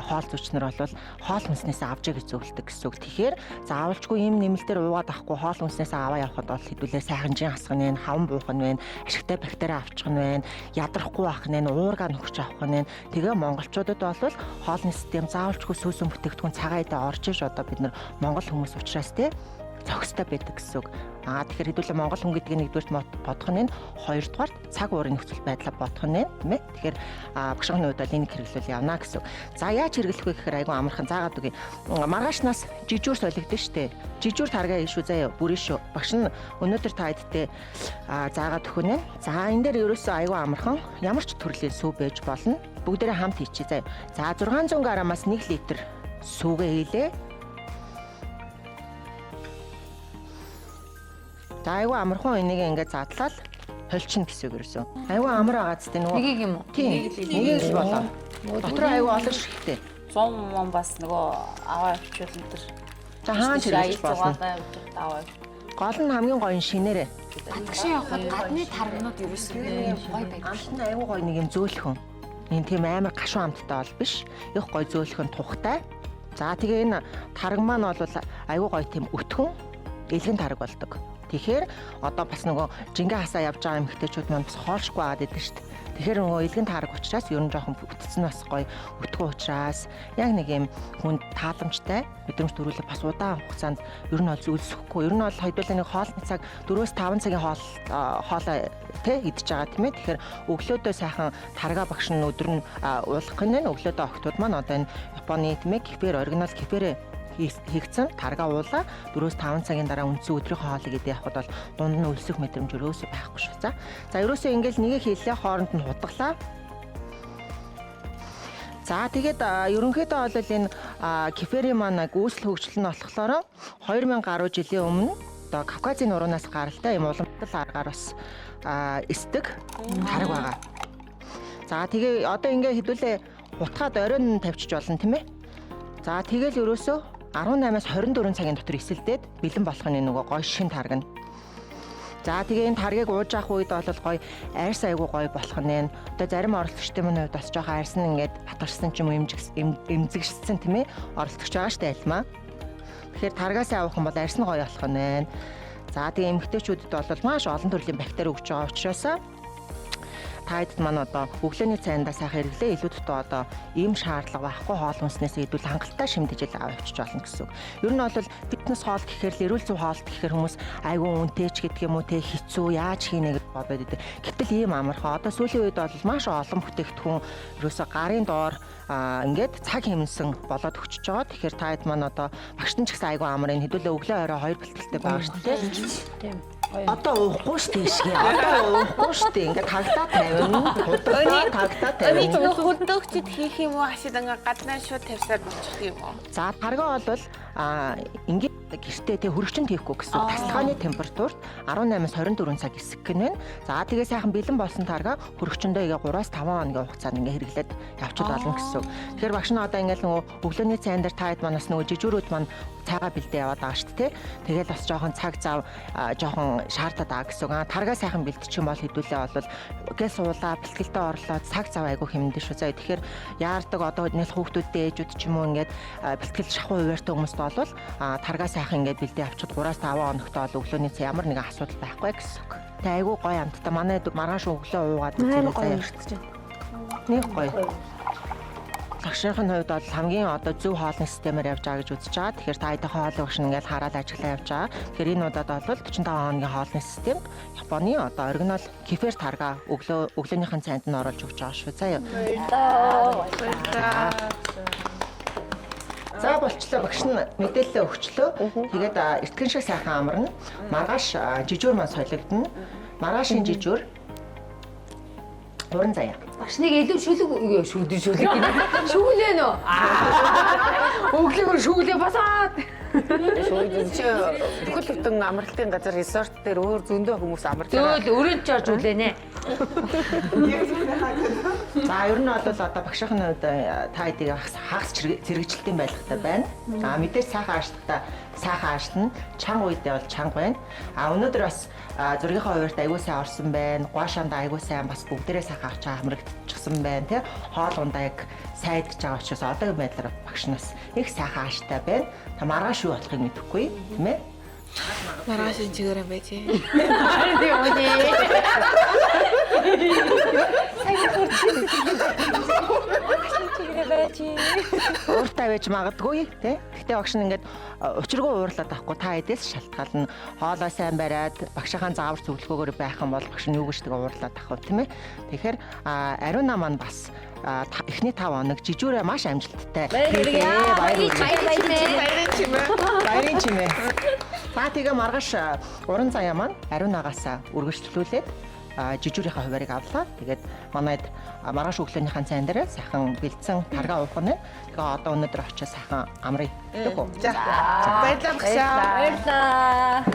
S2: хоол зүйчнэр бол хоол хүнснээс авч яа гэж зөвлөдөг гэсэн үг. Тэгэхээр заавалчгүй ийм нэмэлтээр уугаад авахгүй хоол хүнснээс аваа явахад бол хэдүүлээ сайхан жин хасах нь байна, хаван буух нь байна, ашигтай бактери авчих нь байна, ядрахгүй байх нь, уургаа нөхч авах нь. Тэгээ монголчуудад бол хоолны систем заавалчгүй сүүсүүн бүтээгдэхүүн цагаан эдээ орж иж одоо бид нар монгол хүмүүс учраас тий зохистой байдаг гэсэн үг. Тэгэхээр хэдүүлээ монгол хүн гэдэг нь нэгдүгээр бодох нь хоёрдугаар цаг уурын нөхцөл байдлаа бодох нь тийм ээ. Тэгэхээр багшийн хувьд энийг хэрэглүүл явна гэсэн. За яаж хэрэглэх вэ гэхээр айгүй амархан заагаад үгүй. Маргаашнаас жижүүр солигдсон шүү дээ. Жижүүр таргаа ийшүү заяа бүрэн шүү. Багш нь өнөөдөр та хэдтэй заагаад өгөх нэ. За энэ дээр ерөөсөө айгүй амархан ямар ч төрлийн сүү байж болно. Бүгдээрээ хамт хийчихье заяа. За 600 граммаас 1 литр сүүгээ хийлээ. За айгүй амархан энийг ингээд задлал холчин гэсэн үг ерөөсөө. Айгүй амар байгаа ч тийм нөгөө.
S4: Нэгийг юм уу?
S2: Тийм. Нэгийг л болоо. Дотроо айгүй олон шигтэй.
S4: 100 мөн бас нөгөө аваа авчвал энэ төр.
S2: За хаан чирэж болно.
S4: Аваа.
S2: Гол нь хамгийн гоё шинээрээ.
S8: Гадагшаа явахад гадны таргнууд ерөөсөө гоё байдаг.
S2: Амт нь айгүй гоё нэг юм зөөлхөн. Энэ тийм амар гашуун амттай бол биш. Их гоё зөөлхөн тухтай. За тэгээ энэ тарг маань бол айгүй гоё тийм өтгөн элгэн тарг болдог. Тэгэхээр одоо бас нөгөө жингээ хасаа явж байгаа эмэгтэйчүүд маань бас хоолшгүй байгаад идэв шүү дээ. Тэгэхээр нөгөө элгэн таарах учраас ер нь жоохон бүтцэн бас гоё өтгөө учраас яг нэг юм хүнд тааламжтай мэдрэмж төрүүлэх бас удаан хугацаанд ер нь бол зүйлсэхгүй. Ер нь бол хоёулаа нэг хоолны цаг 4-5 цагийн хоолоо тэ идэж байгаа тийм ээ. Тэгэхээр өглөөдөө сайхан тарга багш нь өдөр нь уулгах нь өглөөдөө октод маань одоо энэ Японы тийм ээ кефир оригинал кефирээ хийгдсэн тарга уулаа 4-5 цагийн дараа үндсэн өдрийн хоолыг идэх явахад бол дунд нь өлсөх мэдрэмж өрөөсөө байхгүй шүү. За ерөөсөө ингээл нэгийг хийлээ хооронд нь хутглаа. За тэгээд ерөнхийдөө бол энэ кефирийн маань гүйцэл хөгжил нь болохоор 2000 гаруй жилийн өмнө одоо Кавказын нуруунаас гаралтай юм уламжлал аргаар бас эсдэг тарга байгаа. За тэгээ одоо ингээ хэдүүлээ утгаад оройн тавьчих болно тийм ээ. За тэгэл ерөөсөө 18-аас 24 цагийн дотор эсэлдээд бэлэн болох нь нөгөө гоё шин таргана. За тэгээ энэ таргийг ууж авах үед бол гоё айрс айгуу гоё болох нь. Одоо зарим оролцогчдын маань хувьд бас жоохон айрс нь ингээд батарсан ч юм уу эмзэгшсэн тийм ээ. Оролцогч байгаа штэ альмаа. Тэгэхээр таргаас авах юм бол айрс нь гоё болох нь. За тэгээ эмэгтэйчүүдэд бол маш олон төрлийн бактери өгч байгаа учраас таад маань одоо өглөөний цайндаа сайхан хэрэглээ илүү дутуу одоо ийм шаардлага байхгүй хоол хүнснээс хэдүүл хангалттай шимтгижил аваа явчих болно гэсэн үг. Ер нь бол фитнес хоол гэхээр л эрүүл зүй хоолт гэхээр хүмүүс айгүй үнэтэй ч гэдэг юм уу те хэцүү яаж хийнэ гэж бодоод идэв. Гэтэл ийм амархан одоо сүүлийн үед бол маш олон бүтээгдэхүүн ерөөсө гарын доор ингээд цаг хэмнсэн болоод өгчөж байгаа. Тэгэхээр таад маань одоо багш нь ч гэсэн айгүй амар энэ хэдүүлээ өглөө орой 2 бэлтгэлтэй байгаа шүү дээ. Тийм. Одоо уухгүй шүү дээ шиг. Одоо уухгүй шүү дээ. Ингээд тагтаа тавина. Тагтаа тавина.
S10: Өний хөдөөчд хийх юм уу? Хашид ингээд гаднаа шууд тавьсаар болчих юм уу?
S2: За таргаа бол ингээд гэртээ тэг хөрөгчөнд хийхгүй гэсэн. Тасалгааны температурт 18-аас 24 цаг эсэх гэнэ. За тэгээ сайхан бэлэн болсон таргаа хөрөгчөндөө 3-5 хоногийн хугацаанд ингээд хэрэглээд явчихад болно гэсэн. Тэгэхээр багш нь одоо ингээд нөгөө өглөөний цайн дээр таад манаас нөгөө жижүүрүүд маань цайгаа бэлдээ яваад байгаа шүү дээ. Тэгээд бас жоохон цаг зав жоохон шаардаад байгаа гэсэн. Таргаа сайхан бэлдчих юм бол хэдүүлээ бол гээс уулаа бэлтгэлдээ орлоо цаг зав айгу хэмнэн шүү. За тэгэхээр яардаг одоо нэг хүүхдүүдтэй ээжүүд ч юм уу ингээд бэлтгэл шахуу хуваартай хүмүүст бол таргаас сайхан ингээд бэлдээ авчид 3-5 хоногт бол өглөөний цай ямар нэгэн асуудал байхгүй гэсэн үг. Тэ айгүй гоё амттай манай маргааш өглөө уугаад зэрэг ирчихэж байна. Нэг гоё. Багшийнхын хувьд бол хамгийн одоо зөв хоолны системээр явж байгаа гэж үзэж байгаа. Тэгэхээр та айдах хоолны багш нь ингээд хараад ажиллаа явж байгаа. Тэгэхээр энэ удаад бол 45 хоногийн хоолны систем Японы одоо оригинал кефир тарга өглөөнийхэн цайнд нь оруулж өгч байгаа шүү. Заяа. За болчлоо багш нь мэдээлэл өгчлөө. Тэгээд эртгэн шиг сайхан амарна. Маргааш жижүүр маань солигдно. Маргаашийн жижүүр уран заяа.
S16: Багшныг илүү шүглээ нөө. Өглөөгөр шүглээ басаад.
S6: Бүхэл бүтэн амралтын газар resort дээр өөр зөндөө хүмүүс амарч байгаа.
S16: Тэгэл өрөөнд ч орж үлээнэ.
S2: За ер нь бол одоо багшийн хувьд та хэдийг хагас зэрэгжилтийн байлгатай байна. За мэдээж сайхан аашлна. Чанга үедээ бол чанга байна. Өнөөдөр бас зургийнхаа хуваарт аягүй сайн орсон байна. Гуашаанд аягүй сайн бас бүгдээрээ сайхан авч хамрагдчихсан байна тий. Хоол ундаа яг сайдж байгаа учраас одоогийн байдлаар багшнаас их сайхан ааштай байна. Та маргааш юу болохыг мэдэхгүй тийм ээ.
S3: Маргааш энэ чигээр юм байж.
S16: Тийм үү.
S2: Ууртай байж магадгүй тий. Гэхдээ багш нь ингээд учиргүй уурлаад авахгүй та эдээс шалтгаална. Хоолоо сайн бариад багшийнхаа заавар зөвлөгөөгөөр байх юм бол багш нь юу гэж тэгээ уурлаад авах тийм ээ. Тэгэхээр ариуна маань бас эхний 5 хоног жижүүрээ маш амжилттай. Баярын чимээ. Та тэгээ маргааш уран заяа маань ариунагаас үргэлжлүүлээд жижүүрийнхаа хуваарийг авлаа. Тэгээд манайд маргааш өглөөнийхэн цайн дээр сайхан бэлдсэн тарга уух нь. Тэгээ одоо өнөөдөр очиж сайхан амрыг.
S6: За баярлалаа багшаа.
S16: Баярлалаа.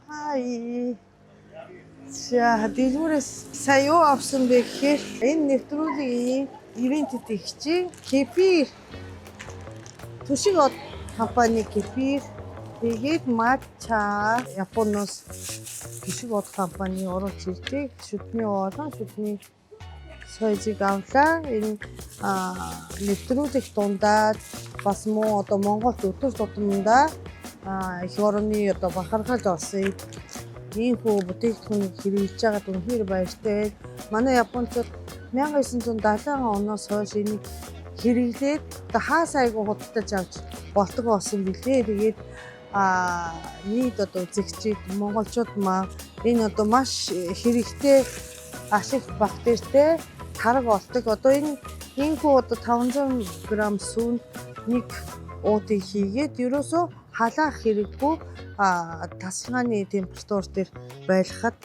S11: Хай. За дэлгүүрээс сая юу авсан бэ гэхээр энэ нэвтрүүлгийн ивентэд ихчийн кефир төшиг компани кефир тэгээд матча Японоос төшиг компани оруулж ирдэг шүдний болон шүдний соёжиг авлаа. Энэ нэвтрүүлэх дундаа бас муу одоо Монголд өдөр тутамдаа их орны одоо бахархаж олсон ийм хөө бүтээгдэхүүнийг хэрэглэж байгаад үнэхээр баяртай. Манай японочууд 1970 оноос хойш энийг хэрэглээд одоо хаас айгуу худалдаж авч болтгоо болсон билээ. Тэгээд нийт одоо үзэгчид монголчууд маа энэ одоо маш хэрэгтэй ашиг бактеритэй тарга болдог. Одоо энэ хөө одоо 500 г сүүн нэг уудыг хийгээд ерөөсөө халаах хэрэггүй тасалгааны температур дээр байлгахад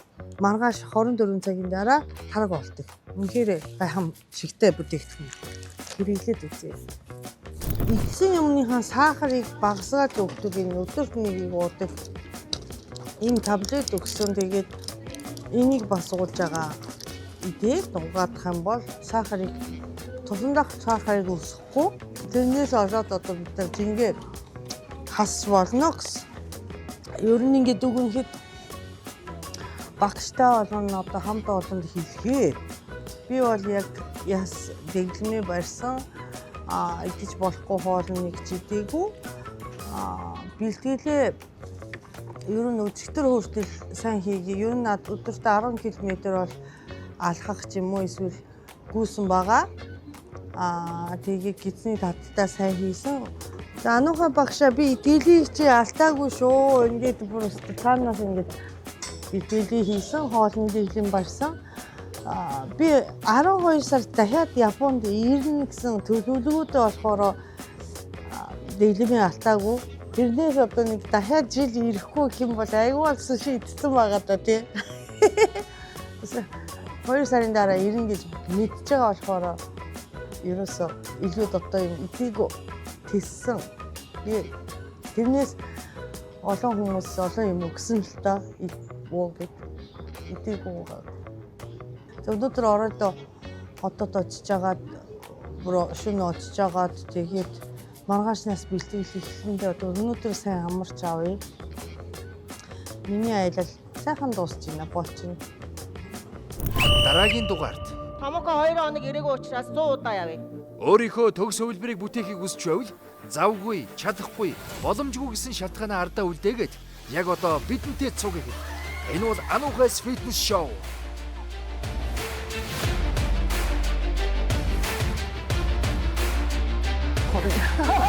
S11: маргааш 24 цагийн дараа тарга болдог. Үнэхээр гайхамшигтай бүтээгдэхүүн хэрэглээд үзье. Игсэн юмныхаа сахарыг багасгаад өгдөг энэ өдөрт нэгийг уудаг энэ таблет өгсөн. Тэгээд энийг бас ууж байгаа идээд угаадах юм бол сахарыг тусандах сахарыг өсөхгүй. Тэрнээс олоод одоо бид нар жингээ хас болно гэсэн. Ер нь ингээд дүгнэхэд багштай болон одоо хамт олонд хэлгээ. Би бол яг яс дэглэмээ барьсан идэж болохгүй хоолныг чидээгүй бэлтгэлээ ер нь өчигдөр хүртэл сайн хийгээ. Ер нь өдөрт 10 км бол алхах ч юм уу эсвэл гүйсэн байгаа. Тэгээ гидсний таттай сайн хийсэн. За ануухай багшаа би идэлийг чи алдаагүй шүү. Ингээд бүр цаанаас ингээд идэлийг хийсэн, хоолны дэглэм барьсан. Би 12 сард дахиад Японд ирнэ гэсэн төлөвлөгөөтэй болохоор дэглэмээ алдаагүй. Тэрнээс одоо нэг дахиад жил ирэхгүй гэх юм бол айгүй болсон шийдсэн байгаа да тий. 2 сарын дараа ирнэ гэж мэдчихэж байгаа болохоор ерөөсөө илүү одоо юм идэгөө тэссэн. Тэрнээс олон хүмүүс олон юм өгсөн л та уу гэд идэгөө. Өнөөдөр оройд хотод очиж агаад бүр шөнө очиж агаад тэгээд маргаашнаас бэлтгэл эхлэндээ одоо өнөөдөр сайн амарч авъя. Миний аялал сайхан дуусч байна болчихно.
S1: Дараагийн дугаард
S2: Томоко 2 хоног ирээгүй учраас 100 удаа явъя.
S1: Өөрийнхөө төгс хувилбарыг бүтээхийг хүсч байвал завгүй, чадахгүй, боломжгүй гэсэн шалтгаанаа ардаа үлдээгээд яг одоо бидэнтэй цуг ихэд. Энэ бол Анухайс фитнес шоу.
S5: Хурд.